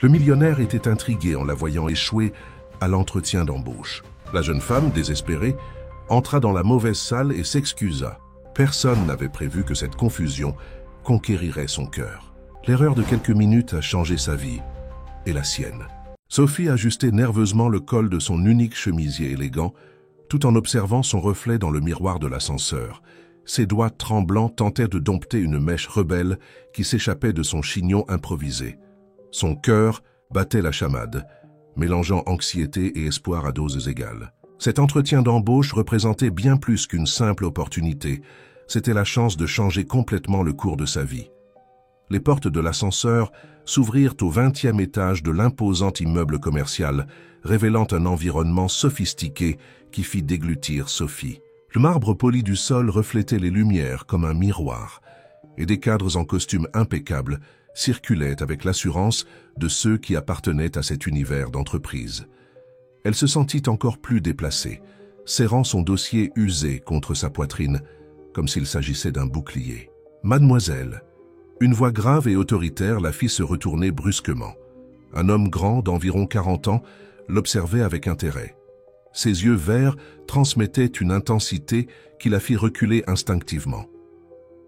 Le millionnaire était intrigué en la voyant échouer à l'entretien d'embauche. La jeune femme, désespérée, entra dans la mauvaise salle et s'excusa. Personne n'avait prévu que cette confusion conquérirait son cœur. L'erreur de quelques minutes a changé sa vie et la sienne. Sophie ajustait nerveusement le col de son unique chemisier élégant, tout en observant son reflet dans le miroir de l'ascenseur. Ses doigts tremblants tentaient de dompter une mèche rebelle qui s'échappait de son chignon improvisé. Son cœur battait la chamade, mélangeant anxiété et espoir à doses égales. Cet entretien d'embauche représentait bien plus qu'une simple opportunité. C'était la chance de changer complètement le cours de sa vie. Les portes de l'ascenseur s'ouvrirent au 20e étage de l'imposant immeuble commercial, révélant un environnement sophistiqué qui fit déglutir Sophie. Le marbre poli du sol reflétait les lumières comme un miroir, et des cadres en costume impeccable circulaient avec l'assurance de ceux qui appartenaient à cet univers d'entreprise. Elle se sentit encore plus déplacée, serrant son dossier usé contre sa poitrine, comme s'il s'agissait d'un bouclier. « Mademoiselle !» Une voix grave et autoritaire la fit se retourner brusquement. Un homme grand d'environ 40 ans l'observait avec intérêt. Ses yeux verts transmettaient une intensité qui la fit reculer instinctivement.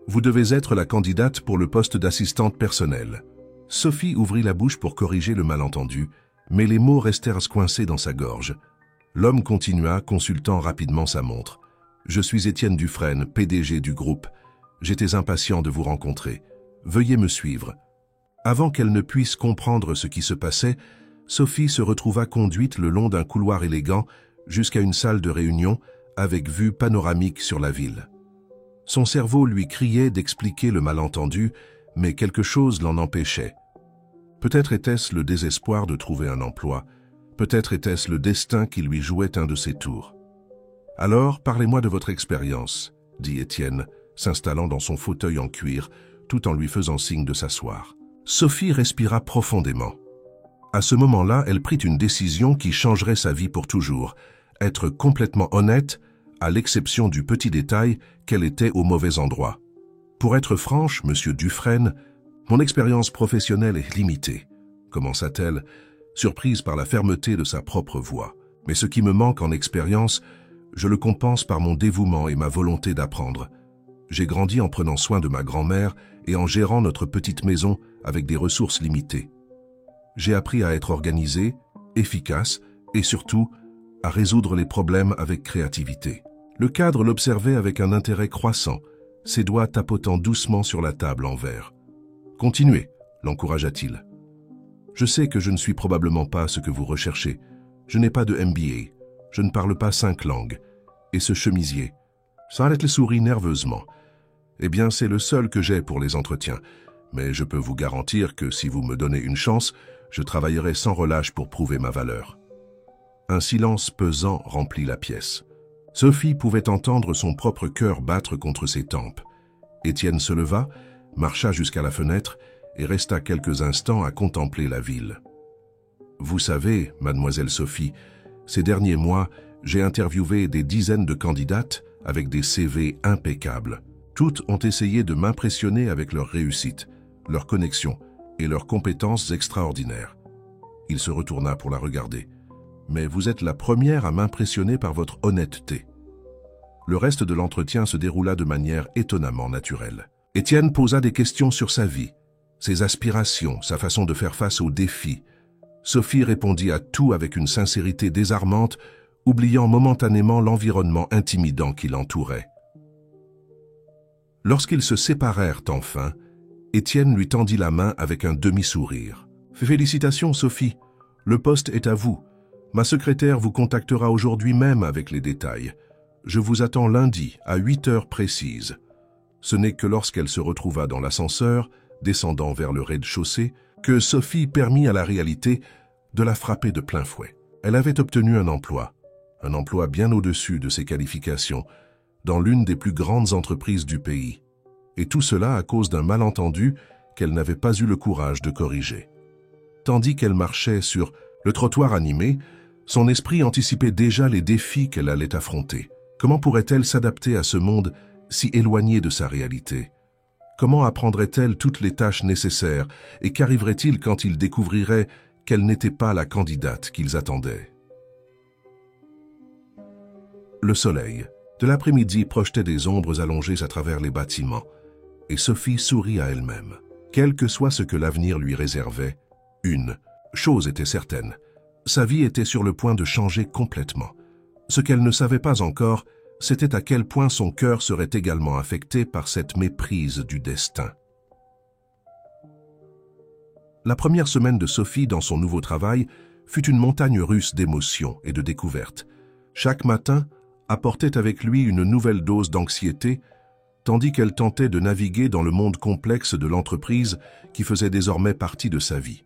« Vous devez être la candidate pour le poste d'assistante personnelle. » Sophie ouvrit la bouche pour corriger le malentendu, mais les mots restèrent coincés dans sa gorge. L'homme continua, consultant rapidement sa montre. « Je suis Étienne Dufresne, PDG du groupe. J'étais impatient de vous rencontrer. Veuillez me suivre. » Avant qu'elle ne puisse comprendre ce qui se passait, Sophie se retrouva conduite le long d'un couloir élégant jusqu'à une salle de réunion avec vue panoramique sur la ville. Son cerveau lui criait d'expliquer le malentendu, mais quelque chose l'en empêchait. Peut-être était-ce le désespoir de trouver un emploi, peut-être était-ce le destin qui lui jouait un de ses tours. « Alors, parlez-moi de votre expérience, » dit Étienne, s'installant dans son fauteuil en cuir, tout en lui faisant signe de s'asseoir. Sophie respira profondément. À ce moment-là, elle prit une décision qui changerait sa vie pour toujours, être complètement honnête, à l'exception du petit détail qu'elle était au mauvais endroit. Pour être franche, monsieur Dufresne, mon expérience professionnelle est limitée, commença-t-elle, surprise par la fermeté de sa propre voix. Mais ce qui me manque en expérience, je le compense par mon dévouement et ma volonté d'apprendre. J'ai grandi en prenant soin de ma grand-mère et en gérant notre petite maison avec des ressources limitées. J'ai appris à être organisé, efficace et surtout à résoudre les problèmes avec créativité. Le cadre l'observait avec un intérêt croissant, ses doigts tapotant doucement sur la table en verre. « Continuez », l'encouragea-t-il. « Je sais que je ne suis probablement pas ce que vous recherchez. Je n'ai pas de MBA, je ne parle pas 5 langues. Et ce chemisier ?» Sarlet sourit nerveusement. « Eh bien, c'est le seul que j'ai pour les entretiens. Mais je peux vous garantir que si vous me donnez une chance, je travaillerai sans relâche pour prouver ma valeur. » Un silence pesant remplit la pièce. Sophie pouvait entendre son propre cœur battre contre ses tempes. Étienne se leva, marcha jusqu'à la fenêtre et resta quelques instants à contempler la ville. « Vous savez, mademoiselle Sophie, ces derniers mois, j'ai interviewé des dizaines de candidates avec des CV impeccables. Toutes ont essayé de m'impressionner avec leur réussite, leur connexion et leurs compétences extraordinaires. » Il se retourna pour la regarder. « Mais vous êtes la première à m'impressionner par votre honnêteté. » Le reste de l'entretien se déroula de manière étonnamment naturelle. Étienne posa des questions sur sa vie, ses aspirations, sa façon de faire face aux défis. Sophie répondit à tout avec une sincérité désarmante, oubliant momentanément l'environnement intimidant qui l'entourait. Lorsqu'ils se séparèrent enfin, Étienne lui tendit la main avec un demi-sourire. « Félicitations, Sophie. Le poste est à vous. Ma secrétaire vous contactera aujourd'hui même avec les détails. Je vous attends lundi à 8 heures précises. » Ce n'est que lorsqu'elle se retrouva dans l'ascenseur, descendant vers le rez-de-chaussée, que Sophie permit à la réalité de la frapper de plein fouet. Elle avait obtenu un emploi bien au-dessus de ses qualifications, dans l'une des plus grandes entreprises du pays. Et tout cela à cause d'un malentendu qu'elle n'avait pas eu le courage de corriger. Tandis qu'elle marchait sur le trottoir animé, son esprit anticipait déjà les défis qu'elle allait affronter. Comment pourrait-elle s'adapter à ce monde si éloigné de sa réalité? Comment apprendrait-elle toutes les tâches nécessaires et qu'arriverait-il quand ils découvriraient qu'elle n'était pas la candidate qu'ils attendaient? Le soleil de l'après-midi projetait des ombres allongées à travers les bâtiments, et Sophie sourit à elle-même. Quel que soit ce que l'avenir lui réservait, une chose était certaine, sa vie était sur le point de changer complètement. Ce qu'elle ne savait pas encore, c'était à quel point son cœur serait également affecté par cette méprise du destin. La première semaine de Sophie dans son nouveau travail fut une montagne russe d'émotions et de découvertes. Chaque matin apportait avec lui une nouvelle dose d'anxiété, tandis qu'elle tentait de naviguer dans le monde complexe de l'entreprise qui faisait désormais partie de sa vie.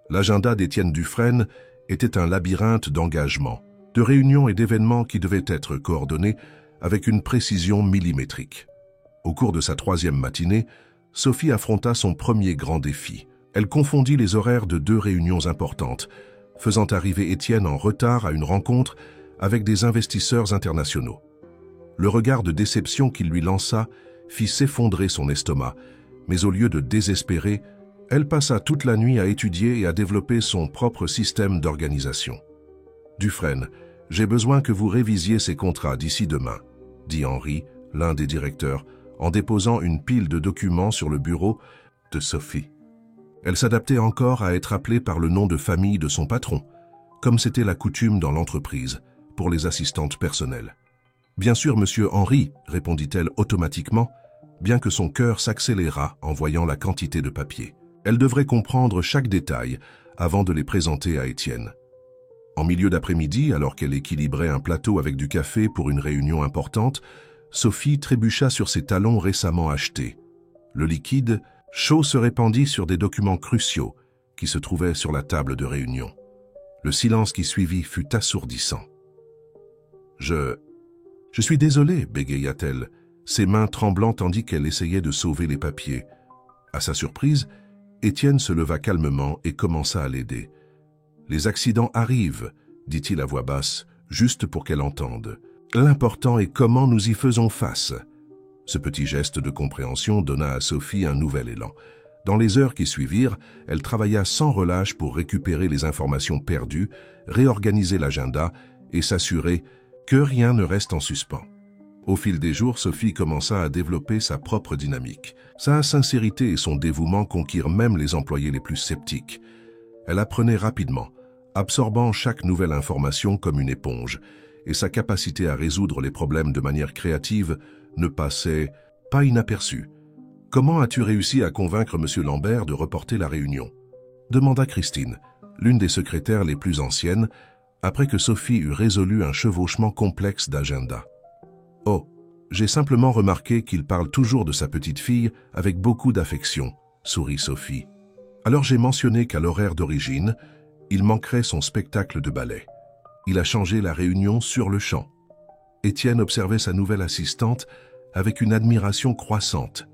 L'agenda d'Étienne Dufresne était un labyrinthe d'engagements, de réunions et d'événements qui devaient être coordonnés avec une précision millimétrique. Au cours de sa 3e matinée, Sophie affronta son premier grand défi. Elle confondit les horaires de 2 réunions importantes, faisant arriver Étienne en retard à une rencontre avec des investisseurs internationaux. Le regard de déception qu'il lui lança fit s'effondrer son estomac, mais au lieu de désespérer, elle passa toute la nuit à étudier et à développer son propre système d'organisation. « Dufresne, j'ai besoin que vous révisiez ces contrats d'ici demain, » dit Henri, l'un des directeurs, en déposant une pile de documents sur le bureau de Sophie. Elle s'adaptait encore à être appelée par le nom de famille de son patron, comme c'était la coutume dans l'entreprise, pour les assistantes personnelles. « Bien sûr, monsieur Henri, » répondit-elle automatiquement, bien que son cœur s'accélérât en voyant la quantité de papier. Elle devrait comprendre chaque détail avant de les présenter à Étienne. En milieu d'après-midi, alors qu'elle équilibrait un plateau avec du café pour une réunion importante, Sophie trébucha sur ses talons récemment achetés. Le liquide chaud se répandit sur des documents cruciaux qui se trouvaient sur la table de réunion. Le silence qui suivit fut assourdissant. « Je suis désolée, bégaya-t-elle, ses mains tremblant tandis qu'elle essayait de sauver les papiers. À sa surprise, Étienne se leva calmement et commença à l'aider. « Les accidents arrivent, dit-il à voix basse, juste pour qu'elle entende. L'important est comment nous y faisons face. » Ce petit geste de compréhension donna à Sophie un nouvel élan. Dans les heures qui suivirent, elle travailla sans relâche pour récupérer les informations perdues, réorganiser l'agenda et s'assurer que rien ne reste en suspens. Au fil des jours, Sophie commença à développer sa propre dynamique. Sa sincérité et son dévouement conquirent même les employés les plus sceptiques. Elle apprenait rapidement, absorbant chaque nouvelle information comme une éponge, et sa capacité à résoudre les problèmes de manière créative ne passait pas inaperçue. « Comment as-tu réussi à convaincre M. Lambert de reporter la réunion ?» demanda Christine, l'une des secrétaires les plus anciennes, après que Sophie eut résolu un chevauchement complexe d'agenda. « Oh, j'ai simplement remarqué qu'il parle toujours de sa petite fille avec beaucoup d'affection, » sourit Sophie. « Alors j'ai mentionné qu'à l'horaire d'origine, il manquerait son spectacle de ballet. Il a changé la réunion sur le champ. » Étienne observait sa nouvelle assistante avec une admiration croissante.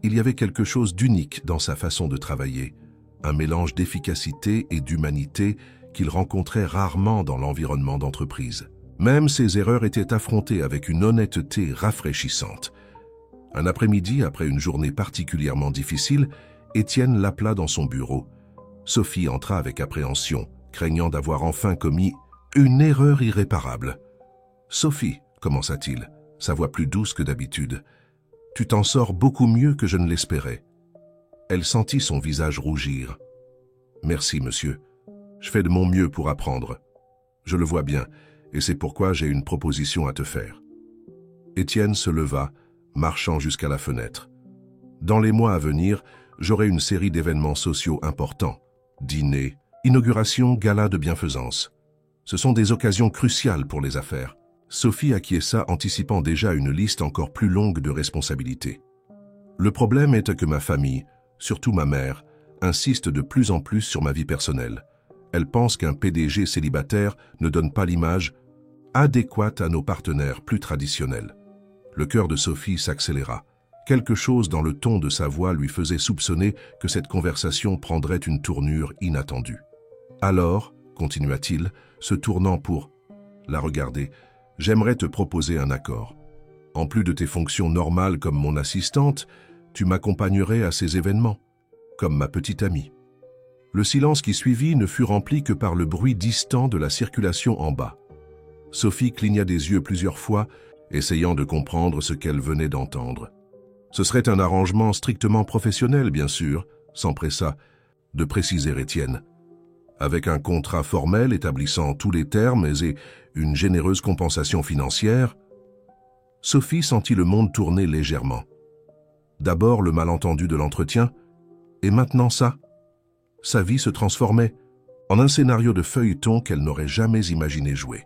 Il y avait quelque chose d'unique dans sa façon de travailler, un mélange d'efficacité et d'humanité qu'il rencontrait rarement dans l'environnement d'entreprise. Même ses erreurs étaient affrontées avec une honnêteté rafraîchissante. Un après-midi, après une journée particulièrement difficile, Étienne l'appela dans son bureau. Sophie entra avec appréhension, craignant d'avoir enfin commis une erreur irréparable. « Sophie, » commença-t-il, sa voix plus douce que d'habitude, « tu t'en sors beaucoup mieux que je ne l'espérais. » Elle sentit son visage rougir. « Merci, monsieur. Je fais de mon mieux pour apprendre. Je le vois bien, et c'est pourquoi j'ai une proposition à te faire. » Étienne se leva, marchant jusqu'à la fenêtre. « Dans les mois à venir, j'aurai une série d'événements sociaux importants. Dîner, inauguration, gala de bienfaisance. Ce sont des occasions cruciales pour les affaires. » Sophie acquiesça, anticipant déjà une liste encore plus longue de responsabilités. « Le problème est que ma famille, surtout ma mère, insiste de plus en plus sur ma vie personnelle. Elle pense qu'un PDG célibataire ne donne pas l'image adéquate à nos partenaires plus traditionnels. » Le cœur de Sophie s'accéléra. Quelque chose dans le ton de sa voix lui faisait soupçonner que cette conversation prendrait une tournure inattendue. « Alors, continua-t-il, se tournant pour la regarder, j'aimerais te proposer un accord. En plus de tes fonctions normales comme mon assistante, Tu m'accompagnerais à ces événements, comme ma petite amie. » Le silence qui suivit ne fut rempli que par le bruit distant de la circulation en bas. Sophie cligna des yeux plusieurs fois, essayant de comprendre ce qu'elle venait d'entendre. Ce serait un arrangement strictement professionnel, bien sûr, s'empressa de préciser Étienne. Avec un contrat formel établissant tous les termes et une généreuse compensation financière, Sophie sentit le monde tourner légèrement. D'abord le malentendu de l'entretien, et maintenant ça. Sa vie se transformait en un scénario de feuilleton qu'elle n'aurait jamais imaginé jouer.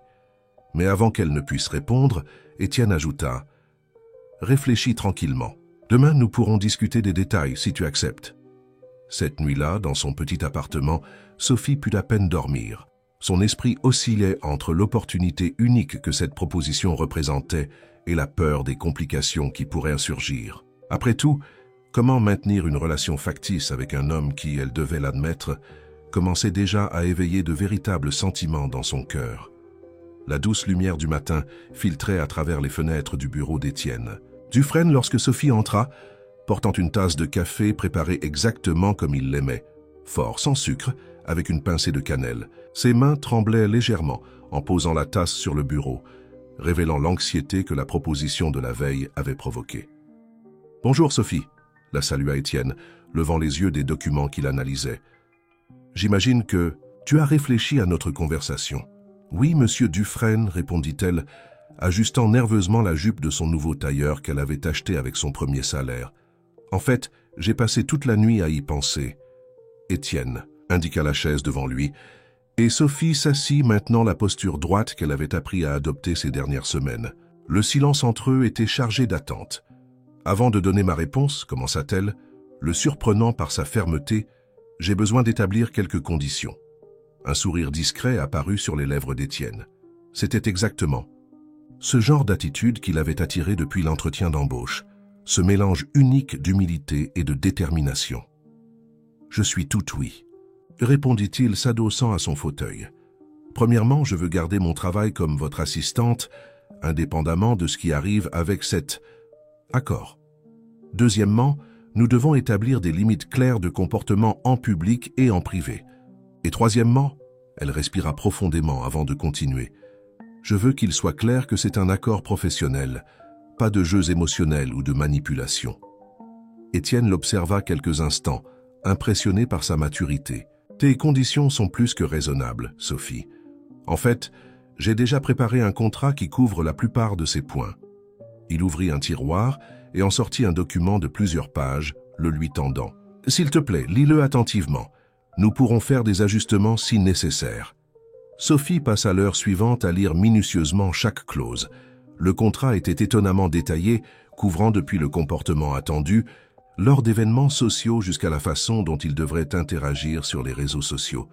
Mais avant qu'elle ne puisse répondre, Étienne ajouta « Réfléchis tranquillement. Demain, nous pourrons discuter des détails, si tu acceptes. » Cette nuit-là, dans son petit appartement, Sophie put à peine dormir. Son esprit oscillait entre l'opportunité unique que cette proposition représentait et la peur des complications qui pourraient surgir. Après tout, comment maintenir une relation factice avec un homme qui, elle devait l'admettre, commençait déjà à éveiller de véritables sentiments dans son cœur. La douce lumière du matin filtrait à travers les fenêtres du bureau d'Étienne. Dufresne, lorsque Sophie entra, portant une tasse de café préparée exactement comme il l'aimait, fort sans sucre, avec une pincée de cannelle. Ses mains tremblaient légèrement en posant la tasse sur le bureau, révélant l'anxiété que la proposition de la veille avait provoquée. « Bonjour Sophie », la salua Étienne, levant les yeux des documents qu'il analysait. « J'imagine que tu as réfléchi à notre conversation. »« Oui, monsieur Dufresne, » répondit-elle, ajustant nerveusement la jupe de son nouveau tailleur qu'elle avait acheté avec son premier salaire. « En fait, j'ai passé toute la nuit à y penser. » Étienne indiqua la chaise devant lui, et Sophie s'assit maintenant la posture droite qu'elle avait appris à adopter ces dernières semaines. Le silence entre eux était chargé d'attente. « Avant de donner ma réponse, » commença-t-elle, le surprenant par sa fermeté, « j'ai besoin d'établir quelques conditions. » Un sourire discret apparut sur les lèvres d'Étienne. C'était exactement ce genre d'attitude qui l'avait attiré depuis l'entretien d'embauche, ce mélange unique d'humilité et de détermination. « Je suis tout oui », répondit-il s'adossant à son fauteuil. « Premièrement, je veux garder mon travail comme votre assistante, indépendamment de ce qui arrive avec cet accord. Deuxièmement, nous devons établir des limites claires de comportement en public et en privé. Et troisièmement, elle respira profondément avant de continuer, je veux qu'il soit clair que c'est un accord professionnel, pas de jeux émotionnels ou de manipulation. » Étienne l'observa quelques instants, impressionné par sa maturité. « Tes conditions sont plus que raisonnables, Sophie. En fait, j'ai déjà préparé un contrat qui couvre la plupart de ces points. » Il ouvrit un tiroir et en sortit un document de plusieurs pages, le lui tendant. « S'il te plaît, lis-le attentivement. Nous pourrons faire des ajustements si nécessaire. » Sophie passa l'heure suivante à lire minutieusement chaque clause. Le contrat était étonnamment détaillé, couvrant depuis le comportement attendu, lors d'événements sociaux jusqu'à la façon dont ils devraient interagir sur les réseaux sociaux.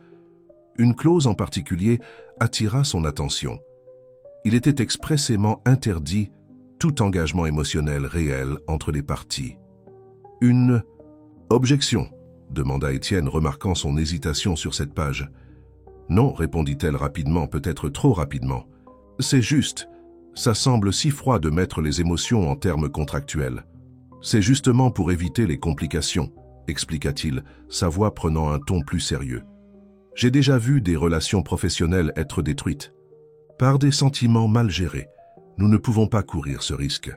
Une clause en particulier attira son attention. Il était expressément interdit tout engagement émotionnel réel entre les parties. « Une objection ?» demanda Étienne, remarquant son hésitation sur cette page. « Non, » répondit-elle rapidement, peut-être trop rapidement. « C'est juste. Ça semble si froid de mettre les émotions en termes contractuels. C'est justement pour éviter les complications, » expliqua-t-il, sa voix prenant un ton plus sérieux. « J'ai déjà vu des relations professionnelles être détruites. Par des sentiments mal gérés. Nous ne pouvons pas courir ce risque. »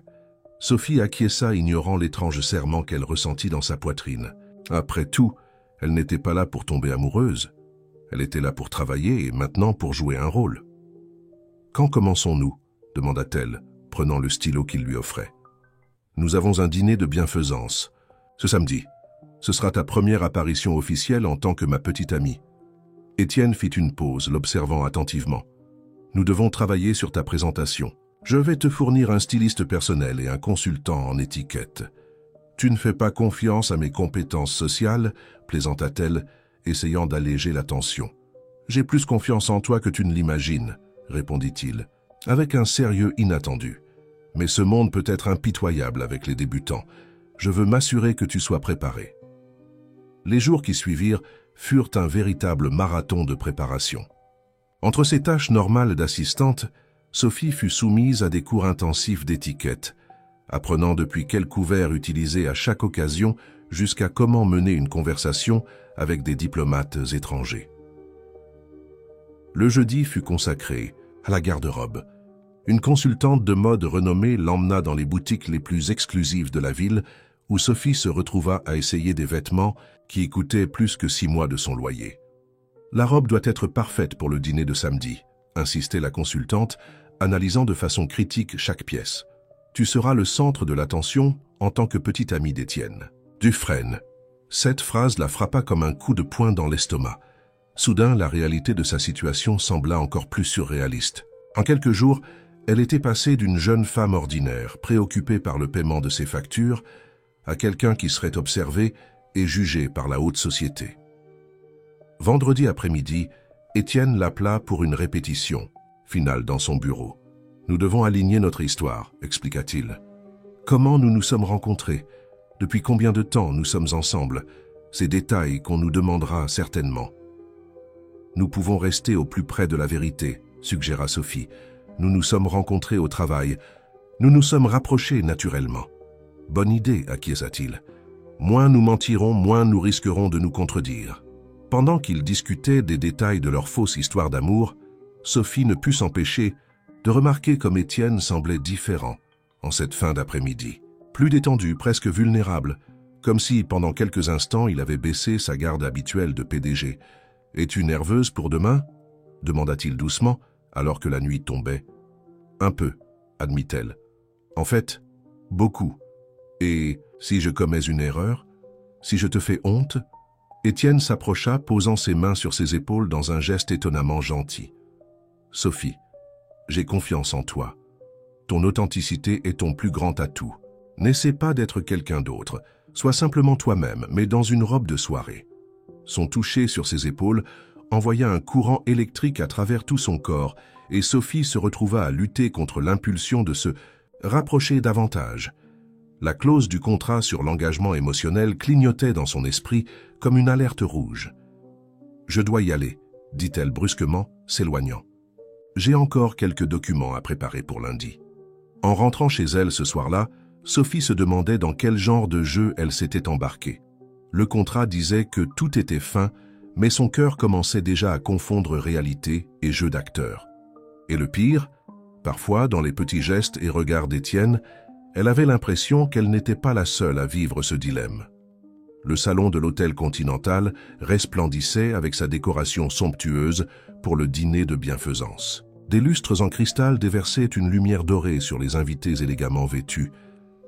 Sophie acquiesça, ignorant l'étrange serrement qu'elle ressentit dans sa poitrine. Après tout, elle n'était pas là pour tomber amoureuse. Elle était là pour travailler et maintenant pour jouer un rôle. « Quand commençons-nous » demanda-t-elle, prenant le stylo qu'il lui offrait. « Nous avons un dîner de bienfaisance. Ce samedi. Ce sera ta première apparition officielle en tant que ma petite amie. » Étienne fit une pause, l'observant attentivement. « Nous devons travailler sur ta présentation. Je vais te fournir un styliste personnel et un consultant en étiquette. Tu ne fais pas confiance à mes compétences sociales, plaisanta-t-elle, essayant d'alléger la tension. « J'ai plus confiance en toi que tu ne l'imagines, » répondit-il, avec un sérieux inattendu. « Mais ce monde peut être impitoyable avec les débutants. Je veux m'assurer que tu sois préparé. » Les jours qui suivirent furent un véritable marathon de préparation. Entre ses tâches normales d'assistante, Sophie fut soumise à des cours intensifs d'étiquette, apprenant depuis quel couvert utiliser à chaque occasion jusqu'à comment mener une conversation avec des diplomates étrangers. Le jeudi fut consacré à la garde-robe. Une consultante de mode renommée l'emmena dans les boutiques les plus exclusives de la ville, où Sophie se retrouva à essayer des vêtements qui coûtaient plus que 6 mois de son loyer. « La robe doit être parfaite pour le dîner de samedi », insistait la consultante, analysant de façon critique chaque pièce. « Tu seras le centre de l'attention en tant que petite amie d'Étienne. » Dufresne. Cette phrase la frappa comme un coup de poing dans l'estomac. Soudain, la réalité de sa situation sembla encore plus surréaliste. En quelques jours, elle était passée d'une jeune femme ordinaire, préoccupée par le paiement de ses factures, à quelqu'un qui serait observé et jugé par la haute société. Vendredi après-midi, Étienne l'appela pour une répétition finale dans son bureau. « Nous devons aligner notre histoire », expliqua-t-il. « Comment nous nous sommes rencontrés? Depuis combien de temps nous sommes ensemble? Ces détails qu'on nous demandera certainement. » « Nous pouvons rester au plus près de la vérité, » suggéra Sophie. « Nous nous sommes rencontrés au travail. Nous nous sommes rapprochés naturellement. » « Bonne idée, acquiesça-t-il. Moins nous mentirons, moins nous risquerons de nous contredire. » Pendant qu'ils discutaient des détails de leur fausse histoire d'amour, Sophie ne put s'empêcher de remarquer comme Étienne semblait différent en cette fin d'après-midi. Plus détendu, presque vulnérable, comme si, pendant quelques instants, il avait baissé sa garde habituelle de PDG. « Es-tu nerveuse pour demain ?» demanda-t-il doucement, alors que la nuit tombait. « Un peu, » admit-elle. « En fait, beaucoup. Et si je commets une erreur? Si je te fais honte ?» Étienne s'approcha, posant ses mains sur ses épaules dans un geste étonnamment gentil. « Sophie, j'ai confiance en toi. Ton authenticité est ton plus grand atout. N'essaie pas d'être quelqu'un d'autre. Sois simplement toi-même, mais dans une robe de soirée. » Son toucher sur ses épaules envoya un courant électrique à travers tout son corps, et Sophie se retrouva à lutter contre l'impulsion de se rapprocher davantage. La clause du contrat sur l'engagement émotionnel clignotait dans son esprit comme une alerte rouge. « Je dois y aller », dit-elle brusquement, s'éloignant. « J'ai encore quelques documents à préparer pour lundi. » En rentrant chez elle ce soir-là, Sophie se demandait dans quel genre de jeu elle s'était embarquée. Le contrat disait que tout était fin, mais son cœur commençait déjà à confondre réalité et jeu d'acteur. Et le pire, parfois, dans les petits gestes et regards d'Étienne, elle avait l'impression qu'elle n'était pas la seule à vivre ce dilemme. Le salon de l'hôtel Continental resplendissait avec sa décoration somptueuse pour le dîner de bienfaisance. Des lustres en cristal déversaient une lumière dorée sur les invités élégamment vêtus,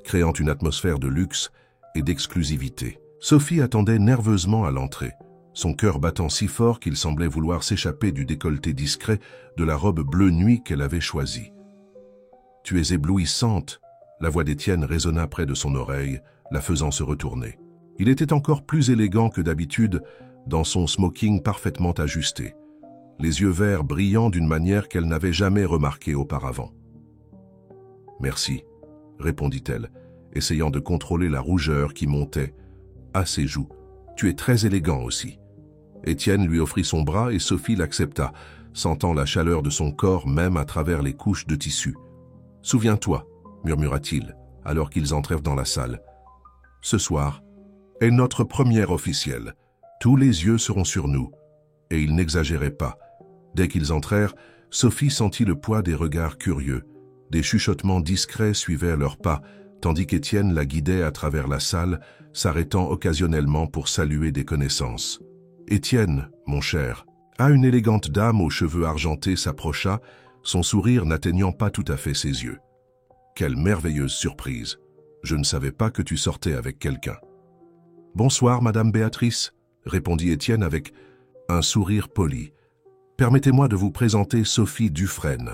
créant une atmosphère de luxe et d'exclusivité. Sophie attendait nerveusement à l'entrée, son cœur battant si fort qu'il semblait vouloir s'échapper du décolleté discret de la robe bleu nuit qu'elle avait choisie. « Tu es éblouissante !» La voix d'Étienne résonna près de son oreille, la faisant se retourner. Il était encore plus élégant que d'habitude dans son smoking parfaitement ajusté, les yeux verts brillant d'une manière qu'elle n'avait jamais remarquée auparavant. « Merci », répondit-elle, essayant de contrôler la rougeur qui montait à ses joues. « Tu es très élégant aussi. » Étienne lui offrit son bras et Sophie l'accepta, sentant la chaleur de son corps même à travers les couches de tissu. « Souviens-toi, » murmura-t-il, alors qu'ils entrèrent dans la salle. « Ce soir est notre première officielle. Tous les yeux seront sur nous. » Et il n'exagérait pas. Dès qu'ils entrèrent, Sophie sentit le poids des regards curieux. Des chuchotements discrets suivaient leurs pas, tandis qu'Étienne la guidait à travers la salle, s'arrêtant occasionnellement pour saluer des connaissances. « Étienne, mon cher !» Une élégante dame aux cheveux argentés s'approcha, son sourire n'atteignant pas tout à fait ses yeux. « Quelle merveilleuse surprise! Je ne savais pas que tu sortais avec quelqu'un. »« Bonsoir, Madame Béatrice », répondit Étienne avec un sourire poli. « Permettez-moi de vous présenter Sophie Dufresne. »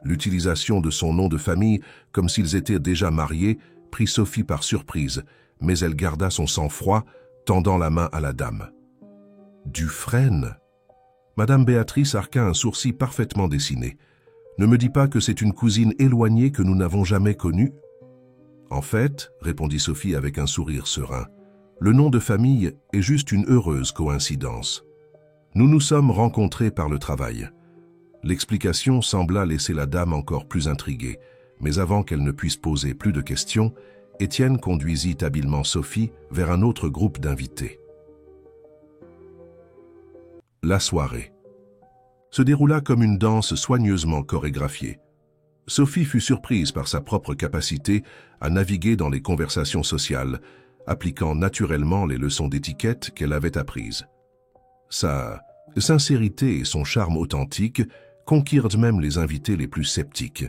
L'utilisation de son nom de famille, comme s'ils étaient déjà mariés, prit Sophie par surprise, mais elle garda son sang-froid, tendant la main à la dame. « Dufresne ?» Madame Béatrice arqua un sourcil parfaitement dessiné. « Ne me dis pas que c'est une cousine éloignée que nous n'avons jamais connue ?»« En fait, » répondit Sophie avec un sourire serein, « le nom de famille est juste une heureuse coïncidence. Nous nous sommes rencontrés par le travail. » L'explication sembla laisser la dame encore plus intriguée, Mais avant qu'elle ne puisse poser plus de questions, Étienne conduisit habilement Sophie vers un autre groupe d'invités. La soirée se déroula comme une danse soigneusement chorégraphiée. Sophie fut surprise par sa propre capacité à naviguer dans les conversations sociales, appliquant naturellement les leçons d'étiquette qu'elle avait apprises. Sa sincérité et son charme authentique conquirent même les invités les plus sceptiques.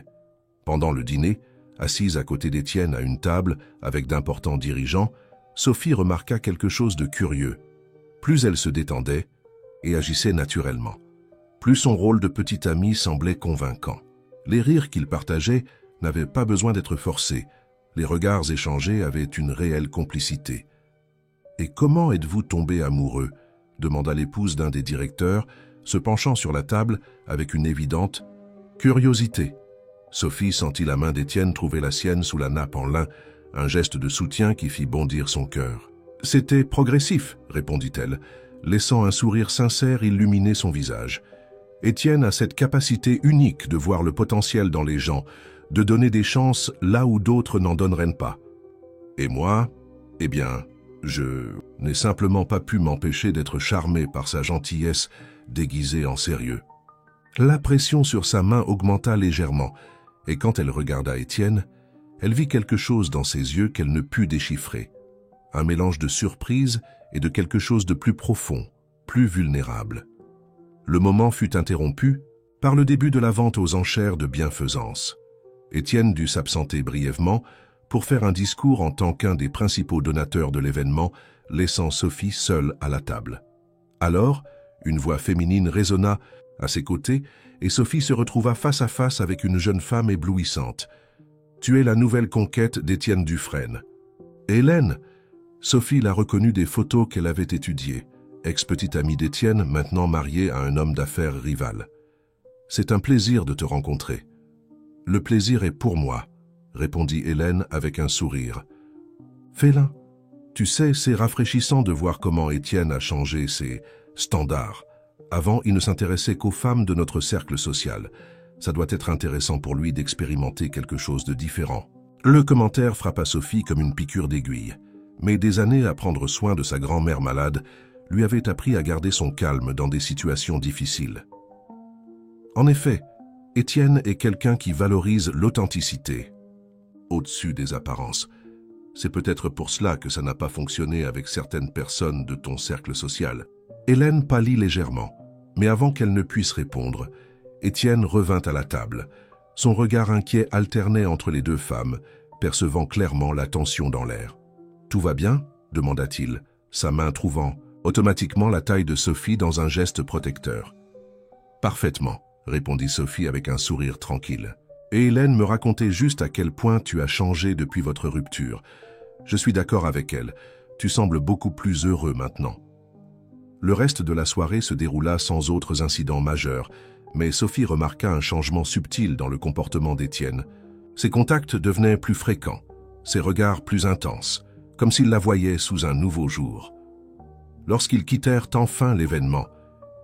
Pendant le dîner, assise à côté d'Étienne à une table avec d'importants dirigeants, Sophie remarqua quelque chose de curieux. Plus elle se détendait et agissait naturellement, plus son rôle de petite amie semblait convaincant. Les rires qu'il partageait n'avaient pas besoin d'être forcés. Les regards échangés avaient une réelle complicité. « Et comment êtes-vous tombé amoureux ?» demanda l'épouse d'un des directeurs, se penchant sur la table avec une évidente curiosité. Sophie sentit la main d'Étienne trouver la sienne sous la nappe en lin, un geste de soutien qui fit bondir son cœur. « C'était progressif, » répondit-elle, laissant un sourire sincère illuminer son visage. Étienne a cette capacité unique de voir le potentiel dans les gens, de donner des chances là où d'autres n'en donneraient pas. Et moi, eh bien, je n'ai simplement pas pu m'empêcher d'être charmé par sa gentillesse déguisée en sérieux. La pression sur sa main augmenta légèrement, et quand elle regarda Étienne, elle vit quelque chose dans ses yeux qu'elle ne put déchiffrer. Un mélange de surprise et de quelque chose de plus profond, plus vulnérable. Le moment fut interrompu par le début de la vente aux enchères de bienfaisance. Étienne dut s'absenter brièvement pour faire un discours en tant qu'un des principaux donateurs de l'événement, laissant Sophie seule à la table. Alors, une voix féminine résonna à ses côtés et Sophie se retrouva face à face avec une jeune femme éblouissante. « Tu es la nouvelle conquête d'Étienne Dufresne. »« Hélène !» Sophie la reconnut des photos qu'elle avait étudiées. Ex-petite amie d'Étienne, maintenant mariée à un homme d'affaires rival. « C'est un plaisir de te rencontrer. »« Le plaisir est pour moi, » répondit Hélène avec un sourire. « Félin, tu sais, c'est rafraîchissant de voir comment Étienne a changé ses standards. Avant, il ne s'intéressait qu'aux femmes de notre cercle social. Ça doit être intéressant pour lui d'expérimenter quelque chose de différent. » Le commentaire frappa Sophie comme une piqûre d'aiguille. Mais des années à prendre soin de sa grand-mère malade lui avaient appris à garder son calme dans des situations difficiles. En effet, Étienne est quelqu'un qui valorise l'authenticité, au-dessus des apparences. C'est peut-être pour cela que ça n'a pas fonctionné avec certaines personnes de ton cercle social. Hélène pâlit légèrement, mais avant qu'elle ne puisse répondre, Étienne revint à la table. Son regard inquiet alternait entre les deux femmes, percevant clairement la tension dans l'air. « Tout va bien ?» demanda-t-il, sa main trouvant automatiquement la taille de Sophie dans un geste protecteur. « Parfaitement, » répondit Sophie avec un sourire tranquille. « Et Hélène me racontait juste à quel point tu as changé depuis votre rupture. Je suis d'accord avec elle, tu sembles beaucoup plus heureux maintenant. » Le reste de la soirée se déroula sans autres incidents majeurs, mais Sophie remarqua un changement subtil dans le comportement d'Étienne. Ses contacts devenaient plus fréquents, ses regards plus intenses, comme s'il la voyait sous un nouveau jour. Lorsqu'ils quittèrent enfin l'événement,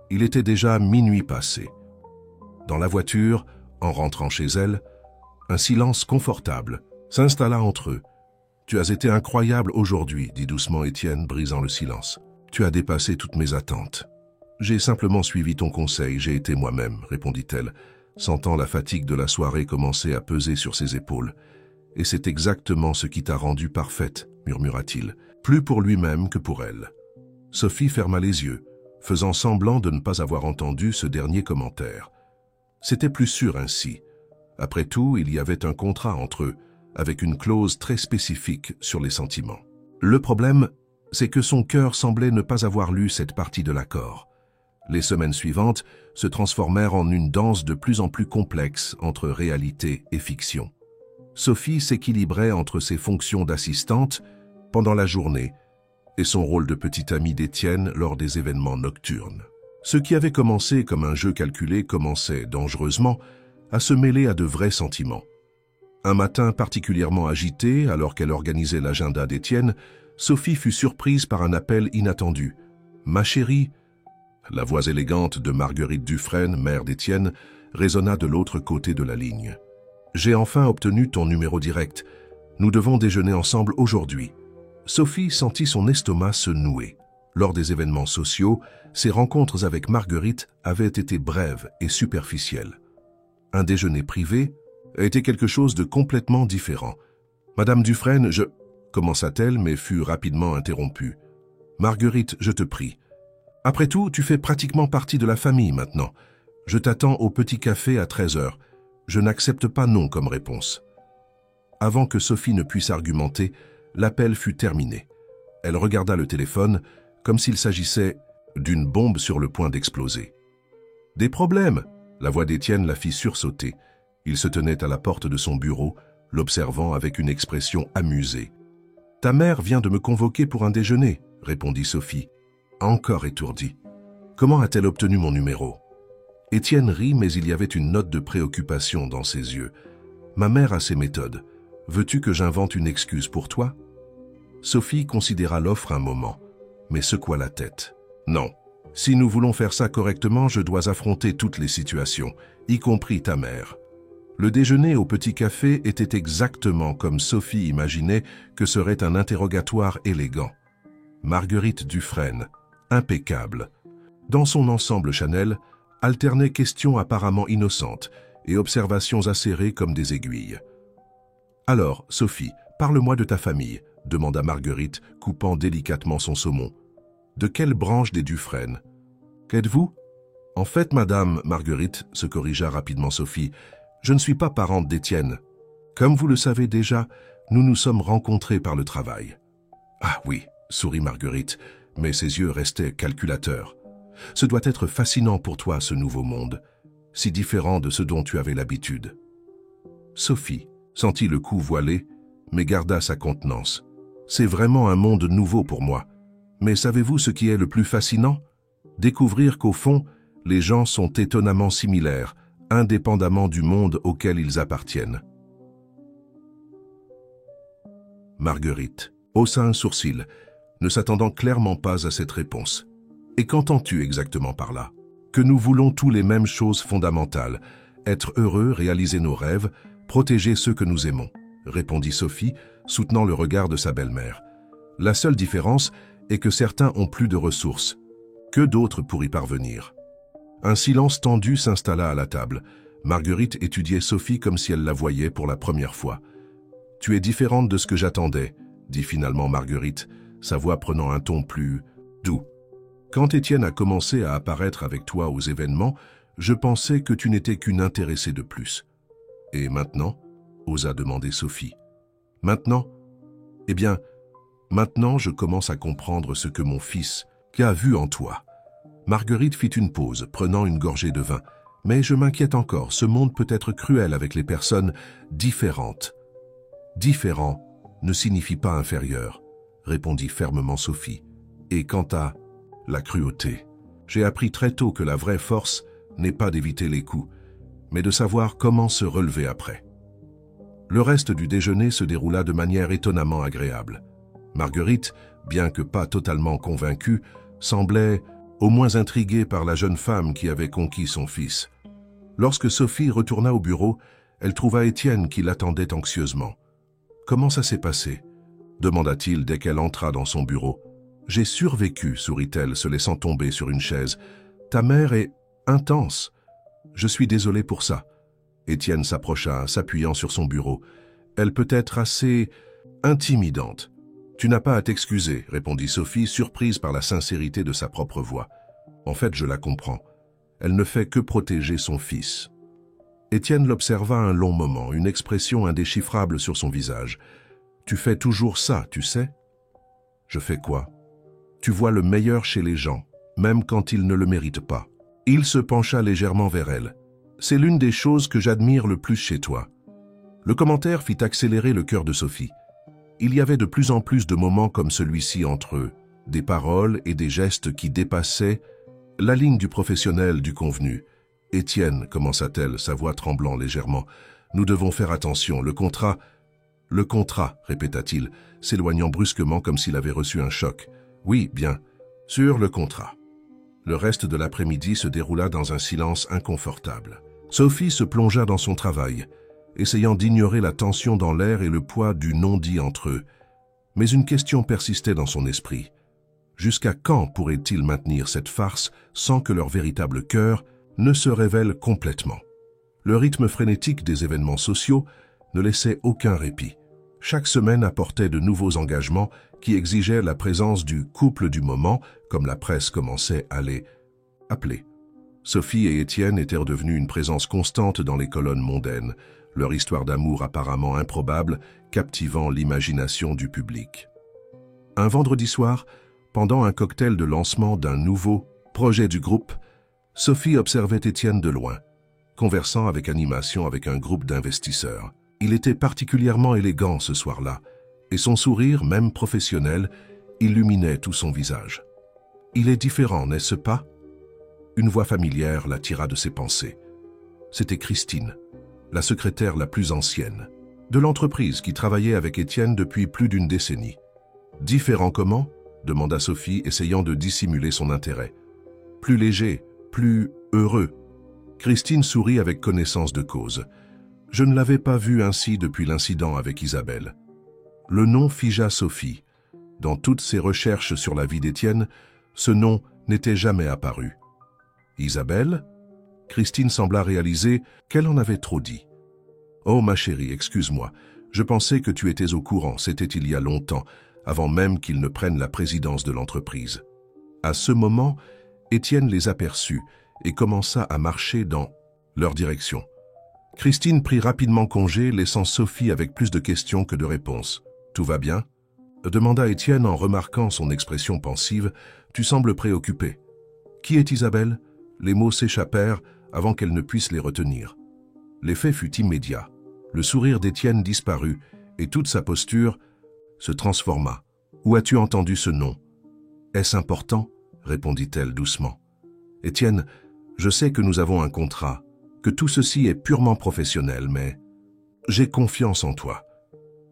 il était déjà minuit passé. Dans la voiture, en rentrant chez elle, un silence confortable s'installa entre eux. « Tu as été incroyable aujourd'hui, » dit doucement Étienne, brisant le silence. « Tu as dépassé toutes mes attentes. »« J'ai simplement suivi ton conseil, j'ai été moi-même, » répondit-elle, sentant la fatigue de la soirée commencer à peser sur ses épaules. « Et c'est exactement ce qui t'a rendue parfaite, » murmura-t-il, plus pour lui-même que pour elle. Sophie ferma les yeux, faisant semblant de ne pas avoir entendu ce dernier commentaire. C'était plus sûr ainsi. Après tout, il y avait un contrat entre eux, avec une clause très spécifique sur les sentiments. Le problème, c'est que son cœur semblait ne pas avoir lu cette partie de l'accord. Les semaines suivantes se transformèrent en une danse de plus en plus complexe entre réalité et fiction. Sophie s'équilibrait entre ses fonctions d'assistante pendant la journée et son rôle de petite amie d'Étienne lors des événements nocturnes. Ce qui avait commencé comme un jeu calculé commençait dangereusement à se mêler à de vrais sentiments. Un matin particulièrement agité, alors qu'elle organisait l'agenda d'Étienne, Sophie fut surprise par un appel inattendu. « Ma chérie !» La voix élégante de Marguerite Dufresne, mère d'Étienne, résonna de l'autre côté de la ligne. J'ai enfin obtenu ton numéro direct. Nous devons déjeuner ensemble aujourd'hui. Sophie sentit son estomac se nouer. Lors des événements sociaux, ses rencontres avec Marguerite avaient été brèves et superficielles. Un déjeuner privé était quelque chose de complètement différent. « Madame Dufresne, je... » commença-t-elle, mais fut rapidement interrompue. « Marguerite, je te prie. Après tout, tu fais pratiquement partie de la famille maintenant. Je t'attends au petit café à 13h. Je n'accepte pas non comme réponse. » Avant que Sophie ne puisse argumenter, l'appel fut terminé. Elle regarda le téléphone comme s'il s'agissait d'une bombe sur le point d'exploser. « Des problèmes !» La voix d'Étienne la fit sursauter. Il se tenait à la porte de son bureau, l'observant avec une expression amusée. « Ta mère vient de me convoquer pour un déjeuner, » répondit Sophie, encore étourdie. « Comment a-t-elle obtenu mon numéro ?» Étienne rit, mais il y avait une note de préoccupation dans ses yeux. « Ma mère a ses méthodes. Veux-tu que j'invente une excuse pour toi ?» Sophie considéra l'offre un moment, mais secoua la tête. « Non. Si nous voulons faire ça correctement, je dois affronter toutes les situations, y compris ta mère. » Le déjeuner au petit café était exactement comme Sophie imaginait que serait un interrogatoire élégant. Marguerite Dufresne, impeccable. Dans son ensemble Chanel, alternait questions apparemment innocentes et observations acérées comme des aiguilles. « Alors, Sophie, parle-moi de ta famille », demanda Marguerite, coupant délicatement son saumon. « De quelle branche des Dufresne ? Qu'êtes-vous ? » « En fait, madame Marguerite, se corrigea rapidement Sophie, je ne suis pas parente d'Étienne. Comme vous le savez déjà, nous nous sommes rencontrés par le travail. »« Ah oui, » sourit Marguerite, mais ses yeux restaient calculateurs. « Ce doit être fascinant pour toi, ce nouveau monde, si différent de ce dont tu avais l'habitude. » Sophie sentit le cou voilé, mais garda sa contenance. « C'est vraiment un monde nouveau pour moi. Mais savez-vous ce qui est le plus fascinant ? Découvrir qu'au fond, les gens sont étonnamment similaires, indépendamment du monde auquel ils appartiennent. » Marguerite haussa un sourcil, ne s'attendant clairement pas à cette réponse. « Et qu'entends-tu exactement par là ? Que nous voulons tous les mêmes choses fondamentales, être heureux, réaliser nos rêves, protéger ceux que nous aimons, » répondit Sophie, soutenant le regard de sa belle-mère. « La seule différence est que certains ont plus de ressources, que d'autres pour y parvenir. » Un silence tendu s'installa à la table. Marguerite étudiait Sophie comme si elle la voyait pour la première fois. « Tu es différente de ce que j'attendais, » dit finalement Marguerite, sa voix prenant un ton plus doux. « Quand Étienne a commencé à apparaître avec toi aux événements, je pensais que tu n'étais qu'une intéressée de plus. Et maintenant ?» osa demander Sophie. « Maintenant ? Eh bien, maintenant je commence à comprendre ce que mon fils a vu en toi. » Marguerite fit une pause, prenant une gorgée de vin. « Mais je m'inquiète encore, ce monde peut être cruel avec les personnes différentes. »« Différent ne signifie pas inférieur, » répondit fermement Sophie. « Et quant à la cruauté, j'ai appris très tôt que la vraie force n'est pas d'éviter les coups, mais de savoir comment se relever après. » Le reste du déjeuner se déroula de manière étonnamment agréable. Marguerite, bien que pas totalement convaincue, semblait au moins intriguée par la jeune femme qui avait conquis son fils. Lorsque Sophie retourna au bureau, elle trouva Étienne qui l'attendait anxieusement. « Comment ça s'est passé ?» demanda-t-il dès qu'elle entra dans son bureau. « J'ai survécu, sourit-elle, se laissant tomber sur une chaise. Ta mère est intense. Je suis désolé pour ça. » Étienne s'approcha, s'appuyant sur son bureau. « Elle peut être assez intimidante. » « Tu n'as pas à t'excuser, » répondit Sophie, surprise par la sincérité de sa propre voix. « En fait, je la comprends. Elle ne fait que protéger son fils. » Étienne l'observa un long moment, une expression indéchiffrable sur son visage. « Tu fais toujours ça, tu sais ?»« Je fais quoi ?»« Tu vois le meilleur chez les gens, même quand ils ne le méritent pas. » Il se pencha légèrement vers elle. « C'est l'une des choses que j'admire le plus chez toi. » Le commentaire fit accélérer le cœur de Sophie. Il y avait de plus en plus de moments comme celui-ci entre eux, des paroles et des gestes qui dépassaient la ligne du professionnel du convenu. « Étienne, commença-t-elle, sa voix tremblant légèrement, nous devons faire attention, le contrat... »« Le contrat, répéta-t-il, s'éloignant brusquement comme s'il avait reçu un choc. « Oui, bien, sur le contrat. » Le reste de l'après-midi se déroula dans un silence inconfortable. Sophie se plongea dans son travail. essayant d'ignorer la tension dans l'air et le poids du non-dit entre eux. Mais une question persistait dans son esprit. Jusqu'à quand pourraient-ils maintenir cette farce sans que leur véritable cœur ne se révèle complètement? Le rythme frénétique des événements sociaux ne laissait aucun répit. Chaque semaine apportait de nouveaux engagements qui exigeaient la présence du couple du moment, comme la presse commençait à les appeler. Sophie et Étienne étaient redevenus une présence constante dans les colonnes mondaines, leur histoire d'amour apparemment improbable, captivant l'imagination du public. Un vendredi soir, pendant un cocktail de lancement d'un nouveau projet du groupe, Sophie observait Étienne de loin, conversant avec animation avec un groupe d'investisseurs. Il était particulièrement élégant ce soir-là, et son sourire, même professionnel, illuminait tout son visage. « Il est différent, n'est-ce pas ?» Une voix familière l'attira de ses pensées. C'était Christine, la secrétaire la plus ancienne, de l'entreprise qui travaillait avec Étienne depuis plus d'une décennie. « Différent comment ?» demanda Sophie, essayant de dissimuler son intérêt. « Plus léger, plus heureux. » Christine sourit avec connaissance de cause. « Je ne l'avais pas vu ainsi depuis l'incident avec Isabelle. » Le nom figea Sophie. Dans toutes ses recherches sur la vie d'Étienne, ce nom n'était jamais apparu. Isabelle? Christine sembla réaliser qu'elle en avait trop dit. « Oh ma chérie, excuse-moi, je pensais que tu étais au courant, c'était il y a longtemps, avant même qu'ils ne prennent la présidence de l'entreprise. » À ce moment, Étienne les aperçut et commença à marcher dans leur direction. Christine prit rapidement congé, laissant Sophie avec plus de questions que de réponses. « Tout va bien ?» demanda Étienne en remarquant son expression pensive. « Tu sembles préoccupé. »« Qui est Isabelle ?» Les mots s'échappèrent avant qu'elle ne puisse les retenir. L'effet fut immédiat. Le sourire d'Étienne disparut et toute sa posture se transforma. « Où as-tu entendu ce nom ?»« Est-ce important ?» répondit-elle doucement. « Étienne, je sais que nous avons un contrat, que tout ceci est purement professionnel, mais j'ai confiance en toi.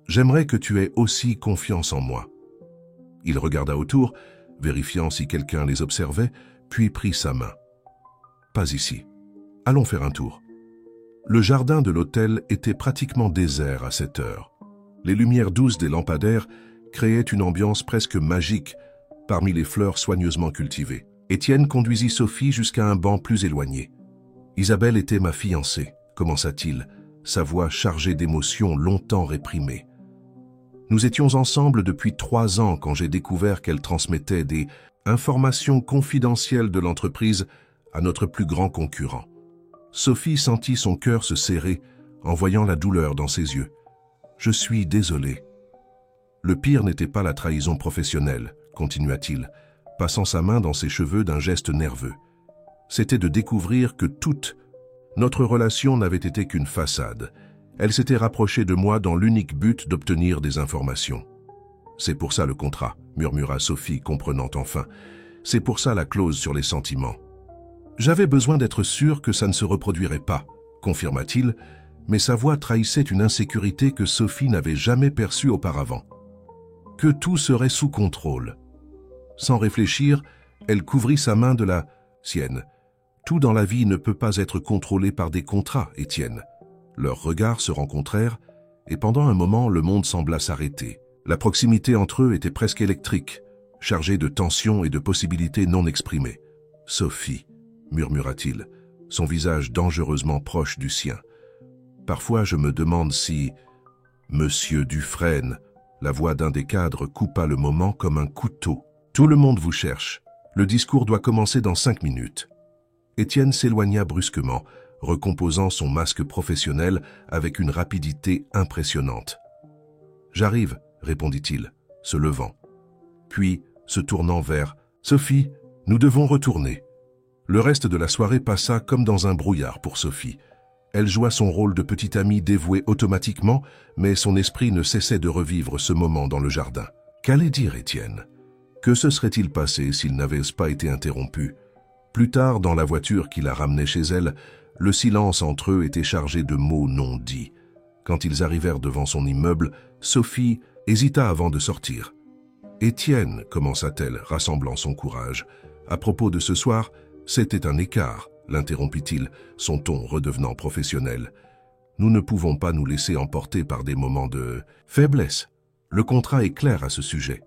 J'aimerais que tu aies aussi confiance en moi. » Il regarda autour, vérifiant si quelqu'un les observait, puis prit sa main. « Pas ici. Allons faire un tour. » Le jardin de l'hôtel était pratiquement désert à cette heure. Les lumières douces des lampadaires créaient une ambiance presque magique parmi les fleurs soigneusement cultivées. Étienne conduisit Sophie jusqu'à un banc plus éloigné. « Isabelle était ma fiancée, commença-t-il, sa voix chargée d'émotions longtemps réprimées. Nous étions ensemble depuis 3 ans quand j'ai découvert qu'elle transmettait des informations confidentielles de l'entreprise à notre plus grand concurrent. » Sophie sentit son cœur se serrer en voyant la douleur dans ses yeux. « Je suis désolé. » Le pire n'était pas la trahison professionnelle, continua-t-il, passant sa main dans ses cheveux d'un geste nerveux. C'était de découvrir que toute notre relation n'avait été qu'une façade. Elle s'était rapprochée de moi dans l'unique but d'obtenir des informations. « C'est pour ça le contrat, » murmura Sophie, comprenant enfin. « C'est pour ça la clause sur les sentiments. » « J'avais besoin d'être sûr que ça ne se reproduirait pas, » confirma-t-il, mais sa voix trahissait une insécurité que Sophie n'avait jamais perçue auparavant. Que tout serait sous contrôle. Sans réfléchir, elle couvrit sa main de la sienne. Tout dans la vie ne peut pas être contrôlé par des contrats, Étienne. Leurs regards se rencontrèrent, et pendant un moment, le monde sembla s'arrêter. La proximité entre eux était presque électrique, chargée de tensions et de possibilités non exprimées. « Sophie », murmura-t-il, son visage dangereusement proche du sien. « Parfois, je me demande si... » Monsieur Dufresne, la voix d'un des cadres coupa le moment comme un couteau. « Tout le monde vous cherche. Le discours doit commencer dans 5 minutes. » Étienne s'éloigna brusquement, recomposant son masque professionnel avec une rapidité impressionnante. « J'arrive, » répondit-il, se levant. Puis, se tournant vers « Sophie, nous devons retourner. » Le reste de la soirée passa comme dans un brouillard pour Sophie. Elle joua son rôle de petite amie dévouée automatiquement, mais son esprit ne cessait de revivre ce moment dans le jardin. Qu'allait dire Étienne? Que se serait-il passé s'il n'avait pas été interrompu? Plus tard, dans la voiture qui la ramenait chez elle, le silence entre eux était chargé de mots non dits. Quand ils arrivèrent devant son immeuble, Sophie hésita avant de sortir. « Étienne, » commença-t-elle, rassemblant son courage. « À propos de ce soir, c'était un écart, » l'interrompit-il, son ton redevenant professionnel. « Nous ne pouvons pas nous laisser emporter par des moments de faiblesse. Le contrat est clair à ce sujet.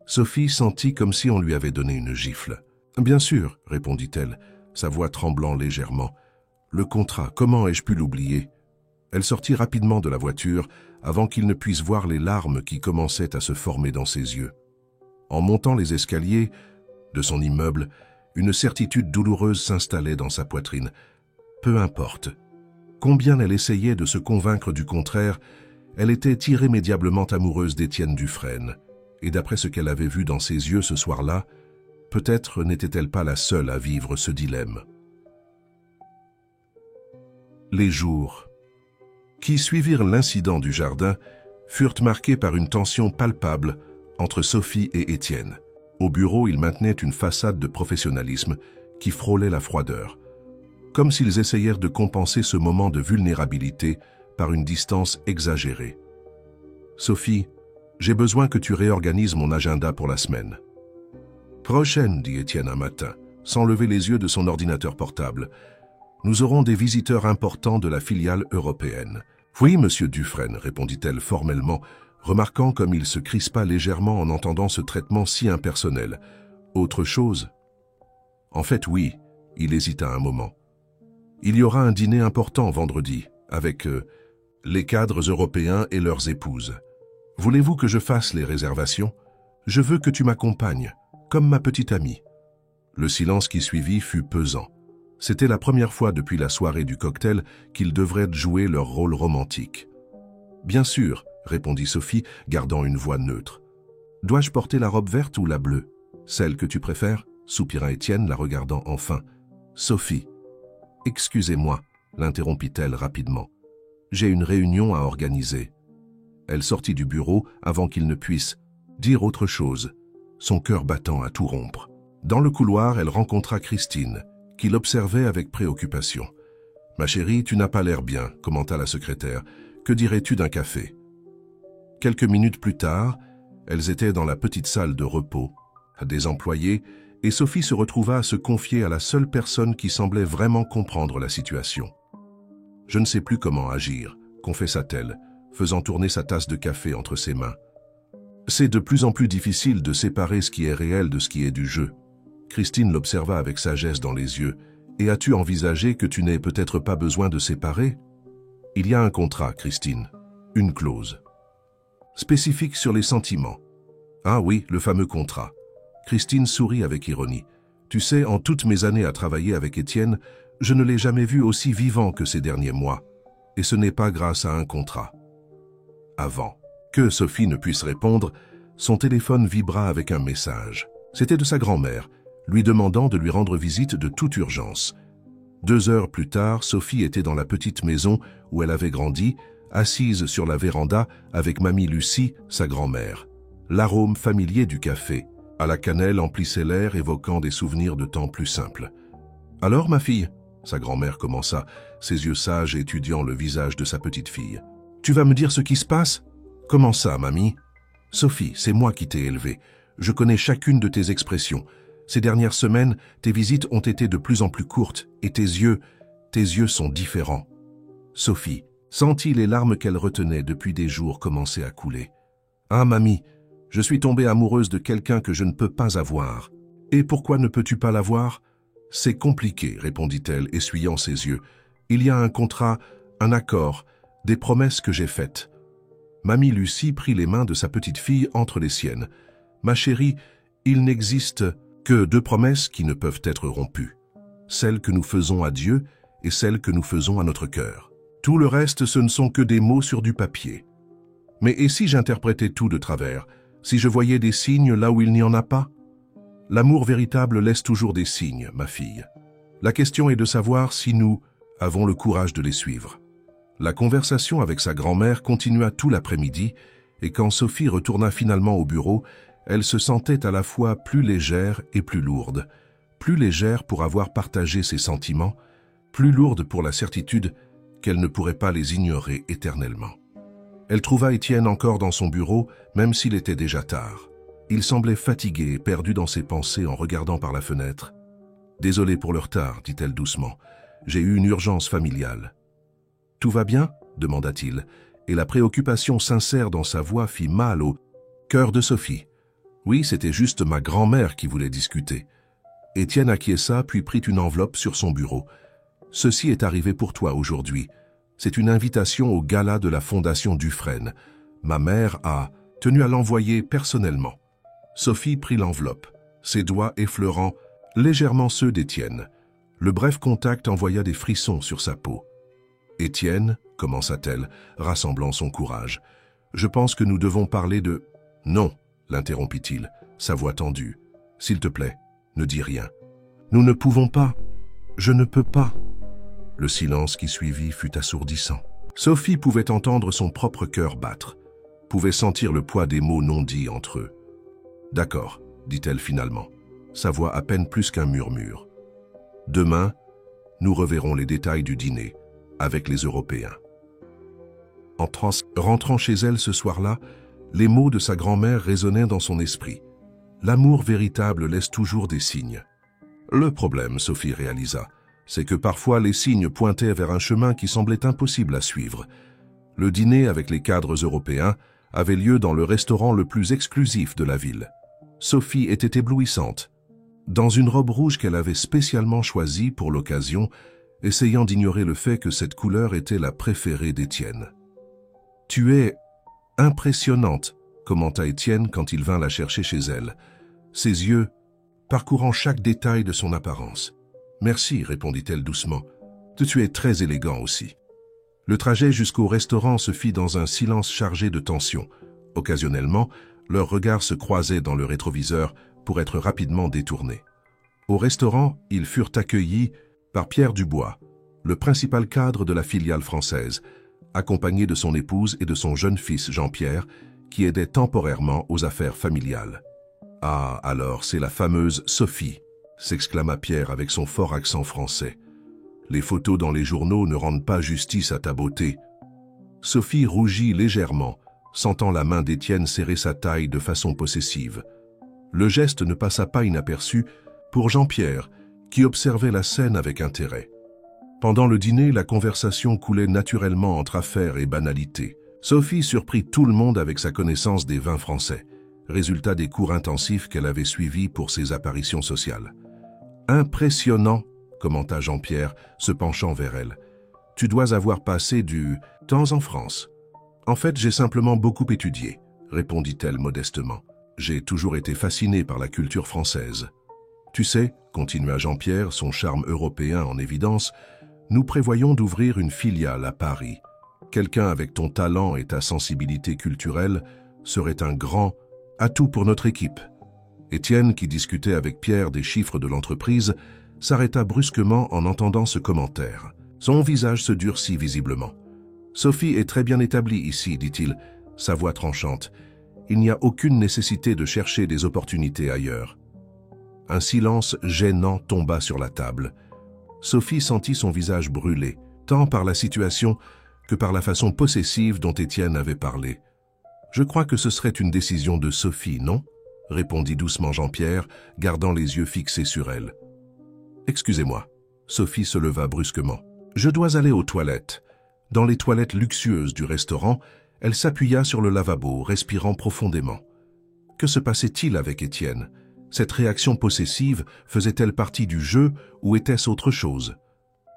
Sophie sentit comme si on lui avait donné une gifle. « Bien sûr, répondit-elle, sa voix tremblant légèrement. Le contrat, comment ai-je pu l'oublier ?» Elle sortit rapidement de la voiture avant qu'il ne puisse voir les larmes qui commençaient à se former dans ses yeux. En montant les escaliers de son immeuble, une certitude douloureuse s'installait dans sa poitrine. Peu importe. Combien elle essayait de se convaincre du contraire, elle était irrémédiablement amoureuse d'Étienne Dufresne. Et d'après ce qu'elle avait vu dans ses yeux ce soir-là, peut-être n'était-elle pas la seule à vivre ce dilemme. Les jours qui suivirent l'incident du jardin furent marqués par une tension palpable entre Sophie et Étienne. Au bureau, ils maintenaient une façade de professionnalisme qui frôlait la froideur, comme s'ils essayèrent de compenser ce moment de vulnérabilité par une distance exagérée. « Sophie, j'ai besoin que tu réorganises mon agenda pour la semaine. »« Prochaine, dit Étienne un matin, sans lever les yeux de son ordinateur portable. Nous aurons des visiteurs importants de la filiale européenne. »« Oui, monsieur Dufresne, répondit-elle formellement, remarquant comme il se crispa légèrement en entendant ce traitement si impersonnel. Autre chose ? En fait, oui, il hésita un moment. Il y aura un dîner important vendredi, avec les cadres européens et leurs épouses. Voulez-vous que je fasse les réservations? Je veux que tu m'accompagnes, comme ma petite amie. Le silence qui suivit fut pesant. C'était la première fois depuis la soirée du cocktail qu'ils devraient jouer leur rôle romantique. Bien sûr, répondit Sophie, gardant une voix neutre. Dois-je porter la robe verte ou la bleue? Celle que tu préfères? Soupira Étienne, la regardant enfin. Sophie. Excusez-moi, l'interrompit-elle rapidement. J'ai une réunion à organiser. Elle sortit du bureau avant qu'il ne puisse dire autre chose, son cœur battant à tout rompre. Dans le couloir, elle rencontra Christine, qui l'observait avec préoccupation. « Ma chérie, tu n'as pas l'air bien, » commenta la secrétaire. « Que dirais-tu d'un café ?» Quelques minutes plus tard, elles étaient dans la petite salle de repos, des employés, et Sophie se retrouva à se confier à la seule personne qui semblait vraiment comprendre la situation. « Je ne sais plus comment agir », confessa-t-elle, faisant tourner sa tasse de café entre ses mains. « C'est de plus en plus difficile de séparer ce qui est réel de ce qui est du jeu. » Christine l'observa avec sagesse dans les yeux. « Et as-tu envisagé que tu n'aies peut-être pas besoin de séparer ?»« Il y a un contrat, Christine, une clause. Spécifique sur les sentiments. »« Ah oui, le fameux contrat. » Christine sourit avec ironie. « Tu sais, en toutes mes années à travailler avec Étienne, je ne l'ai jamais vu aussi vivant que ces derniers mois. Et ce n'est pas grâce à un contrat. » Avant que Sophie ne puisse répondre, son téléphone vibra avec un message. C'était de sa grand-mère, lui demandant de lui rendre visite de toute urgence. 2 heures plus tard, Sophie était dans la petite maison où elle avait grandi, assise sur la véranda avec mamie Lucie, sa grand-mère. L'arôme familier du café, à la cannelle, emplissait l'air, évoquant des souvenirs de temps plus simples. « Alors, ma fille ?» sa grand-mère commença, ses yeux sages étudiant le visage de sa petite fille. « Tu vas me dire ce qui se passe ?»« Comment ça, mamie ?»« Sophie, c'est moi qui t'ai élevée. Je connais chacune de tes expressions. Ces dernières semaines, tes visites ont été de plus en plus courtes et tes yeux sont différents. » Sophie sentit les larmes qu'elle retenait depuis des jours commencer à couler. « Ah, mamie, je suis tombée amoureuse de quelqu'un que je ne peux pas avoir. »« Et pourquoi ne peux-tu pas l'avoir ?»« C'est compliqué, » répondit-elle, essuyant ses yeux. « Il y a un contrat, un accord, des promesses que j'ai faites. » Mamie Lucie prit les mains de sa petite fille entre les siennes. « Ma chérie, il n'existe que 2 promesses qui ne peuvent être rompues. Celles que nous faisons à Dieu et celles que nous faisons à notre cœur. Tout le reste, ce ne sont que des mots sur du papier. Mais et si j'interprétais tout de travers, si je voyais des signes là où il n'y en a pas? L'amour véritable laisse toujours des signes, ma fille. La question est de savoir si nous avons le courage de les suivre. » La conversation avec sa grand-mère continua tout l'après-midi, et quand Sophie retourna finalement au bureau, elle se sentait à la fois plus légère et plus lourde. Plus légère pour avoir partagé ses sentiments, plus lourde pour la certitude qu'elle ne pourrait pas les ignorer éternellement. Elle trouva Étienne encore dans son bureau, même s'il était déjà tard. Il semblait fatigué et perdu dans ses pensées en regardant par la fenêtre. « Désolé pour le retard, dit-elle doucement. J'ai eu une urgence familiale. » Tout va bien ?» demanda-t-il, et la préoccupation sincère dans sa voix fit mal au cœur de Sophie. Oui, c'était juste ma grand-mère qui voulait discuter. Étienne acquiesça puis prit une enveloppe sur son bureau. « Ceci est arrivé pour toi aujourd'hui. C'est une invitation au gala de la Fondation Dufresne. Ma mère a tenu à l'envoyer personnellement. » Sophie prit l'enveloppe, ses doigts effleurant légèrement ceux d'Étienne. Le bref contact envoya des frissons sur sa peau. « Étienne, commença-t-elle, rassemblant son courage, je pense que nous devons parler de... » « Non, l'interrompit-il, sa voix tendue. « S'il te plaît, ne dis rien. »« Nous ne pouvons pas. Je ne peux pas. » Le silence qui suivit fut assourdissant. Sophie pouvait entendre son propre cœur battre, pouvait sentir le poids des mots non dits entre eux. « D'accord, » dit-elle finalement, sa voix à peine plus qu'un murmure. « Demain, nous reverrons les détails du dîner avec les Européens. » Rentrant chez elle ce soir-là, les mots de sa grand-mère résonnaient dans son esprit. L'amour véritable laisse toujours des signes. Le problème, Sophie réalisa, c'est que parfois les signes pointaient vers un chemin qui semblait impossible à suivre. Le dîner avec les cadres européens avait lieu dans le restaurant le plus exclusif de la ville. Sophie était éblouissante, dans une robe rouge qu'elle avait spécialement choisie pour l'occasion, essayant d'ignorer le fait que cette couleur était la préférée d'Étienne. « Tu es impressionnante », commenta Étienne quand il vint la chercher chez elle, ses yeux parcourant chaque détail de son apparence. « Merci, répondit-elle doucement. Tu es très élégant aussi. » Le trajet jusqu'au restaurant se fit dans un silence chargé de tension. Occasionnellement, leurs regards se croisaient dans le rétroviseur pour être rapidement détournés. Au restaurant, ils furent accueillis par Pierre Dubois, le principal cadre de la filiale française, accompagné de son épouse et de son jeune fils Jean-Pierre, qui aidait temporairement aux affaires familiales. « Ah, alors c'est la fameuse Sophie !» s'exclama Pierre avec son fort accent français. « Les photos dans les journaux ne rendent pas justice à ta beauté. » Sophie rougit légèrement, sentant la main d'Étienne serrer sa taille de façon possessive. Le geste ne passa pas inaperçu pour Jean-Pierre, qui observait la scène avec intérêt. Pendant le dîner, la conversation coulait naturellement entre affaires et banalités. Sophie surprit tout le monde avec sa connaissance des vins français, résultat des cours intensifs qu'elle avait suivis pour ses apparitions sociales. « Impressionnant », commenta Jean-Pierre, se penchant vers elle. « Tu dois avoir passé du temps en France. »« En fait, j'ai simplement beaucoup étudié, » répondit-elle modestement. « J'ai toujours été fascinée par la culture française. »« Tu sais, » continua Jean-Pierre, son charme européen en évidence, « nous prévoyons d'ouvrir une filiale à Paris. Quelqu'un avec ton talent et ta sensibilité culturelle serait un grand atout pour notre équipe. » Étienne, qui discutait avec Pierre des chiffres de l'entreprise, s'arrêta brusquement en entendant ce commentaire. Son visage se durcit visiblement. « Sophie est très bien établie ici, dit-il, sa voix tranchante. Il n'y a aucune nécessité de chercher des opportunités ailleurs. » Un silence gênant tomba sur la table. Sophie sentit son visage brûler, tant par la situation que par la façon possessive dont Étienne avait parlé. « Je crois que ce serait une décision de Sophie, non ?» répondit doucement Jean-Pierre, gardant les yeux fixés sur elle. « Excusez-moi. » Sophie se leva brusquement. « Je dois aller aux toilettes. » Dans les toilettes luxueuses du restaurant, elle s'appuya sur le lavabo, respirant profondément. Que se passait-il avec Étienne? Cette réaction possessive faisait-elle partie du jeu ou était-ce autre chose?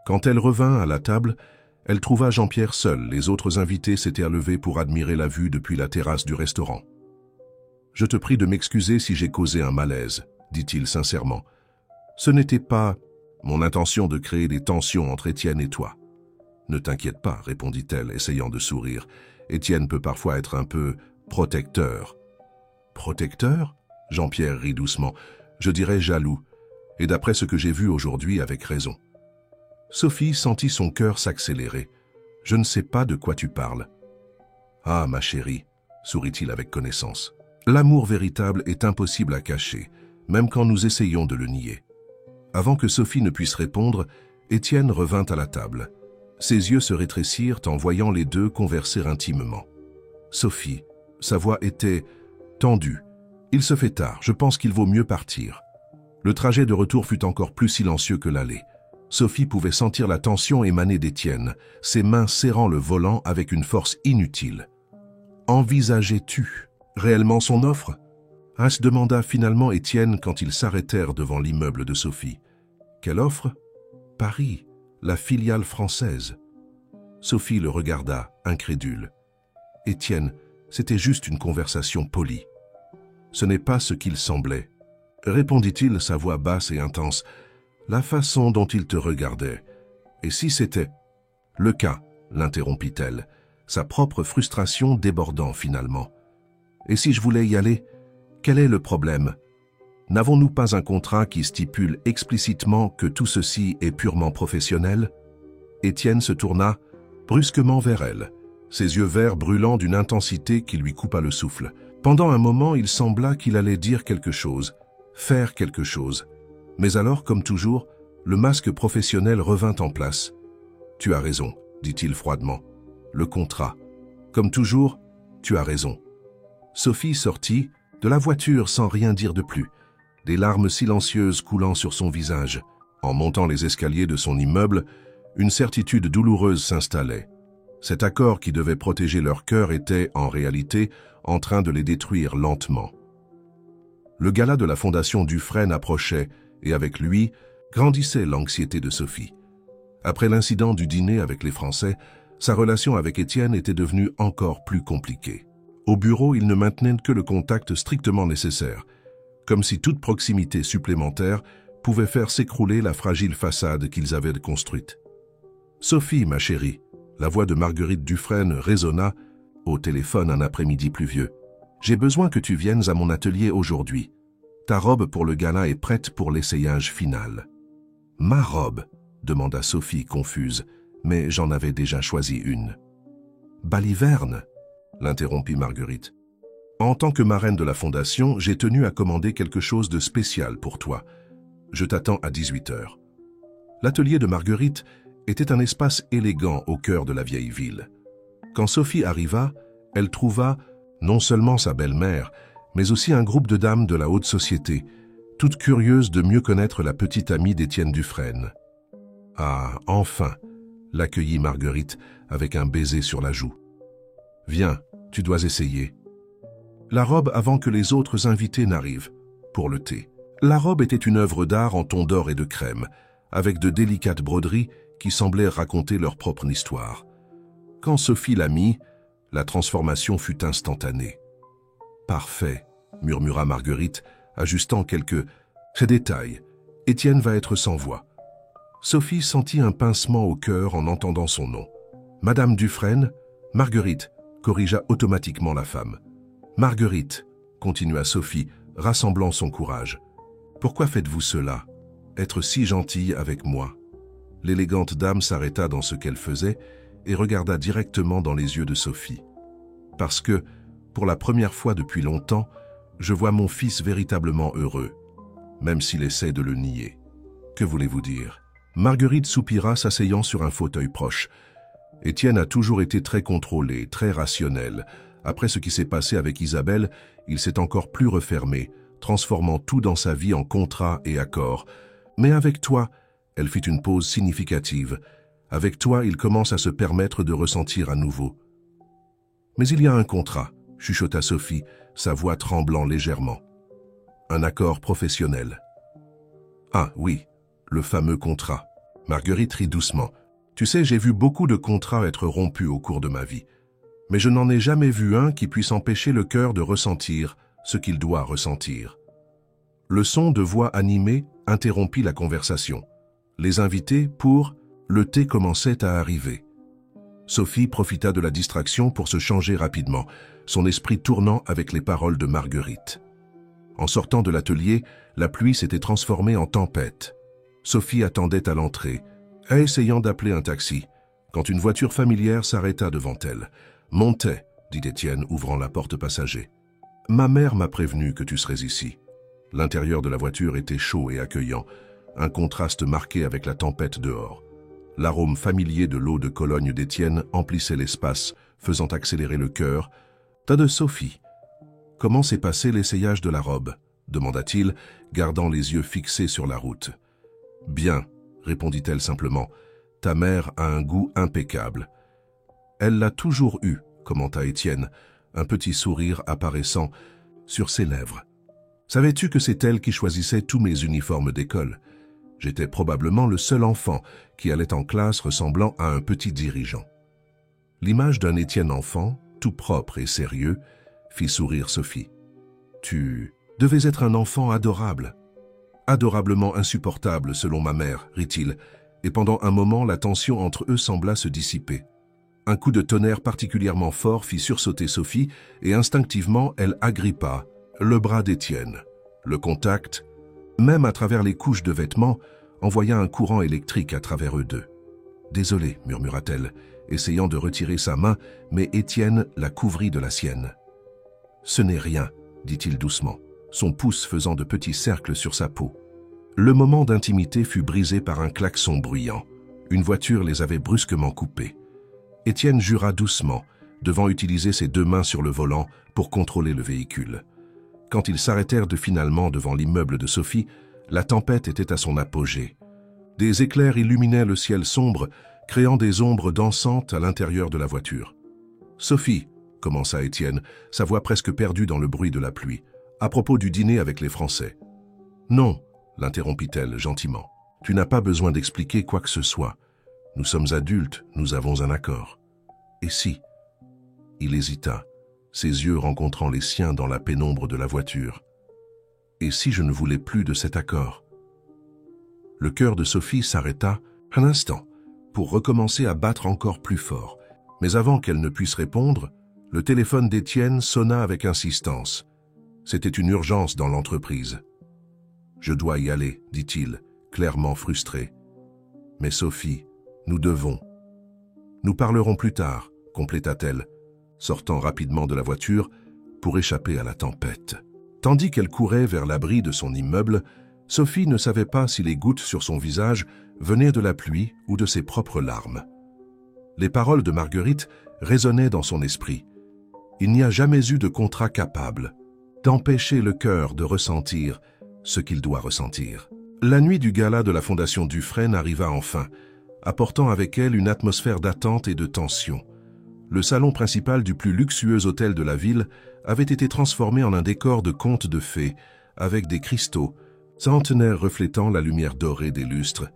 Quand elle revint à la table, elle trouva Jean-Pierre seul. Les autres invités s'étaient levés pour admirer la vue depuis la terrasse du restaurant. « Je te prie de m'excuser si j'ai causé un malaise, » dit-il sincèrement. « Ce n'était pas mon intention de créer des tensions entre Étienne et toi. »« Ne t'inquiète pas, » répondit-elle, essayant de sourire. « Étienne peut parfois être un peu protecteur. »« Protecteur ?» Jean-Pierre rit doucement. « Je dirais jaloux, et d'après ce que j'ai vu aujourd'hui, avec raison. » Sophie sentit son cœur s'accélérer. « Je ne sais pas de quoi tu parles. »« Ah, ma chérie, » sourit-il avec connaissance. « L'amour véritable est impossible à cacher, même quand nous essayons de le nier. » Avant que Sophie ne puisse répondre, Étienne revint à la table. Ses yeux se rétrécirent en voyant les deux converser intimement. Sophie, sa voix était tendue. « Il se fait tard, je pense qu'il vaut mieux partir. » Le trajet de retour fut encore plus silencieux que l'aller. Sophie pouvait sentir la tension émaner d'Étienne, ses mains serrant le volant avec une force inutile. Envisageais-tu réellement son offre? Se demanda finalement Étienne quand ils s'arrêtèrent devant l'immeuble de Sophie. Quelle offre? Paris, la filiale française. Sophie le regarda, incrédule. Étienne, c'était juste une conversation polie. Ce n'est pas ce qu'il semblait, répondit-il, sa voix basse et intense. La façon dont il te regardait. Et si c'était le cas, l'interrompit-elle, sa propre frustration débordant finalement. Et si je voulais y aller, quel est le problème? N'avons-nous pas un contrat qui stipule explicitement que tout ceci est purement professionnel? Étienne se tourna brusquement vers elle, ses yeux verts brûlant d'une intensité qui lui coupa le souffle. Pendant un moment, il sembla qu'il allait dire quelque chose, faire quelque chose. Mais alors, comme toujours, le masque professionnel revint en place. « Tu as raison, » dit-il froidement. « Le contrat. Comme toujours, tu as raison. » Sophie sortit de la voiture sans rien dire de plus, des larmes silencieuses coulant sur son visage. En montant les escaliers de son immeuble, une certitude douloureuse s'installait. Cet accord qui devait protéger leur cœur était, en réalité, en train de les détruire lentement. Le gala de la Fondation Dufresne approchait, et avec lui, grandissait l'anxiété de Sophie. Après l'incident du dîner avec les Français, sa relation avec Étienne était devenue encore plus compliquée. Au bureau, il ne maintenait que le contact strictement nécessaire, comme si toute proximité supplémentaire pouvait faire s'écrouler la fragile façade qu'ils avaient construite. « Sophie, ma chérie », la voix de Marguerite Dufresne résonna au téléphone un après-midi pluvieux. « J'ai besoin que tu viennes à mon atelier aujourd'hui. Ta robe pour le gala est prête pour l'essayage final. »« Ma robe ?» demanda Sophie confuse, mais j'en avais déjà choisi une. « Baliverne ?» l'interrompit Marguerite. « En tant que marraine de la Fondation, j'ai tenu à commander quelque chose de spécial pour toi. Je t'attends à 18h. » L'atelier de Marguerite était un espace élégant au cœur de la vieille ville. Quand Sophie arriva, elle trouva non seulement sa belle-mère, mais aussi un groupe de dames de la haute société, toutes curieuses de mieux connaître la petite amie d'Étienne Dufresne. « Ah, enfin !» l'accueillit Marguerite avec un baiser sur la joue. « Viens, tu dois essayer. » La robe avant que les autres invités n'arrivent, pour le thé. La robe était une œuvre d'art en tons d'or et de crème, avec de délicates broderies qui semblaient raconter leur propre histoire. Quand Sophie la mit, la transformation fut instantanée. « Parfait », murmura Marguerite, ajustant quelques détails. « Étienne va être sans voix. » Sophie sentit un pincement au cœur en entendant son nom. « Madame Dufresne, Marguerite », corrigea automatiquement la femme. « Marguerite », continua Sophie, rassemblant son courage. « Pourquoi faites-vous cela? Être si gentille avec moi ?» L'élégante dame s'arrêta dans ce qu'elle faisait et regarda directement dans les yeux de Sophie. « Parce que, pour la première fois depuis longtemps, je vois mon fils véritablement heureux, même s'il essaie de le nier. Que voulez-vous dire ?» Marguerite soupira, s'asseyant sur un fauteuil proche. Étienne a toujours été très contrôlé, très rationnel. Après ce qui s'est passé avec Isabelle, il s'est encore plus refermé, transformant tout dans sa vie en contrat et accord. Mais avec toi, elle fit une pause significative. Avec toi, il commence à se permettre de ressentir à nouveau. Mais il y a un contrat, chuchota Sophie, sa voix tremblant légèrement. Un accord professionnel. Ah oui, le fameux contrat. Marguerite rit doucement. Tu sais, j'ai vu beaucoup de contrats être rompus au cours de ma vie. Mais je n'en ai jamais vu un qui puisse empêcher le cœur de ressentir ce qu'il doit ressentir. Le son de voix animée interrompit la conversation. Les invités le thé commençait à arriver. Sophie profita de la distraction pour se changer rapidement, son esprit tournant avec les paroles de Marguerite. En sortant de l'atelier, la pluie s'était transformée en tempête. Sophie attendait à l'entrée, essayant d'appeler un taxi, quand une voiture familière s'arrêta devant elle. « Montez », dit Étienne, ouvrant la porte passager. « Ma mère m'a prévenu que tu serais ici. » L'intérieur de la voiture était chaud et accueillant, un contraste marqué avec la tempête dehors. L'arôme familier de l'eau de Cologne d'Étienne emplissait l'espace, faisant accélérer le cœur. « T'as de Sophie. Comment s'est passé l'essayage de la robe ?» demanda-t-il, gardant les yeux fixés sur la route. « Bien », répondit-elle simplement. « Ta mère a un goût impeccable. » Elle l'a toujours eu, commenta Étienne, un petit sourire apparaissant sur ses lèvres. Savais-tu que c'est elle qui choisissait tous mes uniformes d'école? J'étais probablement le seul enfant qui allait en classe ressemblant à un petit dirigeant. L'image d'un Étienne enfant, tout propre et sérieux, fit sourire Sophie. Tu devais être un enfant adorable. Adorablement insupportable, selon ma mère, rit-il, et pendant un moment, la tension entre eux sembla se dissiper. Un coup de tonnerre particulièrement fort fit sursauter Sophie, et instinctivement, elle agrippa le bras d'Étienne. Le contact, même à travers les couches de vêtements, envoya un courant électrique à travers eux deux. « Désolé, murmura-t-elle, essayant de retirer sa main, mais Étienne la couvrit de la sienne. « Ce n'est rien, dit-il doucement, son pouce faisant de petits cercles sur sa peau. Le moment d'intimité fut brisé par un klaxon bruyant. Une voiture les avait brusquement coupés. Étienne jura doucement, devant utiliser ses deux mains sur le volant pour contrôler le véhicule. Quand ils s'arrêtèrent finalement devant l'immeuble de Sophie, la tempête était à son apogée. Des éclairs illuminaient le ciel sombre, créant des ombres dansantes à l'intérieur de la voiture. « Sophie, commença Étienne, sa voix presque perdue dans le bruit de la pluie, à propos du dîner avec les Français. « Non, l'interrompit-elle gentiment. Tu n'as pas besoin d'expliquer quoi que ce soit. Nous sommes adultes, nous avons un accord. Et si ?» Il hésita, ses yeux rencontrant les siens dans la pénombre de la voiture. « Et si je ne voulais plus de cet accord ?» Le cœur de Sophie s'arrêta un instant pour recommencer à battre encore plus fort. Mais avant qu'elle ne puisse répondre, le téléphone d'Étienne sonna avec insistance. C'était une urgence dans l'entreprise. « Je dois y aller, dit-il, clairement frustré. « Mais Sophie, nous devons. »« Nous parlerons plus tard, » compléta-t-elle, sortant rapidement de la voiture pour échapper à la tempête. Tandis qu'elle courait vers l'abri de son immeuble, Sophie ne savait pas si les gouttes sur son visage venaient de la pluie ou de ses propres larmes. Les paroles de Marguerite résonnaient dans son esprit. Il n'y a jamais eu de contrat capable d'empêcher le cœur de ressentir ce qu'il doit ressentir. La nuit du gala de la Fondation Dufresne arriva enfin, apportant avec elle une atmosphère d'attente et de tension. Le salon principal du plus luxueux hôtel de la ville avait été transformé en un décor de contes de fées, avec des cristaux, centenaires reflétant la lumière dorée des lustres,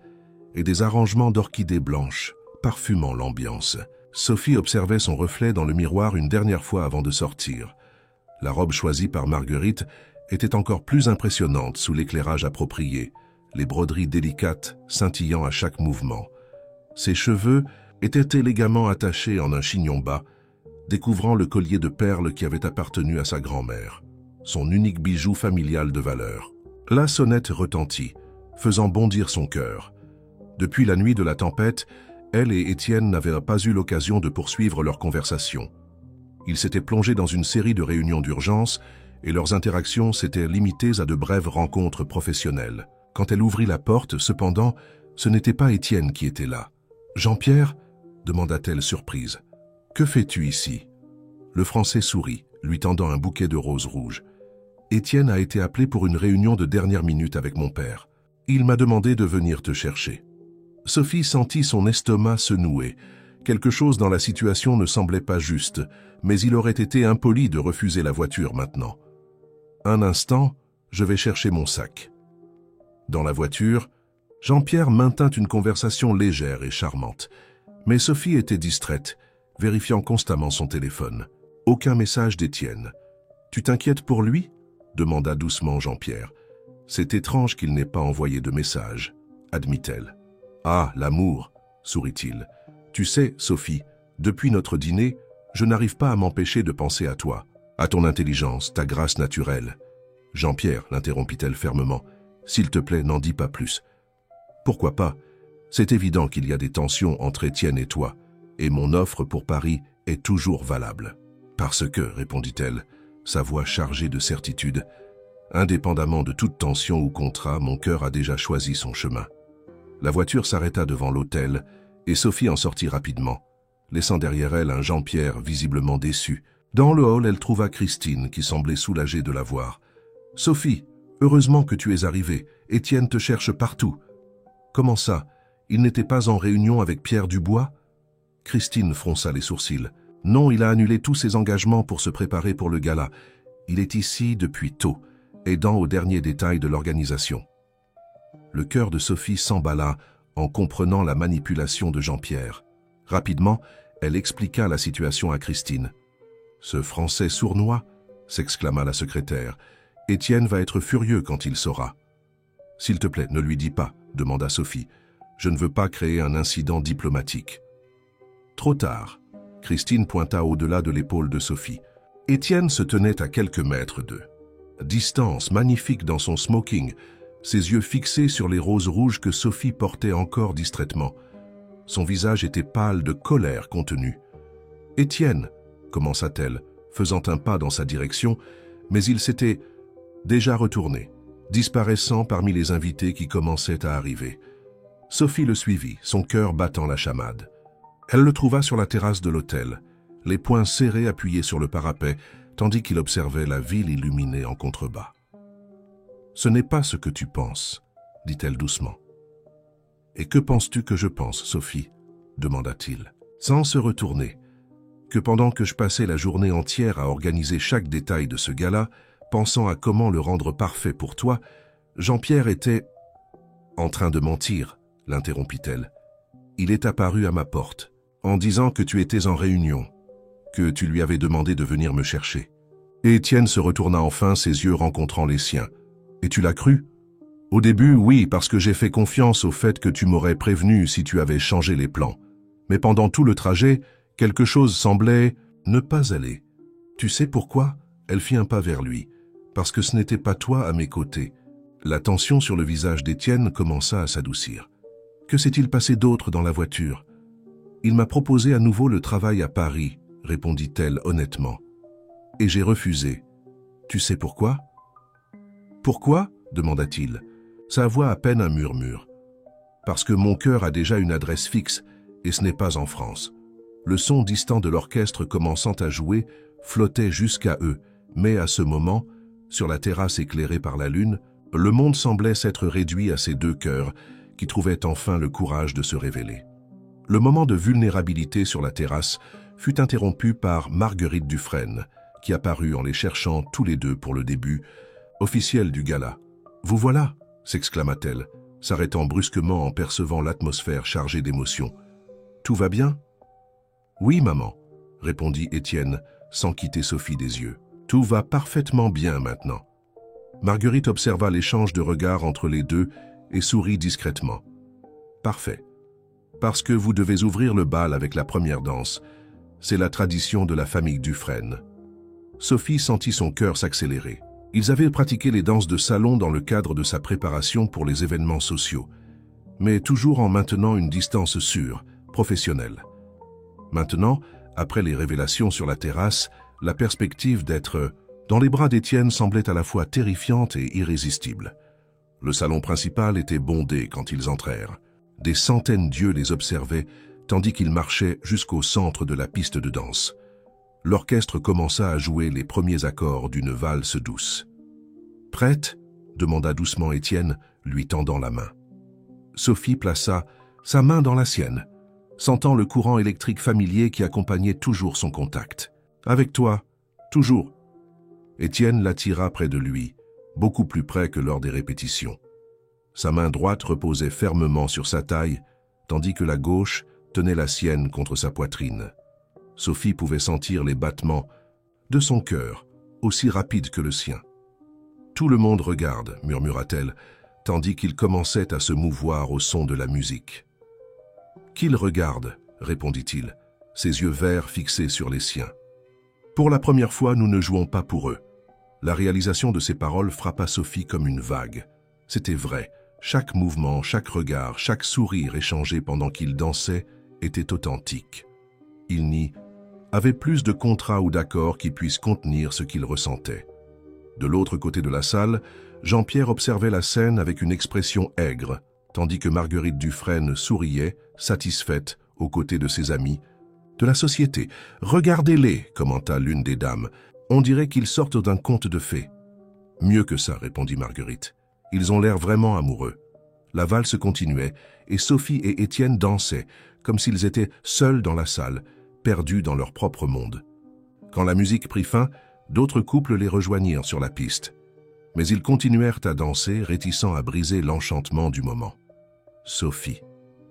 et des arrangements d'orchidées blanches, parfumant l'ambiance. Sophie observait son reflet dans le miroir une dernière fois avant de sortir. La robe choisie par Marguerite était encore plus impressionnante sous l'éclairage approprié, les broderies délicates scintillant à chaque mouvement. Ses cheveux étaient élégamment attachés en un chignon bas, découvrant le collier de perles qui avait appartenu à sa grand-mère, son unique bijou familial de valeur. La sonnette retentit, faisant bondir son cœur. Depuis la nuit de la tempête, elle et Étienne n'avaient pas eu l'occasion de poursuivre leur conversation. Ils s'étaient plongés dans une série de réunions d'urgence et leurs interactions s'étaient limitées à de brèves rencontres professionnelles. Quand elle ouvrit la porte, cependant, ce n'était pas Étienne qui était là. « Jean-Pierre » demanda-t-elle surprise. « Que fais-tu ici ?» Le Français sourit, lui tendant un bouquet de roses rouges. « Étienne a été appelé pour une réunion de dernière minute avec mon père. Il m'a demandé de venir te chercher. » Sophie sentit son estomac se nouer. Quelque chose dans la situation ne semblait pas juste, mais il aurait été impoli de refuser la voiture maintenant. « Un instant, je vais chercher mon sac. » Dans la voiture, Jean-Pierre maintint une conversation légère et charmante. Mais Sophie était distraite, vérifiant constamment son téléphone. Aucun message d'Étienne. « Tu t'inquiètes pour lui ?» demanda doucement Jean-Pierre. « C'est étrange qu'il n'ait pas envoyé de message, » admit-elle. « Ah, l'amour !» sourit-il. « Tu sais, Sophie, depuis notre dîner, je n'arrive pas à m'empêcher de penser à toi, à ton intelligence, ta grâce naturelle. » « Jean-Pierre, l'interrompit-elle fermement, « s'il te plaît, n'en dis pas plus. »« Pourquoi pas? C'est évident qu'il y a des tensions entre Étienne et toi, et mon offre pour Paris est toujours valable. »« Parce que, répondit-elle, sa voix chargée de certitude, indépendamment de toute tension ou contrat, mon cœur a déjà choisi son chemin. » La voiture s'arrêta devant l'hôtel, et Sophie en sortit rapidement, laissant derrière elle un Jean-Pierre visiblement déçu. Dans le hall, elle trouva Christine, qui semblait soulagée de la voir. « Sophie, heureusement que tu es arrivée. Étienne te cherche partout. »« Comment ça ? Il n'était pas en réunion avec Pierre Dubois? Christine fronça les sourcils. Non, il a annulé tous ses engagements pour se préparer pour le gala. Il est ici depuis tôt, aidant aux derniers détails de l'organisation. Le cœur de Sophie s'emballa en comprenant la manipulation de Jean-Pierre. Rapidement, elle expliqua la situation à Christine. « Ce Français sournois » s'exclama la secrétaire. « Étienne va être furieux quand il saura. »« S'il te plaît, ne lui dis pas, » demanda Sophie. « Je ne veux pas créer un incident diplomatique. » Trop tard. Christine pointa au-delà de l'épaule de Sophie. Étienne se tenait à quelques mètres d'eux. Distance, magnifique dans son smoking, ses yeux fixés sur les roses rouges que Sophie portait encore distraitement. Son visage était pâle de colère contenue. « Étienne !» commença-t-elle, faisant un pas dans sa direction, mais il s'était déjà retourné, disparaissant parmi les invités qui commençaient à arriver. Sophie le suivit, son cœur battant la chamade. Elle le trouva sur la terrasse de l'hôtel, les poings serrés appuyés sur le parapet, tandis qu'il observait la ville illuminée en contrebas. « Ce n'est pas ce que tu penses, » dit-elle doucement. « Et que penses-tu que je pense, Sophie ?» demanda-t-il, sans se retourner. « Que pendant que je passais la journée entière à organiser chaque détail de ce gala, pensant à comment le rendre parfait pour toi, Jean-Pierre était... » « En train de mentir, » l'interrompit-elle. « Il est apparu à ma porte, en disant que tu étais en réunion, que tu lui avais demandé de venir me chercher. » Et Étienne se retourna enfin, ses yeux rencontrant les siens. « Et tu l'as cru ?»« Au début, oui, parce que j'ai fait confiance au fait que tu m'aurais prévenu si tu avais changé les plans. Mais pendant tout le trajet, quelque chose semblait ne pas aller. Tu sais pourquoi ?» Elle fit un pas vers lui. « Parce que ce n'était pas toi à mes côtés. » La tension sur le visage d'Étienne commença à s'adoucir. « Que s'est-il passé d'autre dans la voiture ?»« Il m'a proposé à nouveau le travail à Paris, » répondit-elle honnêtement. « Et j'ai refusé. Tu sais pourquoi ?»« Pourquoi ?» demanda-t-il, sa voix à peine un murmure. « Parce que mon cœur a déjà une adresse fixe, et ce n'est pas en France. » Le son distant de l'orchestre commençant à jouer flottait jusqu'à eux, mais à ce moment, sur la terrasse éclairée par la lune, le monde semblait s'être réduit à ces deux cœurs qui trouvaient enfin le courage de se révéler. Le moment de vulnérabilité sur la terrasse fut interrompu par Marguerite Dufresne, qui apparut en les cherchant tous les deux pour le début officiel du gala. « Vous voilà !» s'exclama-t-elle, s'arrêtant brusquement en percevant l'atmosphère chargée d'émotions. « Tout va bien ?»« Oui, maman », répondit Étienne, sans quitter Sophie des yeux. « Tout va parfaitement bien maintenant. » Marguerite observa l'échange de regards entre les deux et sourit discrètement. « Parfait. Parce que vous devez ouvrir le bal avec la première danse. C'est la tradition de la famille Dufresne. » Sophie sentit son cœur s'accélérer. Ils avaient pratiqué les danses de salon dans le cadre de sa préparation pour les événements sociaux, mais toujours en maintenant une distance sûre, professionnelle. Maintenant, après les révélations sur la terrasse, la perspective d'être dans les bras d'Étienne semblait à la fois terrifiante et irrésistible. Le salon principal était bondé quand ils entrèrent. Des centaines d'yeux les observaient, tandis qu'ils marchaient jusqu'au centre de la piste de danse. L'orchestre commença à jouer les premiers accords d'une valse douce. « Prête ?» demanda doucement Étienne, lui tendant la main. Sophie plaça sa main dans la sienne, sentant le courant électrique familier qui accompagnait toujours son contact. « Avec toi, toujours !» Étienne l'attira près de lui, beaucoup plus près que lors des répétitions. Sa main droite reposait fermement sur sa taille, tandis que la gauche tenait la sienne contre sa poitrine. Sophie pouvait sentir les battements de son cœur, aussi rapides que le sien. « Tout le monde regarde », murmura-t-elle, tandis qu'il commençait à se mouvoir au son de la musique. « Qu'il regarde », répondit-il, ses yeux verts fixés sur les siens. « Pour la première fois, nous ne jouons pas pour eux. » La réalisation de ces paroles frappa Sophie comme une vague. C'était vrai, chaque mouvement, chaque regard, chaque sourire échangé pendant qu'ils dansaient était authentique. Il n'y avait plus de contrats ou d'accords qui puissent contenir ce qu'ils ressentaient. De l'autre côté de la salle, Jean-Pierre observait la scène avec une expression aigre, tandis que Marguerite Dufresne souriait, satisfaite, aux côtés de ses amis. « De la société, regardez-les » commenta l'une des dames. « On dirait qu'ils sortent d'un conte de fées. »« Mieux que ça, répondit Marguerite. Ils ont l'air vraiment amoureux. » La valse continuait, et Sophie et Étienne dansaient, comme s'ils étaient seuls dans la salle, perdus dans leur propre monde. Quand la musique prit fin, d'autres couples les rejoignirent sur la piste. Mais ils continuèrent à danser, réticents à briser l'enchantement du moment. « Sophie »,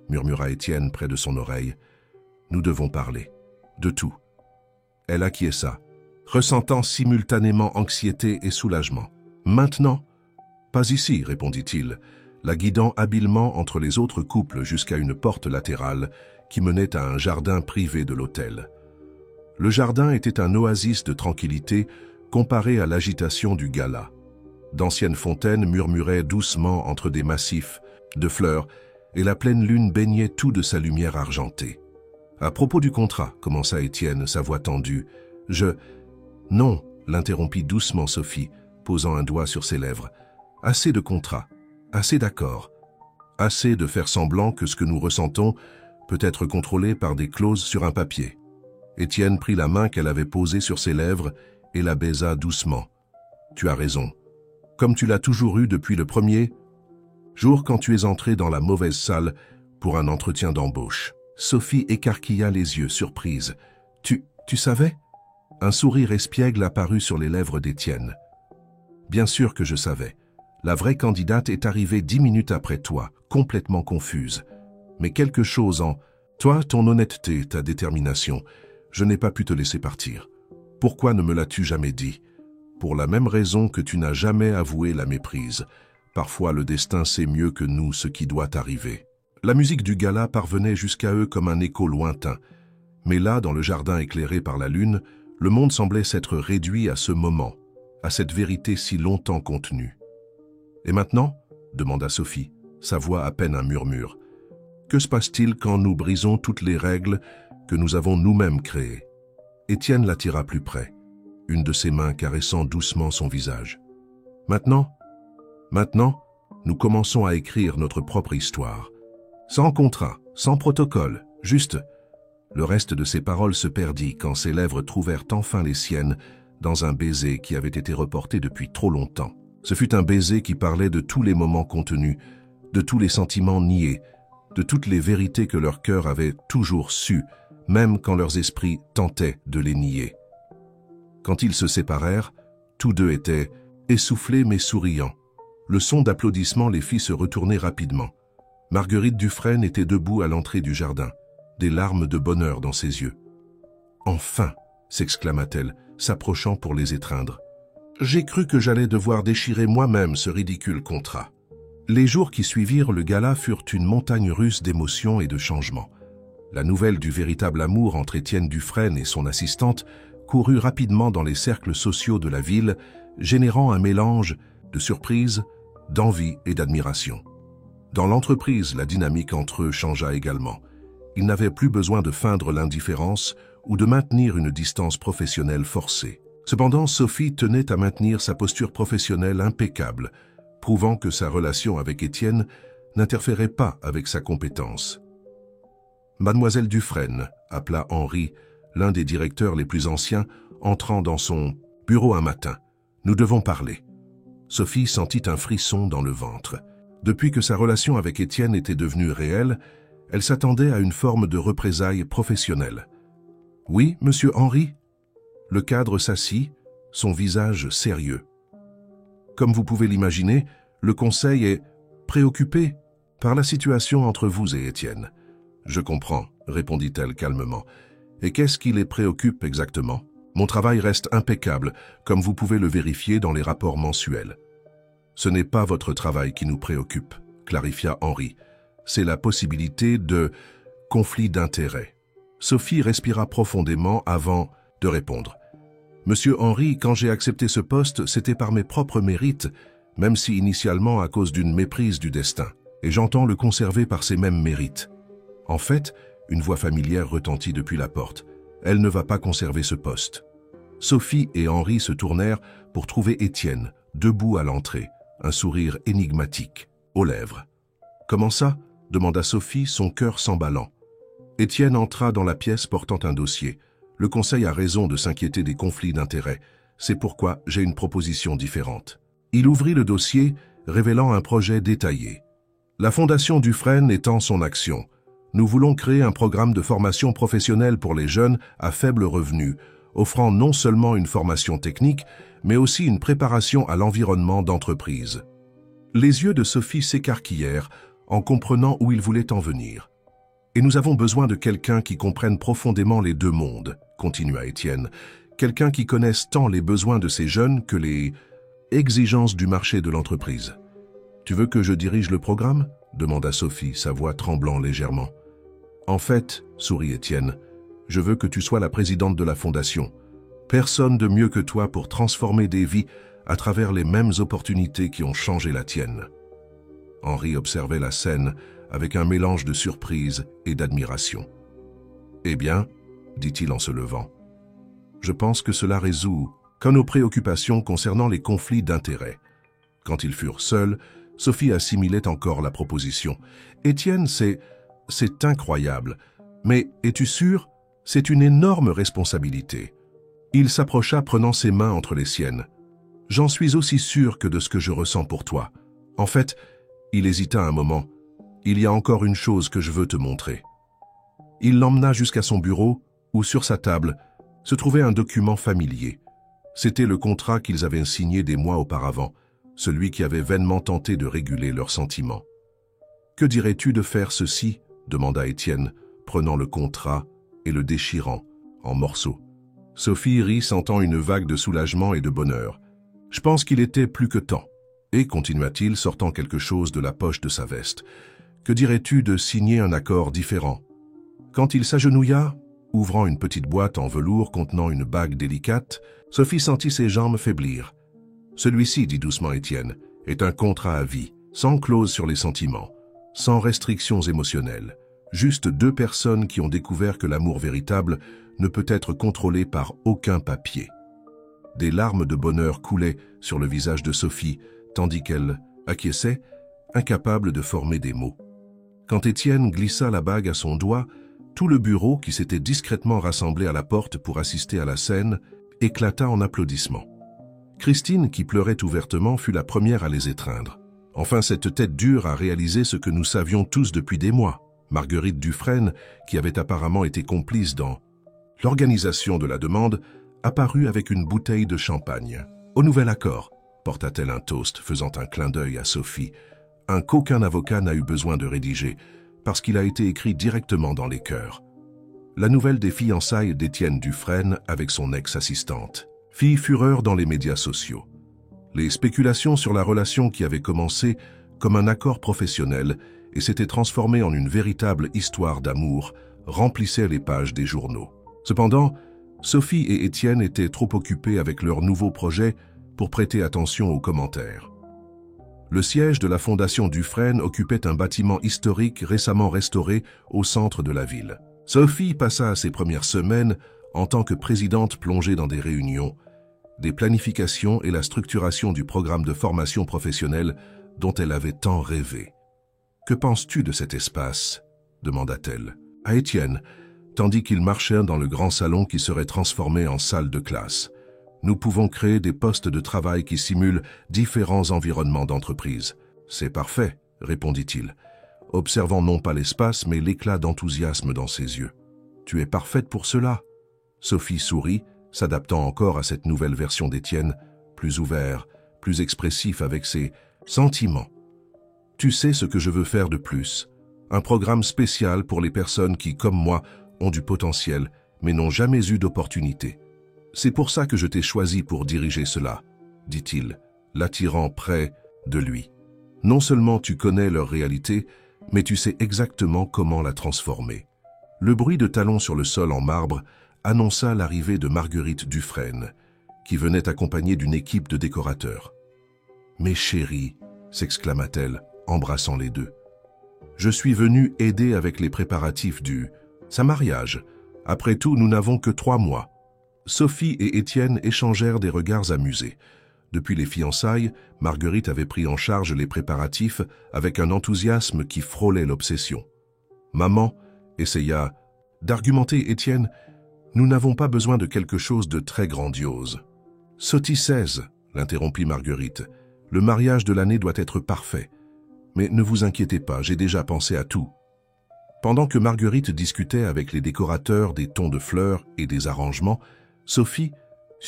murmura Étienne près de son oreille, « nous devons parler. De tout. » Elle acquiesça, ressentant simultanément anxiété et soulagement. « Maintenant ?»« Pas ici », répondit-il, la guidant habilement entre les autres couples jusqu'à une porte latérale qui menait à un jardin privé de l'hôtel. Le jardin était un oasis de tranquillité comparé à l'agitation du gala. D'anciennes fontaines murmuraient doucement entre des massifs de fleurs et la pleine lune baignait tout de sa lumière argentée. « À propos du contrat, » commença Étienne, sa voix tendue, « Non, » l'interrompit doucement Sophie, posant un doigt sur ses lèvres. « Assez de contrats, assez d'accords, assez de faire semblant que ce que nous ressentons peut être contrôlé par des clauses sur un papier. » Étienne prit la main qu'elle avait posée sur ses lèvres et la baisa doucement. « Tu as raison. Comme tu l'as toujours eu depuis le premier jour quand tu es entré dans la mauvaise salle pour un entretien d'embauche. » Sophie écarquilla les yeux, surprise. « Tu savais ?» Un sourire espiègle apparut sur les lèvres d'Étienne. « Bien sûr que je savais. La vraie candidate est arrivée 10 minutes après toi, complètement confuse. Mais quelque chose en toi, ton honnêteté, ta détermination, je n'ai pas pu te laisser partir. Pourquoi ne me l'as-tu jamais dit? Pour la même raison que tu n'as jamais avoué la méprise. Parfois le destin sait mieux que nous ce qui doit arriver. » La musique du gala parvenait jusqu'à eux comme un écho lointain. Mais là, dans le jardin éclairé par la lune, le monde semblait s'être réduit à ce moment, à cette vérité si longtemps contenue. « Et maintenant ?» demanda Sophie, sa voix à peine un murmure. « Que se passe-t-il quand nous brisons toutes les règles que nous avons nous-mêmes créées ?» Étienne l'attira plus près, une de ses mains caressant doucement son visage. « Maintenant, nous commençons à écrire notre propre histoire. Sans contrat, sans protocole, juste. » Le reste de ses paroles se perdit quand ses lèvres trouvèrent enfin les siennes dans un baiser qui avait été reporté depuis trop longtemps. Ce fut un baiser qui parlait de tous les moments contenus, de tous les sentiments niés, de toutes les vérités que leur cœur avait toujours su, même quand leurs esprits tentaient de les nier. Quand ils se séparèrent, tous deux étaient essoufflés mais souriants. Le son d'applaudissements les fit se retourner rapidement. Marguerite Dufresne était debout à l'entrée du jardin, des larmes de bonheur dans ses yeux. « Enfin !» s'exclama-t-elle, s'approchant pour les étreindre. « J'ai cru que j'allais devoir déchirer moi-même ce ridicule contrat. » Les jours qui suivirent le gala furent une montagne russe d'émotions et de changements. La nouvelle du véritable amour entre Étienne Dufresne et son assistante courut rapidement dans les cercles sociaux de la ville, générant un mélange de surprise, d'envie et d'admiration. Dans l'entreprise, la dynamique entre eux changea également. Ils n'avaient plus besoin de feindre l'indifférence ou de maintenir une distance professionnelle forcée. Cependant, Sophie tenait à maintenir sa posture professionnelle impeccable, prouvant que sa relation avec Étienne n'interférait pas avec sa compétence. « Mademoiselle Dufresne », appela Henri, l'un des directeurs les plus anciens, entrant dans son bureau un matin. « Nous devons parler. » Sophie sentit un frisson dans le ventre. Depuis que sa relation avec Étienne était devenue réelle, elle s'attendait à une forme de représailles professionnelles. « Oui, monsieur Henri ?» Le cadre s'assit, son visage sérieux. « Comme vous pouvez l'imaginer, le conseil est préoccupé par la situation entre vous et Étienne. »« Je comprends, » répondit-elle calmement. « Et qu'est-ce qui les préoccupe exactement ? Mon travail reste impeccable, comme vous pouvez le vérifier dans les rapports mensuels. » « Ce n'est pas votre travail qui nous préoccupe, » clarifia Henri. « C'est la possibilité de conflit d'intérêts. » Sophie respira profondément avant de répondre. « Monsieur Henri, quand j'ai accepté ce poste, c'était par mes propres mérites, même si initialement à cause d'une méprise du destin. Et j'entends le conserver par ces mêmes mérites. » En fait, une voix familière retentit depuis la porte. « Elle ne va pas conserver ce poste. » Sophie et Henri se tournèrent pour trouver Étienne, debout à l'entrée, un sourire énigmatique, aux lèvres. « Comment ça ?» demanda Sophie, son cœur s'emballant. Étienne entra dans la pièce portant un dossier. « Le conseil a raison de s'inquiéter des conflits d'intérêts. C'est pourquoi j'ai une proposition différente. » Il ouvrit le dossier, révélant un projet détaillé. La Fondation Dufresne étend son action. Nous voulons créer un programme de formation professionnelle pour les jeunes à faible revenu, offrant non seulement une formation technique, mais aussi une préparation à l'environnement d'entreprise. Les yeux de Sophie s'écarquillèrent en comprenant où il voulait en venir. Et nous avons besoin de quelqu'un qui comprenne profondément les deux mondes, continua Étienne, quelqu'un qui connaisse tant les besoins de ces jeunes que les exigences du marché de l'entreprise. Tu veux que je dirige le programme ? Demanda Sophie, sa voix tremblant légèrement. En fait, sourit Étienne, je veux que tu sois la présidente de la fondation. Personne de mieux que toi pour transformer des vies à travers les mêmes opportunités qui ont changé la tienne. Henri observait la scène avec un mélange de surprise et d'admiration. Eh bien, dit-il en se levant, je pense que cela résout qu'à nos préoccupations concernant les conflits d'intérêts. Quand ils furent seuls, Sophie assimilait encore la proposition. Étienne, c'est incroyable. Mais es-tu sûr? C'est une énorme responsabilité. Il s'approcha prenant ses mains entre les siennes. J'en suis aussi sûr que de ce que je ressens pour toi. En fait, il hésita un moment. Il y a encore une chose que je veux te montrer. Il l'emmena jusqu'à son bureau, où sur sa table se trouvait un document familier. C'était le contrat qu'ils avaient signé des mois auparavant, celui qui avait vainement tenté de réguler leurs sentiments. « Que dirais-tu de faire ceci ?» demanda Étienne, prenant le contrat et le déchirant en morceaux. Sophie rit, sentant une vague de soulagement et de bonheur. « Je pense qu'il était plus que temps. » Et continua-t-il, sortant quelque chose de la poche de sa veste. « Que dirais-tu de signer un accord différent ?» Quand il s'agenouilla, ouvrant une petite boîte en velours contenant une bague délicate, Sophie sentit ses jambes faiblir. « Celui-ci, dit doucement Étienne, est un contrat à vie, sans clause sur les sentiments, sans restrictions émotionnelles. Juste deux personnes qui ont découvert que l'amour véritable ne peut être contrôlé par aucun papier. » Des larmes de bonheur coulaient sur le visage de Sophie, tandis qu'elle acquiesçait, incapable de former des mots. Quand Étienne glissa la bague à son doigt, tout le bureau, qui s'était discrètement rassemblé à la porte pour assister à la scène, éclata en applaudissements. Christine, qui pleurait ouvertement, fut la première à les étreindre. Enfin, cette tête dure a réalisé ce que nous savions tous depuis des mois. Marguerite Dufresne, qui avait apparemment été complice dans l'organisation de la demande, apparut avec une bouteille de champagne. « Au nouvel accord », porta-t-elle un toast, faisant un clin d'œil à Sophie, un qu'aucun avocat n'a eu besoin de rédiger, parce qu'il a été écrit directement dans les cœurs. La nouvelle des fiançailles d'Étienne Dufresne avec son ex-assistante fit fureur dans les médias sociaux. Les spéculations sur la relation qui avait commencé comme un accord professionnel et s'était transformée en une véritable histoire d'amour remplissaient les pages des journaux. Cependant, Sophie et Étienne étaient trop occupés avec leur nouveau projet pour prêter attention aux commentaires. Le siège de la Fondation Dufresne occupait un bâtiment historique récemment restauré au centre de la ville. Sophie passa ses premières semaines en tant que présidente plongée dans des réunions, des planifications et la structuration du programme de formation professionnelle dont elle avait tant rêvé. « Que penses-tu de cet espace ?» demanda-t-elle à Étienne, tandis qu'ils marchaient dans le grand salon qui serait transformé en salle de classe. « Nous pouvons créer des postes de travail qui simulent différents environnements d'entreprise. »« C'est parfait, » répondit-il, observant non pas l'espace, mais l'éclat d'enthousiasme dans ses yeux. « Tu es parfaite pour cela. » Sophie sourit, s'adaptant encore à cette nouvelle version d'Étienne, plus ouvert, plus expressif avec ses sentiments. « Tu sais ce que je veux faire de plus. Un programme spécial pour les personnes qui, comme moi, ont du potentiel, mais n'ont jamais eu d'opportunité. C'est pour ça que je t'ai choisi pour diriger cela, dit-il, l'attirant près de lui. Non seulement tu connais leur réalité, mais tu sais exactement comment la transformer. » Le bruit de talons sur le sol en marbre annonça l'arrivée de Marguerite Dufresne, qui venait accompagnée d'une équipe de décorateurs. « Mes chéris, » s'exclama-t-elle, embrassant les deux. « Je suis venue aider avec les préparatifs sa mariage. Après tout, nous n'avons que 3 mois. » Sophie et Étienne échangèrent des regards amusés. Depuis les fiançailles, Marguerite avait pris en charge les préparatifs avec un enthousiasme qui frôlait l'obsession. Maman essaya d'argumenter Étienne. « Nous n'avons pas besoin de quelque chose de très grandiose. »« Sottisaise, » l'interrompit Marguerite. « Le mariage de l'année doit être parfait. Mais ne vous inquiétez pas, j'ai déjà pensé à tout. » Pendant que Marguerite discutait avec les décorateurs des tons de fleurs et des arrangements, Sophie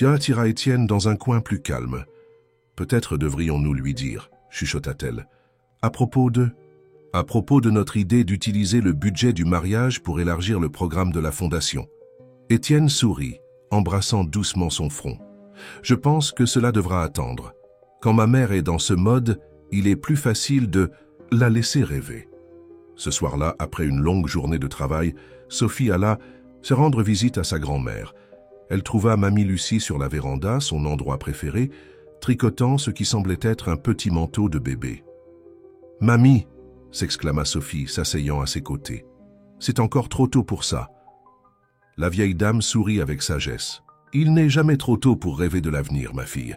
attira Étienne dans un coin plus calme. « Peut-être devrions-nous lui dire, » chuchota-t-elle. « À propos de notre idée d'utiliser le budget du mariage pour élargir le programme de la Fondation. » Étienne sourit, embrassant doucement son front. « Je pense que cela devra attendre. Quand ma mère est dans ce mode, il est plus facile de la laisser rêver. » Ce soir-là, après une longue journée de travail, Sophie alla se rendre visite à sa grand-mère. Elle trouva Mamie Lucie sur la véranda, son endroit préféré, tricotant ce qui semblait être un petit manteau de bébé. « Mamie !» s'exclama Sophie, s'asseyant à ses côtés. « C'est encore trop tôt pour ça. » La vieille dame sourit avec sagesse. « Il n'est jamais trop tôt pour rêver de l'avenir, ma fille.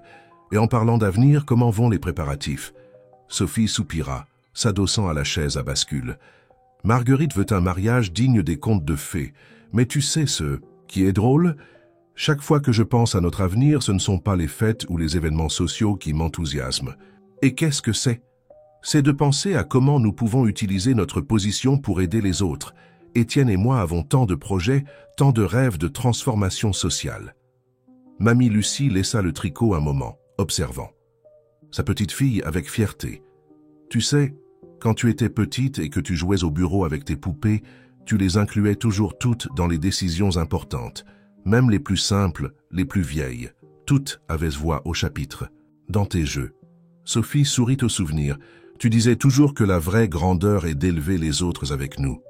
Et en parlant d'avenir, comment vont les préparatifs ?» Sophie soupira, s'adossant à la chaise à bascule. « Marguerite veut un mariage digne des contes de fées. Mais tu sais ce qui est drôle ? Chaque fois que je pense à notre avenir, ce ne sont pas les fêtes ou les événements sociaux qui m'enthousiasment. Et qu'est-ce que c'est ? C'est de penser à comment nous pouvons utiliser notre position pour aider les autres. Étienne et moi avons tant de projets, tant de rêves de transformation sociale. » Mamie Lucie laissa le tricot un moment, observant sa petite fille avec fierté. « Tu sais, quand tu étais petite et que tu jouais au bureau avec tes poupées, tu les incluais toujours toutes dans les décisions importantes, même les plus simples, les plus vieilles. Toutes avaient voix au chapitre. Dans tes jeux. » Sophie sourit au souvenir. « Tu disais toujours que la vraie grandeur est d'élever les autres avec nous. »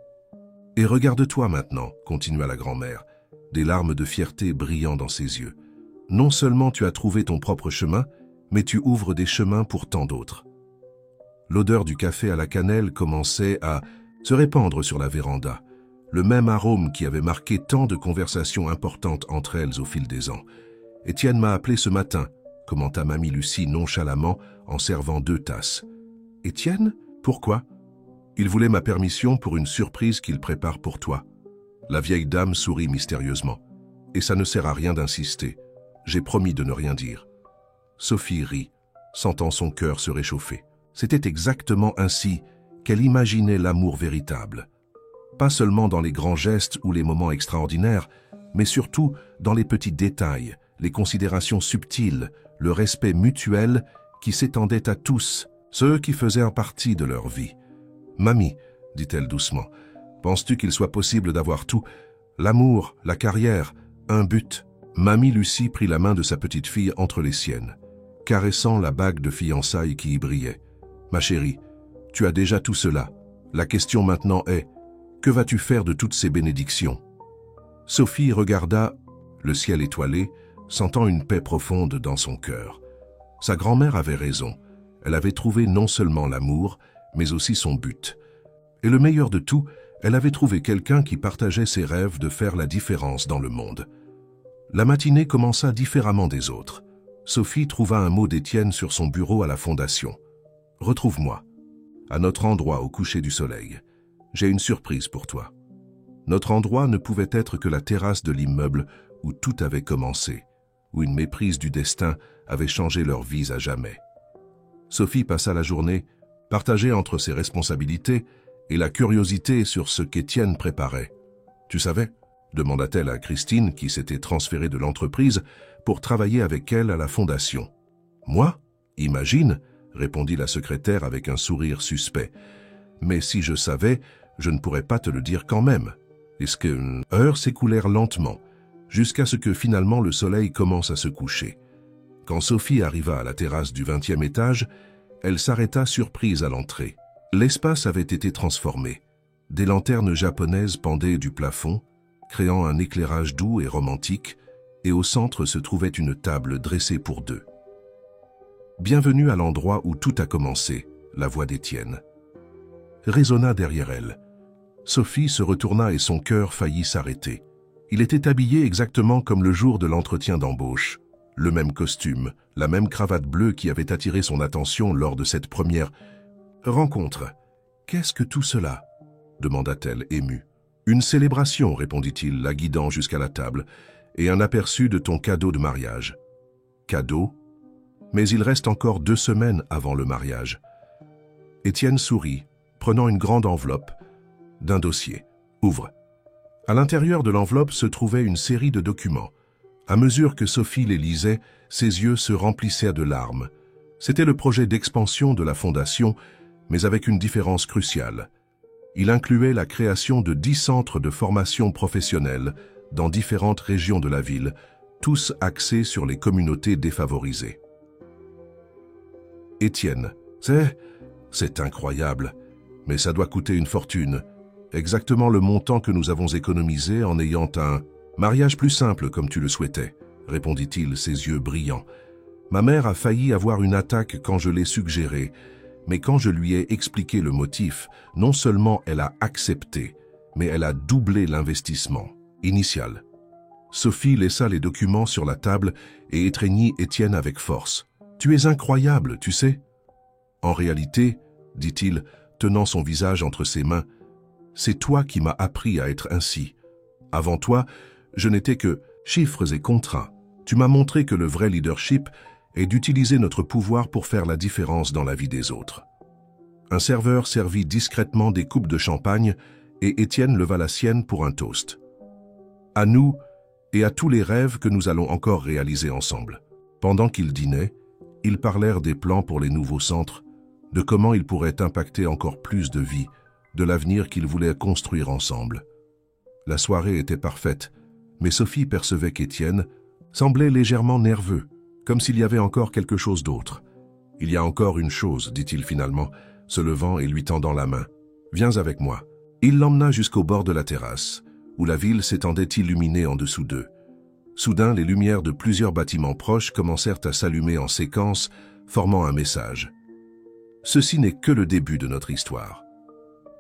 « Et regarde-toi maintenant, » continua la grand-mère, des larmes de fierté brillant dans ses yeux. « Non seulement tu as trouvé ton propre chemin, mais tu ouvres des chemins pour tant d'autres. » L'odeur du café à la cannelle commençait à se répandre sur la véranda, le même arôme qui avait marqué tant de conversations importantes entre elles au fil des ans. « Étienne m'a appelé ce matin, » commenta Mamie Lucie nonchalamment en servant 2 tasses. « Étienne ? Pourquoi ? » « Il voulait ma permission pour une surprise qu'il prépare pour toi. » La vieille dame sourit mystérieusement. « Et ça ne sert à rien d'insister. J'ai promis de ne rien dire. » Sophie rit, sentant son cœur se réchauffer. C'était exactement ainsi qu'elle imaginait l'amour véritable. Pas seulement dans les grands gestes ou les moments extraordinaires, mais surtout dans les petits détails, les considérations subtiles, le respect mutuel qui s'étendait à tous, ceux qui faisaient partie de leur vie. « Mamie, » dit-elle doucement, « penses-tu qu'il soit possible d'avoir tout, l'amour, la carrière, un but ?» Mamie Lucie prit la main de sa petite fille entre les siennes, caressant la bague de fiançailles qui y brillait. « Ma chérie, tu as déjà tout cela. La question maintenant est, que vas-tu faire de toutes ces bénédictions ?» Sophie regarda le ciel étoilé, sentant une paix profonde dans son cœur. Sa grand-mère avait raison. Elle avait trouvé non seulement l'amour, mais aussi son but. Et le meilleur de tout, elle avait trouvé quelqu'un qui partageait ses rêves de faire la différence dans le monde. La matinée commença différemment des autres. Sophie trouva un mot d'Étienne sur son bureau à la Fondation. « Retrouve-moi, à notre endroit au coucher du soleil. J'ai une surprise pour toi. » Notre endroit ne pouvait être que la terrasse de l'immeuble où tout avait commencé, où une méprise du destin avait changé leur vie à jamais. Sophie passa la journée partagée entre ses responsabilités et la curiosité sur ce qu'Étienne préparait. « Tu savais ?» demanda-t-elle à Christine qui s'était transférée de l'entreprise pour travailler avec elle à la Fondation. « Moi ? Imagine !» répondit la secrétaire avec un sourire suspect. « Mais si je savais, je ne pourrais pas te le dire quand même. » Heures s'écoulèrent lentement, jusqu'à ce que finalement le soleil commence à se coucher. Quand Sophie arriva à la terrasse du 20e étage, elle s'arrêta surprise à l'entrée. L'espace avait été transformé. Des lanternes japonaises pendaient du plafond, créant un éclairage doux et romantique, et au centre se trouvait une table dressée pour 2. « Bienvenue à l'endroit où tout a commencé », la voix d'Étienne résonna derrière elle. Sophie se retourna et son cœur faillit s'arrêter. Il était habillé exactement comme le jour de l'entretien d'embauche. Le même costume, la même cravate bleue qui avait attiré son attention lors de cette première rencontre. « Qu'est-ce que tout cela ?» demanda-t-elle émue. « Une célébration, » répondit-il, la guidant jusqu'à la table, « et un aperçu de ton cadeau de mariage. » « Cadeau ? Mais il reste encore 2 semaines avant le mariage. » Étienne sourit, prenant une grande enveloppe d'un dossier. Ouvre. À l'intérieur de l'enveloppe se trouvait une série de documents. À mesure que Sophie les lisait, ses yeux se remplissaient de larmes. C'était le projet d'expansion de la Fondation, mais avec une différence cruciale. Il incluait la création de 10 centres de formation professionnelle dans différentes régions de la ville, tous axés sur les communautés défavorisées. Étienne, c'est incroyable, mais ça doit coûter une fortune. Exactement le montant que nous avons économisé en ayant un mariage plus simple comme tu le souhaitais, répondit-il, ses yeux brillants. Ma mère a failli avoir une attaque quand je l'ai suggéré, mais quand je lui ai expliqué le motif, non seulement elle a accepté, mais elle a doublé l'investissement initial. Sophie laissa les documents sur la table et étreignit Étienne avec force. « Tu es incroyable, tu sais ?» En réalité, dit-il, tenant son visage entre ses mains, c'est toi qui m'as appris à être ainsi. Avant toi, je n'étais que chiffres et contrats. Tu m'as montré que le vrai leadership est d'utiliser notre pouvoir pour faire la différence dans la vie des autres. Un serveur servit discrètement des coupes de champagne et Étienne leva la sienne pour un toast. À nous et à tous les rêves que nous allons encore réaliser ensemble. Pendant qu'ils dînaient, ils parlèrent des plans pour les nouveaux centres, de comment ils pourraient impacter encore plus de vies, de l'avenir qu'ils voulaient construire ensemble. La soirée était parfaite, mais Sophie percevait qu'Étienne semblait légèrement nerveux, comme s'il y avait encore quelque chose d'autre. « Il y a encore une chose, dit-il finalement, se levant et lui tendant la main. « Viens avec moi. » Il l'emmena jusqu'au bord de la terrasse, où la ville s'étendait illuminée en dessous d'eux. Soudain, les lumières de plusieurs bâtiments proches commencèrent à s'allumer en séquence, formant un message. « Ceci n'est que le début de notre histoire.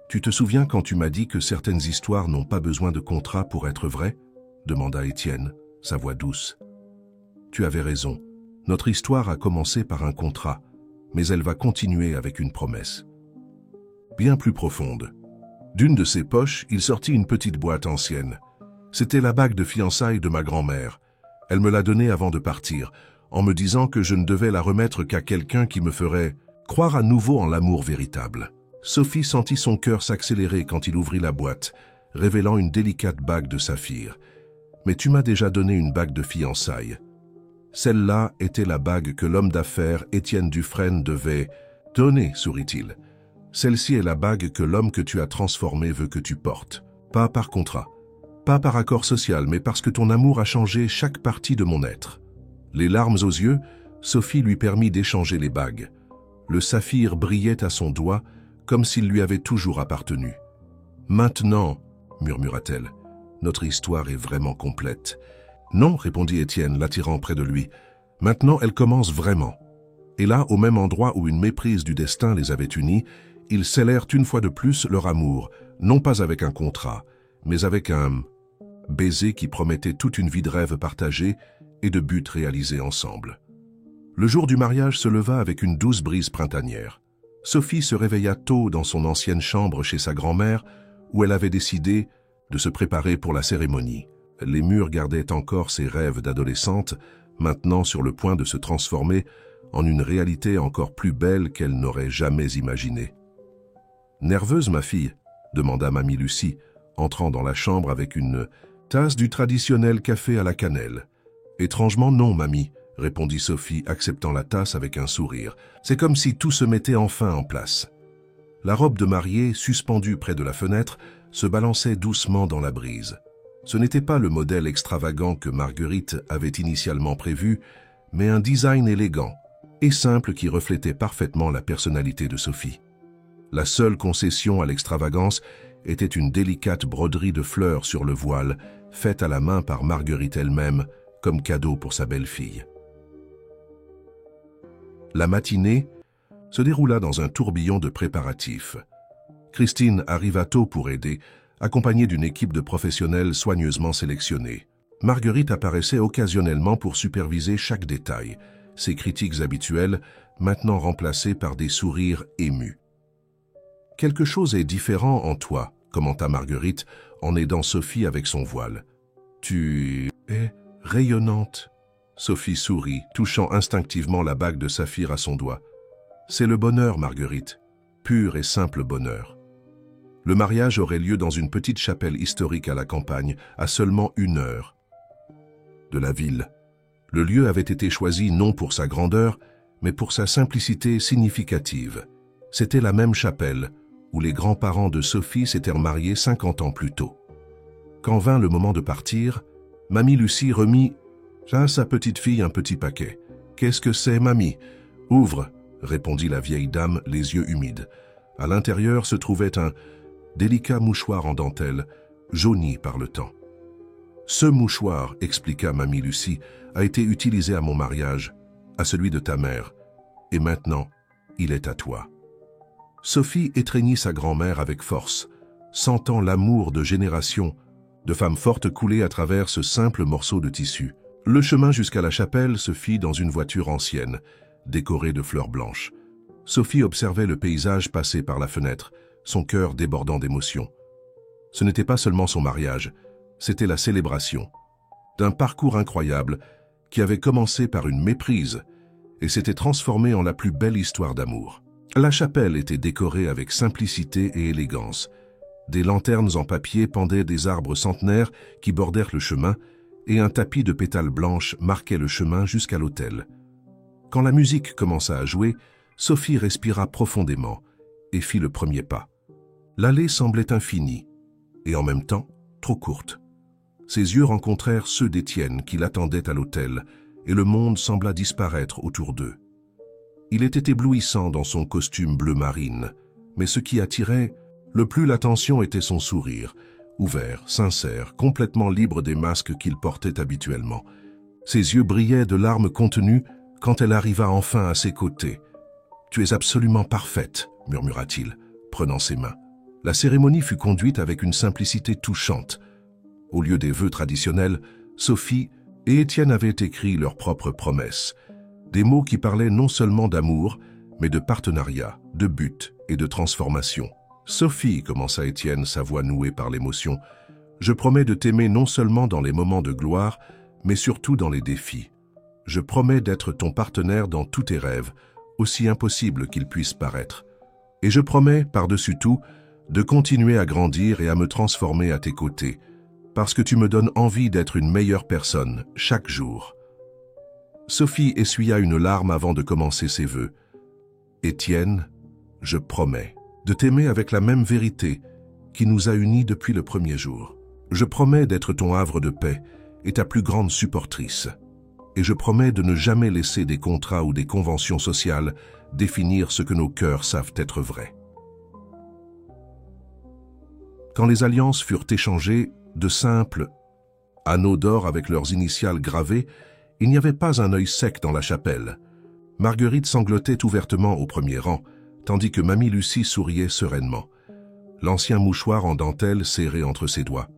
Tu te souviens quand tu m'as dit que certaines histoires n'ont pas besoin de contrat pour être vraies ?» demanda Étienne, sa voix douce. « Tu avais raison. Notre histoire a commencé par un contrat, mais elle va continuer avec une promesse. » Bien plus profonde. D'une de ses poches, il sortit une petite boîte ancienne. C'était la bague de fiançailles de ma grand-mère. Elle me l'a donnée avant de partir, en me disant que je ne devais la remettre qu'à quelqu'un qui me ferait croire à nouveau en l'amour véritable. Sophie sentit son cœur s'accélérer quand il ouvrit la boîte, révélant une délicate bague de saphir. « Mais tu m'as déjà donné une bague de fiançailles. » Celle-là était la bague que l'homme d'affaires Étienne Dufresne devait donner, sourit-il. Celle-ci est la bague que l'homme que tu as transformé veut que tu portes. Pas par contrat, pas par accord social, mais parce que ton amour a changé chaque partie de mon être. Les larmes aux yeux, Sophie lui permit d'échanger les bagues. Le saphir brillait à son doigt, comme s'il lui avait toujours appartenu. « Maintenant, murmura-t-elle, notre histoire est vraiment complète. » « Non, répondit Étienne, l'attirant près de lui. « Maintenant, elle commence vraiment. » Et là, au même endroit où une méprise du destin les avait unis, ils scellèrent une fois de plus leur amour, non pas avec un contrat, mais avec un baiser qui promettait toute une vie de rêve partagée et de buts réalisés ensemble. Le jour du mariage se leva avec une douce brise printanière. Sophie se réveilla tôt dans son ancienne chambre chez sa grand-mère, où elle avait décidé de se préparer pour la cérémonie. Les murs gardaient encore ses rêves d'adolescente, maintenant sur le point de se transformer en une réalité encore plus belle qu'elle n'aurait jamais imaginée. « Nerveuse, ma fille ?» demanda mamie Lucie, entrant dans la chambre avec une tasse du traditionnel café à la cannelle. « Étrangement non, mamie, » répondit Sophie, acceptant la tasse avec un sourire. C'est comme si tout se mettait enfin en place. La robe de mariée, suspendue près de la fenêtre, se balançait doucement dans la brise. Ce n'était pas le modèle extravagant que Marguerite avait initialement prévu, mais un design élégant et simple qui reflétait parfaitement la personnalité de Sophie. La seule concession à l'extravagance était une délicate broderie de fleurs sur le voile, faite à la main par Marguerite elle-même, comme cadeau pour sa belle-fille. La matinée se déroula dans un tourbillon de préparatifs. Christine arriva tôt pour aider, accompagnée d'une équipe de professionnels soigneusement sélectionnés. Marguerite apparaissait occasionnellement pour superviser chaque détail, ses critiques habituelles maintenant remplacées par des sourires émus. « Quelque chose est différent en toi, » commenta Marguerite en aidant Sophie avec son voile. « Tu es rayonnante. » Sophie sourit, touchant instinctivement la bague de saphir à son doigt. « C'est le bonheur, Marguerite. pur et simple bonheur. Le mariage aurait lieu dans une petite chapelle historique à la campagne, à seulement 1 heure de la ville. Le lieu avait été choisi non pour sa grandeur, mais pour sa simplicité significative. C'était la même chapelle où les grands-parents de Sophie s'étaient remariés 50 ans plus tôt. Quand vint le moment de partir, Mamie Lucie remit à sa petite fille un petit paquet. « Qu'est-ce que c'est, mamie ?»« Ouvre », répondit la vieille dame, les yeux humides. À l'intérieur se trouvait un délicat mouchoir en dentelle, jauni par le temps. « Ce mouchoir, expliqua Mamie Lucie, a été utilisé à mon mariage, à celui de ta mère, et maintenant, il est à toi. » Sophie étreignit sa grand-mère avec force, sentant l'amour de générations de femmes fortes couler à travers ce simple morceau de tissu. Le chemin jusqu'à la chapelle se fit dans une voiture ancienne, décorée de fleurs blanches. Sophie observait le paysage passer par la fenêtre, son cœur débordant d'émotion. Ce n'était pas seulement son mariage, c'était la célébration d'un parcours incroyable qui avait commencé par une méprise et s'était transformé en la plus belle histoire d'amour. La chapelle était décorée avec simplicité et élégance. Des lanternes en papier pendaient des arbres centenaires qui bordèrent le chemin et un tapis de pétales blanches marquait le chemin jusqu'à l'autel. Quand la musique commença à jouer, Sophie respira profondément et fit le premier pas. L'allée semblait infinie et en même temps trop courte. Ses yeux rencontrèrent ceux d'Étienne qui l'attendaient à l'autel et le monde sembla disparaître autour d'eux. Il était éblouissant dans son costume bleu marine, mais ce qui attirait le plus l'attention était son sourire, ouvert, sincère, complètement libre des masques qu'il portait habituellement. Ses yeux brillaient de larmes contenues quand elle arriva enfin à ses côtés. « Tu es absolument parfaite », murmura-t-il, prenant ses mains. La cérémonie fut conduite avec une simplicité touchante. Au lieu des vœux traditionnels, Sophie et Étienne avaient écrit leurs propres promesses. Des mots qui parlaient non seulement d'amour, mais de partenariat, de but et de transformation. « Sophie, » commença Étienne, sa voix nouée par l'émotion, « je promets de t'aimer non seulement dans les moments de gloire, mais surtout dans les défis. Je promets d'être ton partenaire dans tous tes rêves, aussi impossibles qu'ils puissent paraître. Et je promets, par-dessus tout, de continuer à grandir et à me transformer à tes côtés, parce que tu me donnes envie d'être une meilleure personne chaque jour. » Sophie essuya une larme avant de commencer ses vœux. « Étienne, je promets de t'aimer avec la même vérité qui nous a unis depuis le premier jour. Je promets d'être ton havre de paix et ta plus grande supportrice. Et je promets de ne jamais laisser des contrats ou des conventions sociales définir ce que nos cœurs savent être vrai. » Quand les alliances furent échangées, de simples anneaux d'or avec leurs initiales gravées, il n'y avait pas un œil sec dans la chapelle. Marguerite sanglotait ouvertement au premier rang, tandis que Mamie Lucie souriait sereinement. L'ancien mouchoir en dentelle serré entre ses doigts.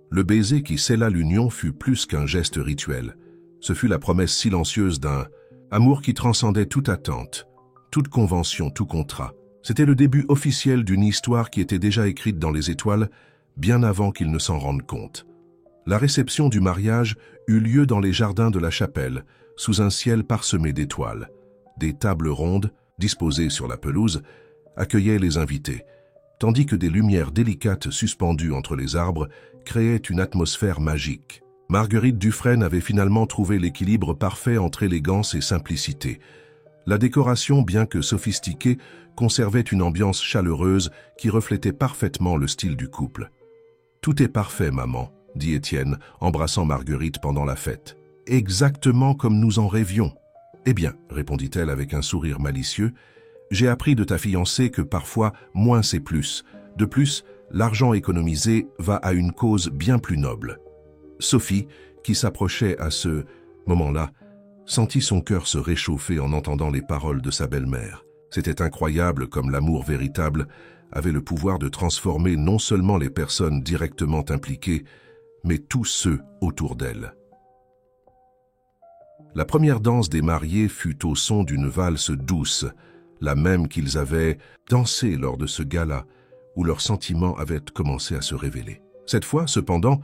Le baiser qui scella l'union fut plus qu'un geste rituel. Ce fut la promesse silencieuse d'un amour qui transcendait toute attente, toute convention, tout contrat. C'était le début officiel d'une histoire qui était déjà écrite dans les étoiles, bien avant qu'ils ne s'en rendent compte. La réception du mariage eut lieu dans les jardins de la chapelle, sous un ciel parsemé d'étoiles. Des tables rondes, disposées sur la pelouse, accueillaient les invités, tandis que des lumières délicates suspendues entre les arbres créaient une atmosphère magique. Marguerite Dufresne avait finalement trouvé l'équilibre parfait entre élégance et simplicité. La décoration, bien que sophistiquée, conservait une ambiance chaleureuse qui reflétait parfaitement le style du couple. « Tout est parfait, maman », dit Étienne, embrassant Marguerite pendant la fête. « Exactement comme nous en rêvions. »« Eh bien, » répondit-elle avec un sourire malicieux, « j'ai appris de ta fiancée que parfois, moins c'est plus. De plus, l'argent économisé va à une cause bien plus noble. » Sophie, qui s'approchait à ce moment-là, sentit son cœur se réchauffer en entendant les paroles de sa belle-mère. C'était incroyable comme l'amour véritable avait le pouvoir de transformer non seulement les personnes directement impliquées, mais tous ceux autour d'elle. La première danse des mariés fut au son d'une valse douce, la même qu'ils avaient dansée lors de ce gala où leurs sentiments avaient commencé à se révéler. Cette fois, cependant,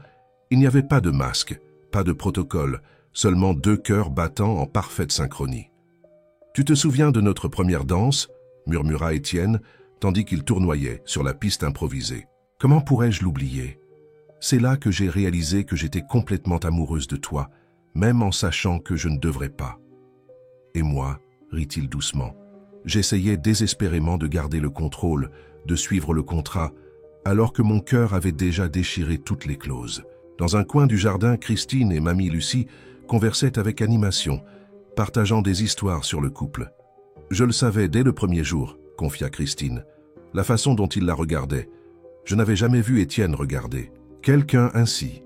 il n'y avait pas de masque, pas de protocole, seulement 2 cœurs battant en parfaite synchronie. « Tu te souviens de notre première danse ?» murmura Étienne, tandis qu'il tournoyait sur la piste improvisée. Comment pourrais-je l'oublier? C'est là que j'ai réalisé que j'étais complètement amoureuse de toi, même en sachant que je ne devrais pas. Et moi, rit-il doucement, j'essayais désespérément de garder le contrôle, de suivre le contrat, alors que mon cœur avait déjà déchiré toutes les clauses. Dans un coin du jardin, Christine et mamie Lucie conversaient avec animation, partageant des histoires sur le couple. Je le savais dès le premier jour, confia Christine, la façon dont il la regardait. Je n'avais jamais vu Étienne regarder quelqu'un ainsi.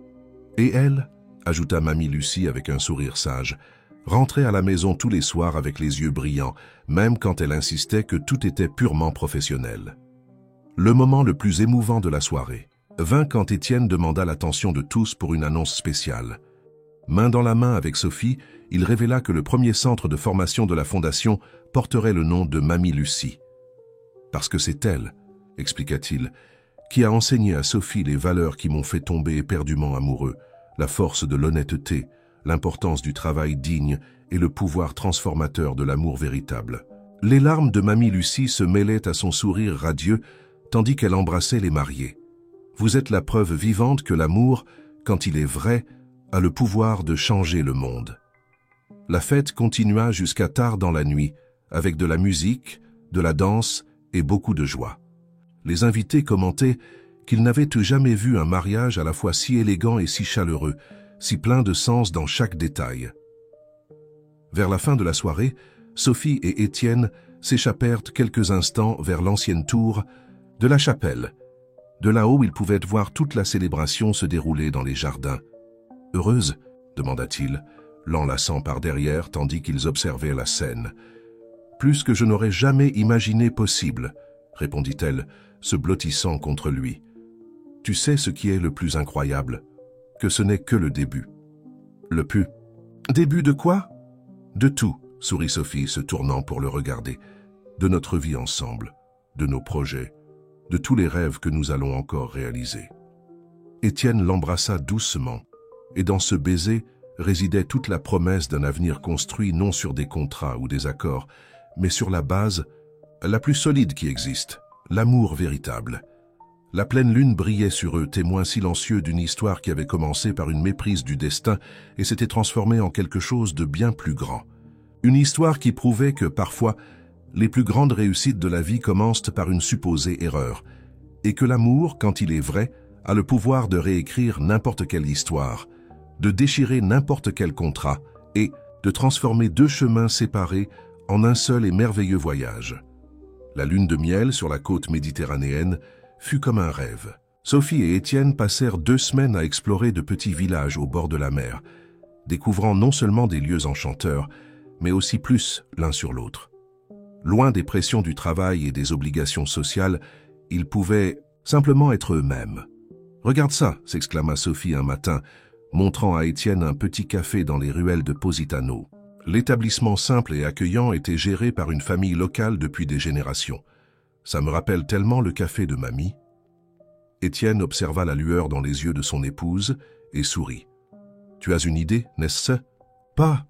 Et elle, ajouta mamie Lucie avec un sourire sage, rentrait à la maison tous les soirs avec les yeux brillants, même quand elle insistait que tout était purement professionnel. Le moment le plus émouvant de la soirée vint quand Étienne demanda l'attention de tous pour une annonce spéciale. Main dans la main avec Sophie, il révéla que le premier centre de formation de la Fondation porterait le nom de Mamie Lucie. Parce que c'est elle, expliqua-t-il, qui a enseigné à Sophie les valeurs qui m'ont fait tomber éperdument amoureux, la force de l'honnêteté, l'importance du travail digne et le pouvoir transformateur de l'amour véritable. Les larmes de Mamie Lucie se mêlaient à son sourire radieux, tandis qu'elle embrassait les mariés. Vous êtes la preuve vivante que l'amour, quand il est vrai, a le pouvoir de changer le monde. La fête continua jusqu'à tard dans la nuit, avec de la musique, de la danse et beaucoup de joie. Les invités commentaient qu'ils n'avaient jamais vu un mariage à la fois si élégant et si chaleureux, si plein de sens dans chaque détail. Vers la fin de la soirée, Sophie et Étienne s'échappèrent quelques instants vers l'ancienne tour de la chapelle. De là-haut, ils pouvaient voir toute la célébration se dérouler dans les jardins. « Heureuse ?» demanda-t-il, l'enlaçant par derrière tandis qu'ils observaient la scène. « Plus que je n'aurais jamais imaginé possible, » répondit-elle, se blottissant contre lui. « Tu sais ce qui est le plus incroyable, que ce n'est que le début. » Le pu. « Début de quoi ?»« De tout, » sourit Sophie, se tournant pour le regarder. « De notre vie ensemble, de nos projets, de tous les rêves que nous allons encore réaliser. » Étienne l'embrassa doucement, et dans ce baiser résidait toute la promesse d'un avenir construit non sur des contrats ou des accords, mais sur la base la plus solide qui existe, l'amour véritable. La pleine lune brillait sur eux, témoin silencieux d'une histoire qui avait commencé par une méprise du destin et s'était transformée en quelque chose de bien plus grand. Une histoire qui prouvait que, parfois, les plus grandes réussites de la vie commencent par une supposée erreur, et que l'amour, quand il est vrai, a le pouvoir de réécrire n'importe quelle histoire, de déchirer n'importe quel contrat et de transformer deux chemins séparés en un seul et merveilleux voyage. La lune de miel sur la côte méditerranéenne fut comme un rêve. Sophie et Étienne passèrent 2 semaines à explorer de petits villages au bord de la mer, découvrant non seulement des lieux enchanteurs, mais aussi plus l'un sur l'autre. Loin des pressions du travail et des obligations sociales, ils pouvaient simplement être eux-mêmes. « Regarde ça !» s'exclama Sophie un matin, montrant à Étienne un petit café dans les ruelles de Positano. L'établissement simple et accueillant était géré par une famille locale depuis des générations. Ça me rappelle tellement le café de mamie. Étienne observa la lueur dans les yeux de son épouse et sourit. « Tu as une idée, n'est-ce pas ?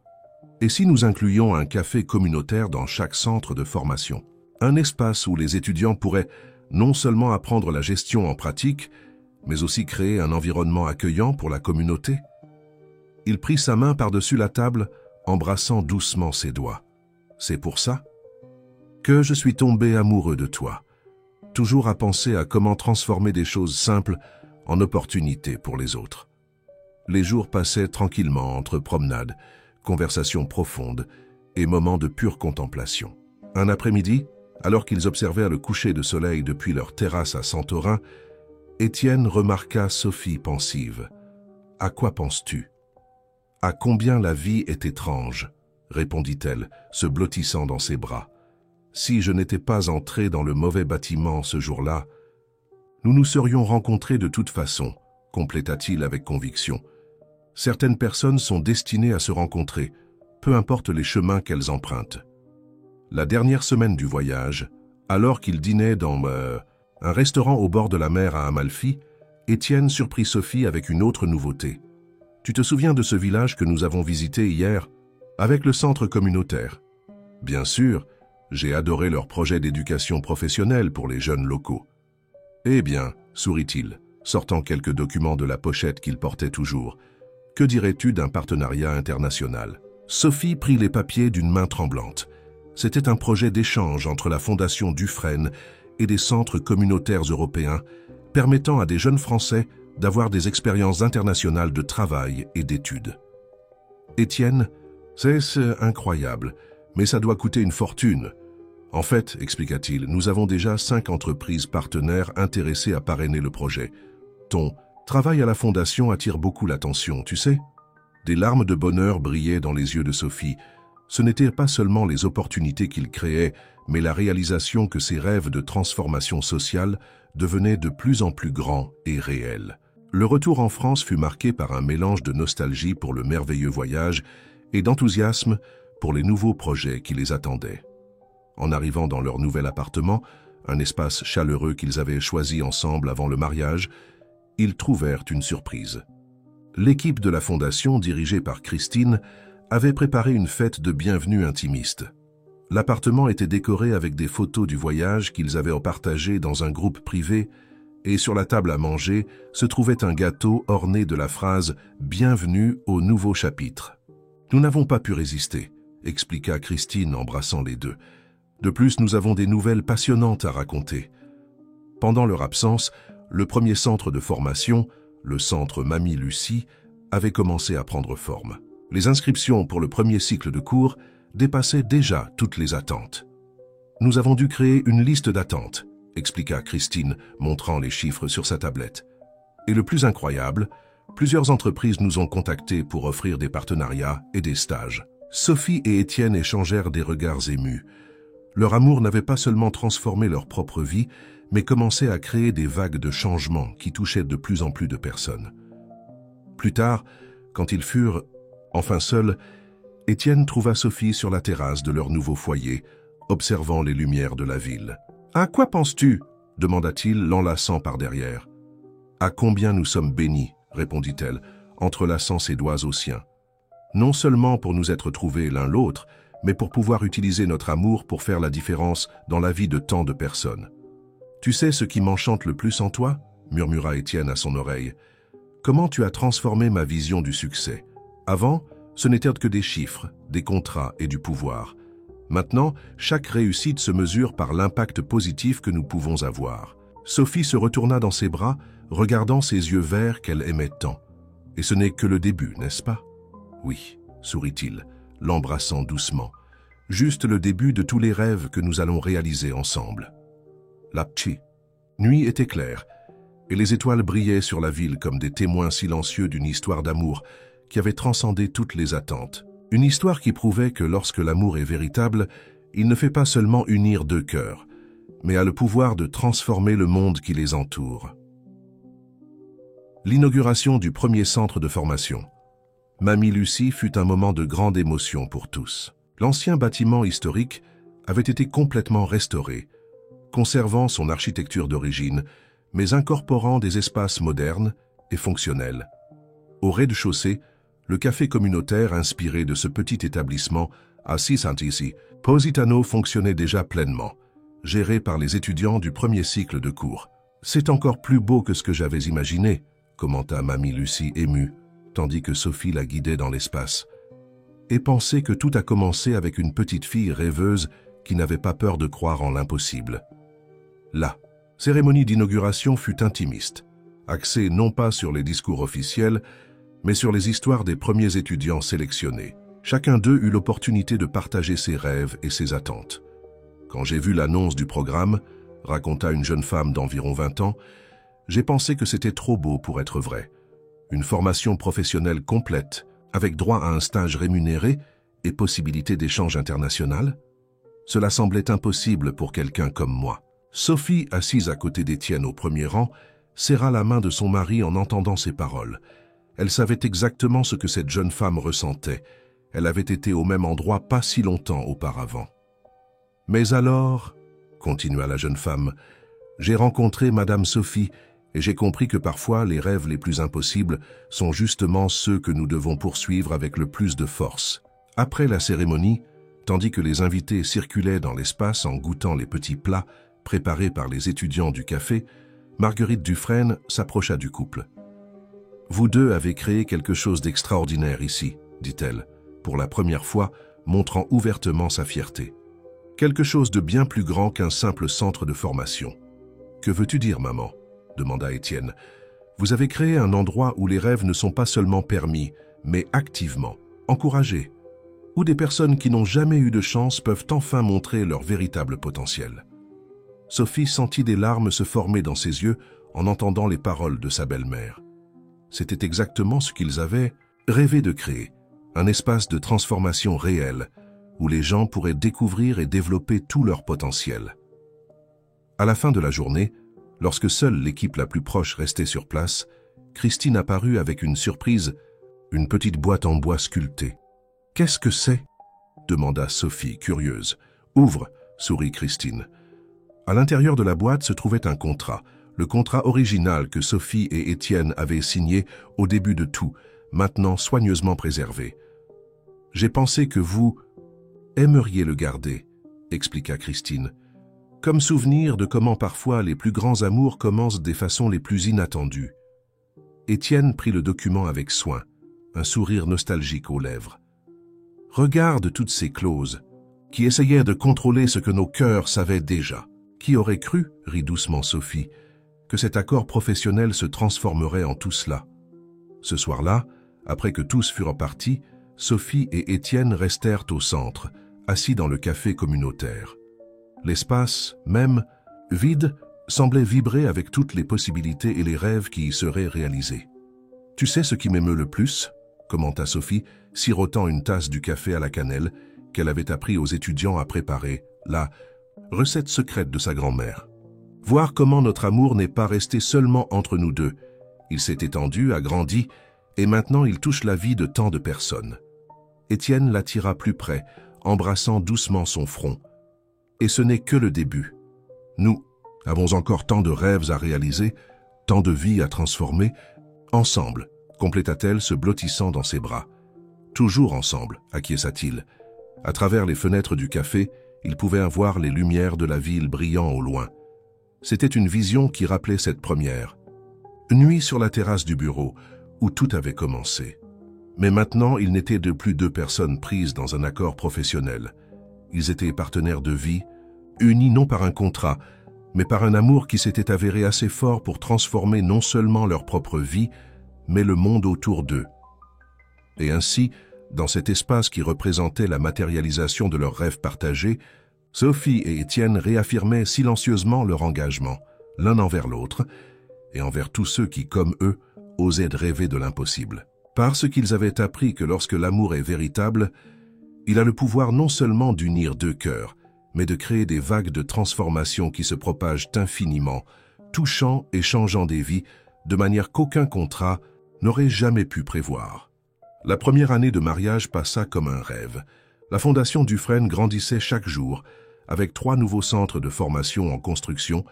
Et si nous incluions un café communautaire dans chaque centre de formation ? Un espace où les étudiants pourraient non seulement apprendre la gestion en pratique, mais aussi créer un environnement accueillant pour la communauté ?» Il prit sa main par-dessus la table, embrassant doucement ses doigts. « C'est pour ça que je suis tombé amoureux de toi, toujours à penser à comment transformer des choses simples en opportunités pour les autres. » Les jours passaient tranquillement entre promenades, conversations profondes et moments de pure contemplation. Un après-midi, alors qu'ils observaient le coucher de soleil depuis leur terrasse à Santorin, Étienne remarqua Sophie pensive. « À quoi penses-tu ?»« À combien la vie est étrange, » répondit-elle, se blottissant dans ses bras. « Si je n'étais pas entré dans le mauvais bâtiment ce jour-là, nous nous serions rencontrés de toute façon, » compléta-t-il avec conviction. « Certaines personnes sont destinées à se rencontrer, peu importe les chemins qu'elles empruntent. » La dernière semaine du voyage, alors qu'ils dînaient dans un restaurant au bord de la mer à Amalfi, Étienne surprit Sophie avec une autre nouveauté. « Tu te souviens de ce village que nous avons visité hier, avec le centre communautaire ?»« Bien sûr, J'ai adoré leur projet d'éducation professionnelle pour les jeunes locaux. » « Eh bien, » sourit-il, sortant quelques documents de la pochette qu'il portait toujours, « que dirais-tu d'un partenariat international ?» Sophie prit les papiers d'une main tremblante. C'était un projet d'échange entre la Fondation Dufresne et des centres communautaires européens, permettant à des jeunes Français d'avoir des expériences internationales de travail et d'études. « Étienne, c'est incroyable, mais ça doit coûter une fortune. En fait, expliqua-t-il, nous avons déjà 5 entreprises partenaires intéressées à parrainer le projet. Ton travail à la Fondation attire beaucoup l'attention, tu sais. » Des larmes de bonheur brillaient dans les yeux de Sophie. Ce n'étaient pas seulement les opportunités qu'il créait, mais la réalisation que ses rêves de transformation sociale devenaient de plus en plus grands et réels. Le retour en France fut marqué par un mélange de nostalgie pour le merveilleux voyage et d'enthousiasme pour les nouveaux projets qui les attendaient. En arrivant dans leur nouvel appartement, un espace chaleureux qu'ils avaient choisi ensemble avant le mariage, ils trouvèrent une surprise. L'équipe de la Fondation, dirigée par Christine, avait préparé une fête de bienvenue intimiste. L'appartement était décoré avec des photos du voyage qu'ils avaient partagé dans un groupe privé, et sur la table à manger se trouvait un gâteau orné de la phrase « Bienvenue au nouveau chapitre ». « Nous n'avons pas pu résister », expliqua Christine en embrassant les deux. « De plus, nous avons des nouvelles passionnantes à raconter. » Pendant leur absence, le premier centre de formation, le centre Mamie Lucie, avait commencé à prendre forme. Les inscriptions pour le premier cycle de cours dépassaient déjà toutes les attentes. « Nous avons dû créer une liste d'attente », expliqua Christine, montrant les chiffres sur sa tablette. « Et le plus incroyable, plusieurs entreprises nous ont contactés pour offrir des partenariats et des stages. » Sophie et Étienne échangèrent des regards émus. Leur amour n'avait pas seulement transformé leur propre vie, mais commençait à créer des vagues de changements qui touchaient de plus en plus de personnes. Plus tard, quand ils furent enfin seuls, Étienne trouva Sophie sur la terrasse de leur nouveau foyer, observant les lumières de la ville. « À quoi penses-tu » demanda-t-il, l'enlaçant par derrière. « À combien nous sommes bénis » répondit-elle, entrelaçant ses doigts aux siens. « Non seulement pour nous être trouvés l'un l'autre, mais pour pouvoir utiliser notre amour pour faire la différence dans la vie de tant de personnes. »« Tu sais ce qui m'enchante le plus en toi » murmura Étienne à son oreille. « Comment tu as transformé ma vision du succès. Avant, ce n'étaient que des chiffres, des contrats et du pouvoir. Maintenant, chaque réussite se mesure par l'impact positif que nous pouvons avoir. » Sophie se retourna dans ses bras, regardant ses yeux verts qu'elle aimait tant. « Et ce n'est que le début, n'est-ce pas ?»« Oui, » sourit-il, l'embrassant doucement. « Juste le début de tous les rêves que nous allons réaliser ensemble. » La petite nuit était claire, et les étoiles brillaient sur la ville comme des témoins silencieux d'une histoire d'amour qui avait transcendé toutes les attentes. Une histoire qui prouvait que lorsque l'amour est véritable, il ne fait pas seulement unir deux cœurs, mais a le pouvoir de transformer le monde qui les entoure. L'inauguration du premier centre de formation. Mamie Lucie fut un moment de grande émotion pour tous. L'ancien bâtiment historique avait été complètement restauré, conservant son architecture d'origine, mais incorporant des espaces modernes et fonctionnels. Au rez-de-chaussée, le café communautaire inspiré de ce petit établissement à Santisi, Positano fonctionnait déjà pleinement, géré par les étudiants du premier cycle de cours. « C'est encore plus beau que ce que j'avais imaginé », commenta Mamie Lucie émue, tandis que Sophie la guidait dans l'espace. Et pensait que tout a commencé avec une petite fille rêveuse qui n'avait pas peur de croire en l'impossible. La cérémonie d'inauguration fut intimiste, axée non pas sur les discours officiels, mais sur les histoires des premiers étudiants sélectionnés. Chacun d'eux eut l'opportunité de partager ses rêves et ses attentes. Quand j'ai vu l'annonce du programme, raconta une jeune femme d'environ 20 ans, j'ai pensé que c'était trop beau pour être vrai. Une formation professionnelle complète, avec droit à un stage rémunéré et possibilité d'échange international. Cela semblait impossible pour quelqu'un comme moi. Sophie, assise à côté d'Étienne au premier rang, serra la main de son mari en entendant ces paroles. Elle savait exactement ce que cette jeune femme ressentait. Elle avait été au même endroit pas si longtemps auparavant. « Mais alors, » continua la jeune femme, « j'ai rencontré Madame Sophie et j'ai compris que parfois les rêves les plus impossibles sont justement ceux que nous devons poursuivre avec le plus de force. » Après la cérémonie, Tandis que les invités circulaient dans l'espace en goûtant les petits plats préparés par les étudiants du café, Marguerite Dufresne s'approcha du couple. « Vous deux avez créé quelque chose d'extraordinaire ici, dit-elle, pour la première fois, montrant ouvertement sa fierté. Quelque chose de bien plus grand qu'un simple centre de formation. « Que veux-tu dire, maman ?» demanda Étienne. « Vous avez créé un endroit où les rêves ne sont pas seulement permis, mais activement encouragés, où des personnes qui n'ont jamais eu de chance peuvent enfin montrer leur véritable potentiel. » Sophie sentit des larmes se former dans ses yeux en entendant les paroles de sa belle-mère. C'était exactement ce qu'ils avaient rêvé de créer, un espace de transformation réelle, où les gens pourraient découvrir et développer tout leur potentiel. À la fin de la journée, lorsque seule l'équipe la plus proche restait sur place, Christine apparut avec une surprise, une petite boîte en bois sculptée. « Qu'est-ce que c'est ?» demanda Sophie, curieuse. « Ouvre !» sourit Christine. À l'intérieur de la boîte se trouvait un contrat, le contrat original que Sophie et Étienne avaient signé au début de tout, maintenant soigneusement préservé. « J'ai pensé que vous aimeriez le garder, » expliqua Christine, « comme souvenir de comment parfois les plus grands amours commencent des façons les plus inattendues. » Étienne prit le document avec soin, un sourire nostalgique aux lèvres. « Regarde toutes ces clauses, qui essayaient de contrôler ce que nos cœurs savaient déjà. » Qui aurait cru, rit doucement Sophie, que cet accord professionnel se transformerait en tout cela? Ce soir-là, après que tous furent partis, Sophie et Étienne restèrent au centre, assis dans le café communautaire. L'espace, même vide, semblait vibrer avec toutes les possibilités et les rêves qui y seraient réalisés. « Tu sais ce qui m'émeut le plus ?» commenta Sophie, sirotant une tasse du café à la cannelle qu'elle avait appris aux étudiants à préparer, la recette secrète de sa grand-mère. Voir comment notre amour n'est pas resté seulement entre nous deux. Il s'est étendu, a grandi, et maintenant il touche la vie de tant de personnes. Étienne l'attira plus près, embrassant doucement son front. Et ce n'est que le début. Nous avons encore tant de rêves à réaliser, tant de vies à transformer, ensemble, compléta-t-elle se blottissant dans ses bras. Toujours ensemble, acquiesça-t-il. À travers les fenêtres du café, il pouvait voir les lumières de la ville brillant au loin. C'était une vision qui rappelait cette première. Nuit sur la terrasse du bureau, où tout avait commencé. Mais maintenant, ils n'étaient de plus deux personnes prises dans un accord professionnel. Ils étaient partenaires de vie, unis non par un contrat, mais par un amour qui s'était avéré assez fort pour transformer non seulement leur propre vie, mais le monde autour d'eux. Et ainsi, dans cet espace qui représentait la matérialisation de leurs rêves partagés, Sophie et Étienne réaffirmaient silencieusement leur engagement, l'un envers l'autre, et envers tous ceux qui, comme eux, osaient rêver de l'impossible. Parce qu'ils avaient appris que lorsque l'amour est véritable, il a le pouvoir non seulement d'unir deux cœurs, mais de créer des vagues de transformation qui se propagent infiniment, touchant et changeant des vies de manière qu'aucun contrat n'aurait jamais pu prévoir. La première année de mariage passa comme un rêve. La Fondation Dufresne grandissait chaque jour, avec 3 nouveaux centres de formation en construction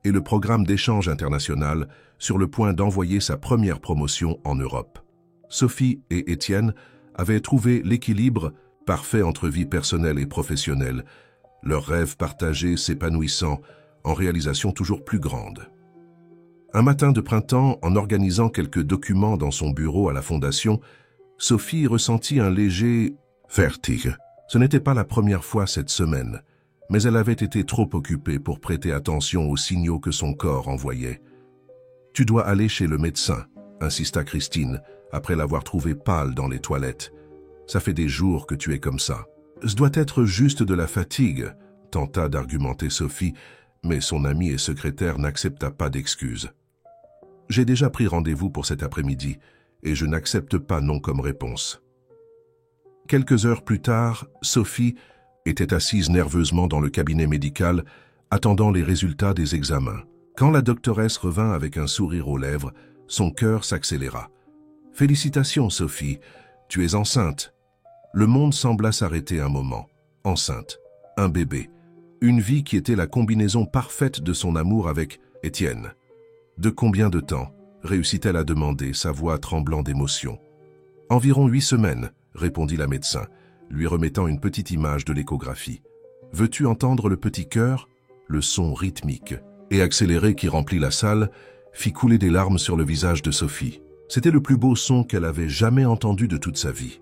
et le programme d'échange international sur le point d'envoyer sa première promotion en Europe. Sophie et Étienne avaient trouvé l'équilibre parfait entre vie personnelle et professionnelle, leurs rêves partagés s'épanouissant en réalisations toujours plus grandes. Un matin de printemps, en organisant quelques documents dans son bureau à la Fondation, Sophie ressentit un léger vertige. Ce n'était pas la première fois cette semaine, mais elle avait été trop occupée pour prêter attention aux signaux que son corps envoyait. « Tu dois aller chez le médecin », insista Christine, après l'avoir trouvée pâle dans les toilettes. « Ça fait des jours que tu es comme ça. »« Ce doit être juste de la fatigue », tenta d'argumenter Sophie, mais son amie et secrétaire n'accepta pas d'excuses. « J'ai déjà pris rendez-vous pour cet après-midi, et je n'accepte pas non comme réponse. » Quelques heures plus tard, Sophie était assise nerveusement dans le cabinet médical, attendant les résultats des examens. Quand la doctoresse revint avec un sourire aux lèvres, son cœur s'accéléra. « Félicitations, Sophie, tu es enceinte. » Le monde sembla s'arrêter un moment. Enceinte, un bébé, une vie qui était la combinaison parfaite de son amour avec Étienne. De combien de temps réussit-elle à demander, sa voix tremblant d'émotion. « Environ 8 semaines, répondit la médecin. lui remettant une petite image de l'échographie. « Veux-tu entendre le petit cœur ?» Le son rythmique et accéléré qui remplit la salle fit couler des larmes sur le visage de Sophie. C'était le plus beau son qu'elle avait jamais entendu de toute sa vie.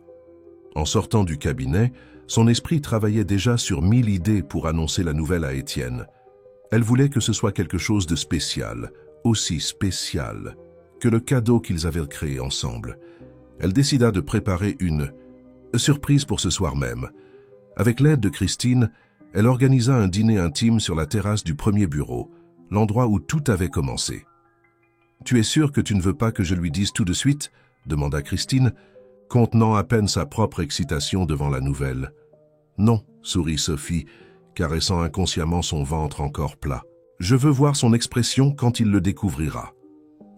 En sortant du cabinet, son esprit travaillait déjà sur 1000 idées pour annoncer la nouvelle à Étienne. Elle voulait que ce soit quelque chose de spécial, aussi spécial que le cadeau qu'ils avaient créé ensemble. Elle décida de préparer une surprise pour ce soir même. Avec l'aide de Christine, elle organisa un dîner intime sur la terrasse du premier bureau, l'endroit où tout avait commencé. « Tu es sûr que tu ne veux pas que je lui dise tout de suite ?» demanda Christine, contenant à peine sa propre excitation devant la nouvelle. « Non, » sourit Sophie, caressant inconsciemment son ventre encore plat. « Je veux voir son expression quand il le découvrira. »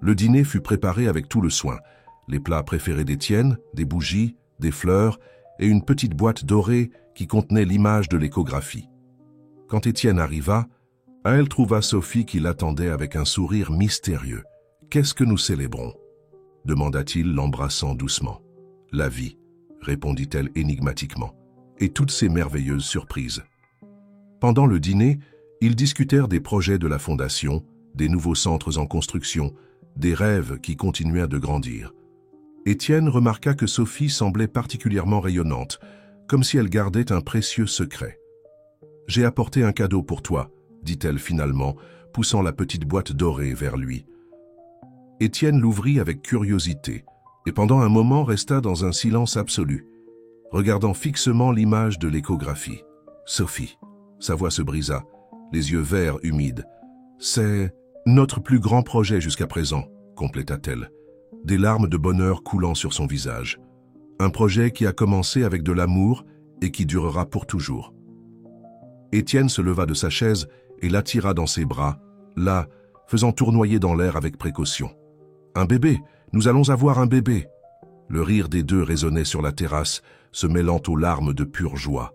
Le dîner fut préparé avec tout le soin. Les plats préférés d'Étienne, des bougies, des fleurs et une petite boîte dorée qui contenait l'image de l'échographie. Quand Étienne arriva, elle trouva Sophie qui l'attendait avec un sourire mystérieux. « Qu'est-ce que nous célébrons ?» demanda-t-il, l'embrassant doucement. « La vie », répondit-elle énigmatiquement, « et toutes ces merveilleuses surprises. » Pendant le dîner, ils discutèrent des projets de la fondation, des nouveaux centres en construction, des rêves qui continuèrent de grandir. Étienne remarqua que Sophie semblait particulièrement rayonnante, comme si elle gardait un précieux secret. « J'ai apporté un cadeau pour toi », dit-elle finalement, poussant la petite boîte dorée vers lui. Étienne l'ouvrit avec curiosité, et pendant un moment resta dans un silence absolu, regardant fixement l'image de l'échographie. « Sophie », sa voix se brisa, les yeux verts humides. « C'est notre plus grand projet jusqu'à présent », compléta-t-elle, des larmes de bonheur coulant sur son visage. Un projet qui a commencé avec de l'amour et qui durera pour toujours. Étienne se leva de sa chaise et l'attira dans ses bras, là, faisant tournoyer dans l'air avec précaution. « Un bébé, nous allons avoir un bébé !» Le rire des deux résonnait sur la terrasse, se mêlant aux larmes de pure joie.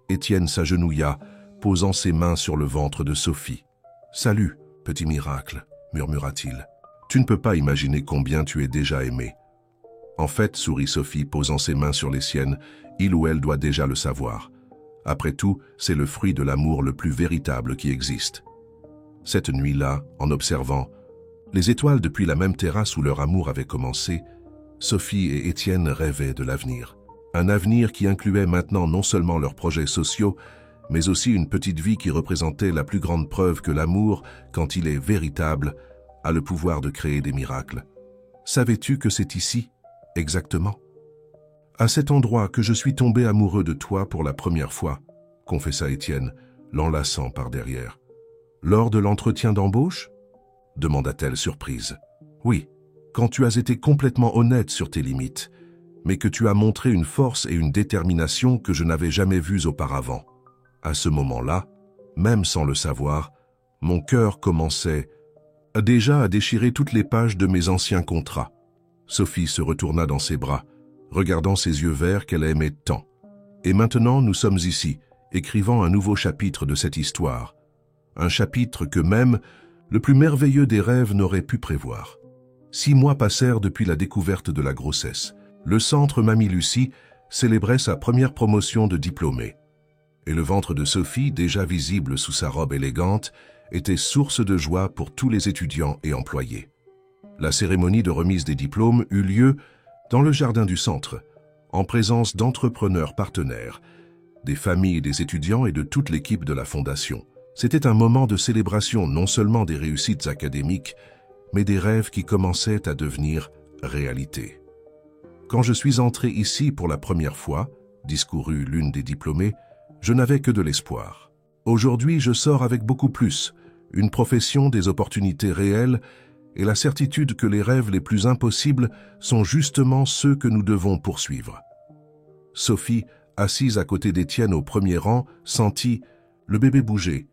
Étienne s'agenouilla, posant ses mains sur le ventre de Sophie. « Salut, petit miracle !» murmura-t-il. « Tu ne peux pas imaginer combien tu es déjà aimé. » En fait, sourit Sophie, posant ses mains sur les siennes, il ou elle doit déjà le savoir. Après tout, c'est le fruit de l'amour le plus véritable qui existe. Cette nuit-là, en observant les étoiles depuis la même terrasse où leur amour avait commencé, Sophie et Étienne rêvaient de l'avenir. Un avenir qui incluait maintenant non seulement leurs projets sociaux, mais aussi une petite vie qui représentait la plus grande preuve que l'amour, quand il est véritable, a le pouvoir de créer des miracles. Savais-tu que c'est ici, exactement? À cet endroit que je suis tombé amoureux de toi pour la première fois, confessa Étienne, l'enlaçant par derrière. Lors de l'entretien d'embauche? Demanda-t-elle surprise. Oui, quand tu as été complètement honnête sur tes limites, mais que tu as montré une force et une détermination que je n'avais jamais vues auparavant. À ce moment-là, même sans le savoir, mon cœur commençait déjà à déchirer toutes les pages de mes anciens contrats. Sophie se retourna dans ses bras, regardant ses yeux verts qu'elle aimait tant. Et maintenant, nous sommes ici, écrivant un nouveau chapitre de cette histoire. Un chapitre que même le plus merveilleux des rêves n'aurait pu prévoir. 6 mois passèrent depuis la découverte de la grossesse. Le centre Mamie Lucie célébrait sa première promotion de diplômée. Et le ventre de Sophie, déjà visible sous sa robe élégante, était source de joie pour tous les étudiants et employés. La cérémonie de remise des diplômes eut lieu dans le jardin du centre, en présence d'entrepreneurs partenaires, des familles des étudiants et de toute l'équipe de la Fondation. C'était un moment de célébration non seulement des réussites académiques, mais des rêves qui commençaient à devenir réalité. Quand je suis entré ici pour la première fois, discourut l'une des diplômées, je n'avais que de l'espoir. Aujourd'hui, je sors avec beaucoup plus, une profession, des opportunités réelles et la certitude que les rêves les plus impossibles sont justement ceux que nous devons poursuivre. Sophie, assise à côté d'Étienne au premier rang, sentit le bébé bouger,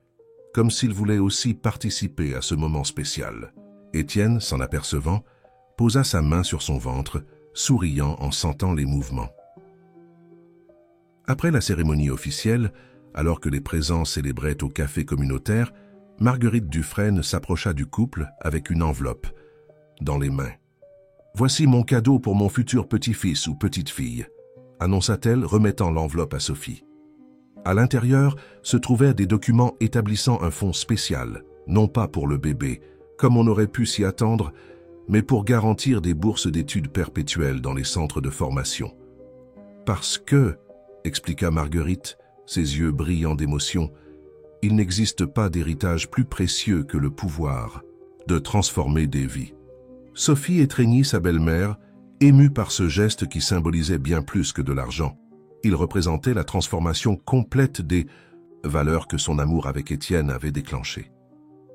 comme s'il voulait aussi participer à ce moment spécial. Étienne, s'en apercevant, posa sa main sur son ventre, souriant en sentant les mouvements. Après la cérémonie officielle, alors que les présents célébraient au café communautaire, Marguerite Dufresne s'approcha du couple avec une enveloppe dans les mains. « Voici mon cadeau pour mon futur petit-fils ou petite-fille. annonça-t-elle, remettant l'enveloppe à Sophie. À l'intérieur se trouvaient des documents établissant un fonds spécial, non pas pour le bébé, comme on aurait pu s'y attendre, mais pour garantir des bourses d'études perpétuelles dans les centres de formation. Parce que, expliqua Marguerite, ses yeux brillant d'émotion, il n'existe pas d'héritage plus précieux que le pouvoir de transformer des vies. Sophie étreignit sa belle-mère, émue par ce geste qui symbolisait bien plus que de l'argent. Il représentait la transformation complète des valeurs que son amour avec Étienne avait déclenchées.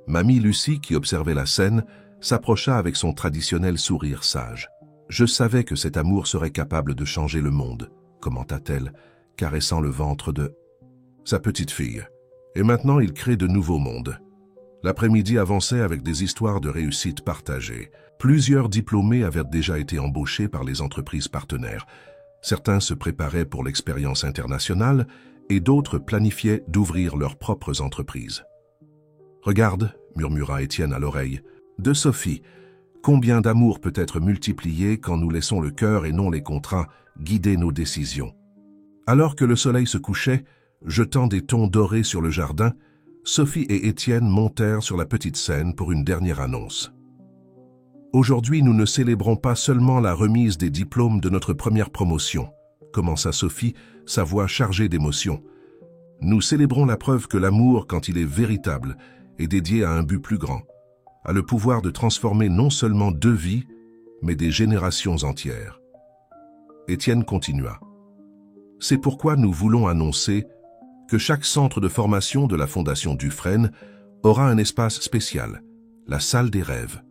Mamie Lucie, qui observait la scène, s'approcha avec son traditionnel sourire sage. « Je savais que cet amour serait capable de changer le monde », commenta-t-elle, caressant le ventre de sa petite fille. Et maintenant, il crée de nouveaux mondes. L'après-midi avançait avec des histoires de réussite partagées. Plusieurs diplômés avaient déjà été embauchés par les entreprises partenaires. Certains se préparaient pour l'expérience internationale et d'autres planifiaient d'ouvrir leurs propres entreprises. « Regarde », murmura Étienne à l'oreille, de Sophie, « combien d'amour peut être multiplié quand nous laissons le cœur et non les contrats guider nos décisions. » Alors que le soleil se couchait, jetant des tons dorés sur le jardin, Sophie et Étienne montèrent sur la petite scène pour une dernière annonce. « Aujourd'hui, nous ne célébrons pas seulement la remise des diplômes de notre première promotion, » commença Sophie, sa voix chargée d'émotion. « Nous célébrons la preuve que l'amour, quand il est véritable, est dédié à un but plus grand, a le pouvoir de transformer non seulement 2 vies, mais des générations entières. » Étienne continua. « C'est pourquoi nous voulons annoncer que chaque centre de formation de la Fondation Dufresne aura un espace spécial, la salle des rêves,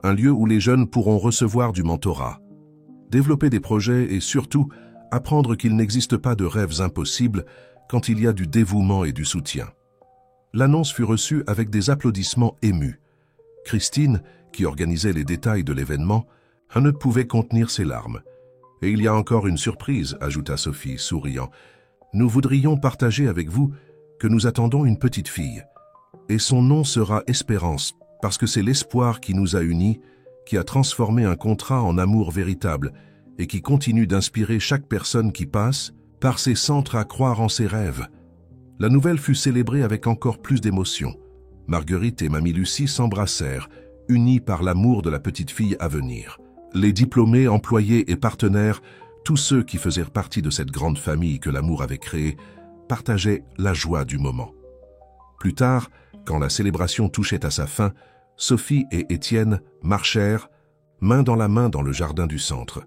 un lieu où les jeunes pourront recevoir du mentorat, développer des projets et surtout apprendre qu'il n'existe pas de rêves impossibles quand il y a du dévouement et du soutien. » L'annonce fut reçue avec des applaudissements émus. Christine, qui organisait les détails de l'événement, ne pouvait contenir ses larmes. « Et il y a encore une surprise, » ajouta Sophie, souriant. « Nous voudrions partager avec vous que nous attendons une petite fille. Et son nom sera Espérance, parce que c'est l'espoir qui nous a unis, qui a transformé un contrat en amour véritable et qui continue d'inspirer chaque personne qui passe par ses centres à croire en ses rêves. » La nouvelle fut célébrée avec encore plus d'émotion. Marguerite et Mamie Lucie s'embrassèrent, unies par l'amour de la petite fille à venir. Les diplômés, employés et partenaires, tous ceux qui faisaient partie de cette grande famille que l'amour avait créée, partageaient la joie du moment. Plus tard, quand la célébration touchait à sa fin, Sophie et Étienne marchèrent, main dans la main dans le jardin du centre.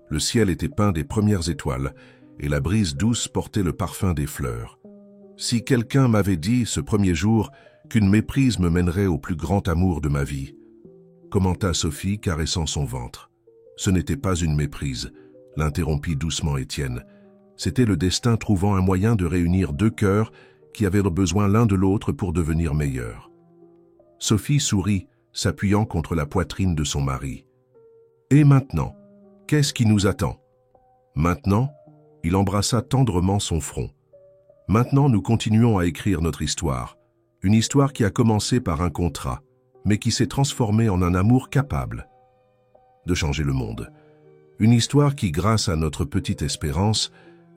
Le ciel était peint des premières étoiles, et la brise douce portait le parfum des fleurs. « Si quelqu'un m'avait dit, ce premier jour, qu'une méprise me mènerait au plus grand amour de ma vie, » commenta Sophie, caressant son ventre. « Ce n'était pas une méprise, » l'interrompit doucement Étienne. « C'était le destin trouvant un moyen de réunir 2 cœurs qui avaient le besoin l'un de l'autre pour devenir meilleurs. » Sophie sourit, s'appuyant contre la poitrine de son mari. « Et maintenant, qu'est-ce qui nous attend ?» Maintenant, il embrassa tendrement son front. « Maintenant, nous continuons à écrire notre histoire. Une histoire qui a commencé par un contrat, mais qui s'est transformée en un amour capable de changer le monde. Une histoire qui, grâce à notre petite espérance,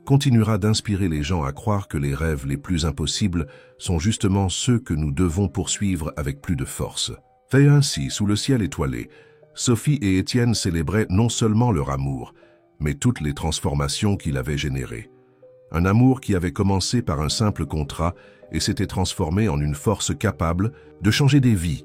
continuera d'inspirer les gens à croire que les rêves les plus impossibles sont justement ceux que nous devons poursuivre avec plus de force. » Fait ainsi, sous le ciel étoilé, Sophie et Étienne célébraient non seulement leur amour, mais toutes les transformations qu'il avait générées. Un amour qui avait commencé par un simple contrat et s'était transformé en une force capable de changer des vies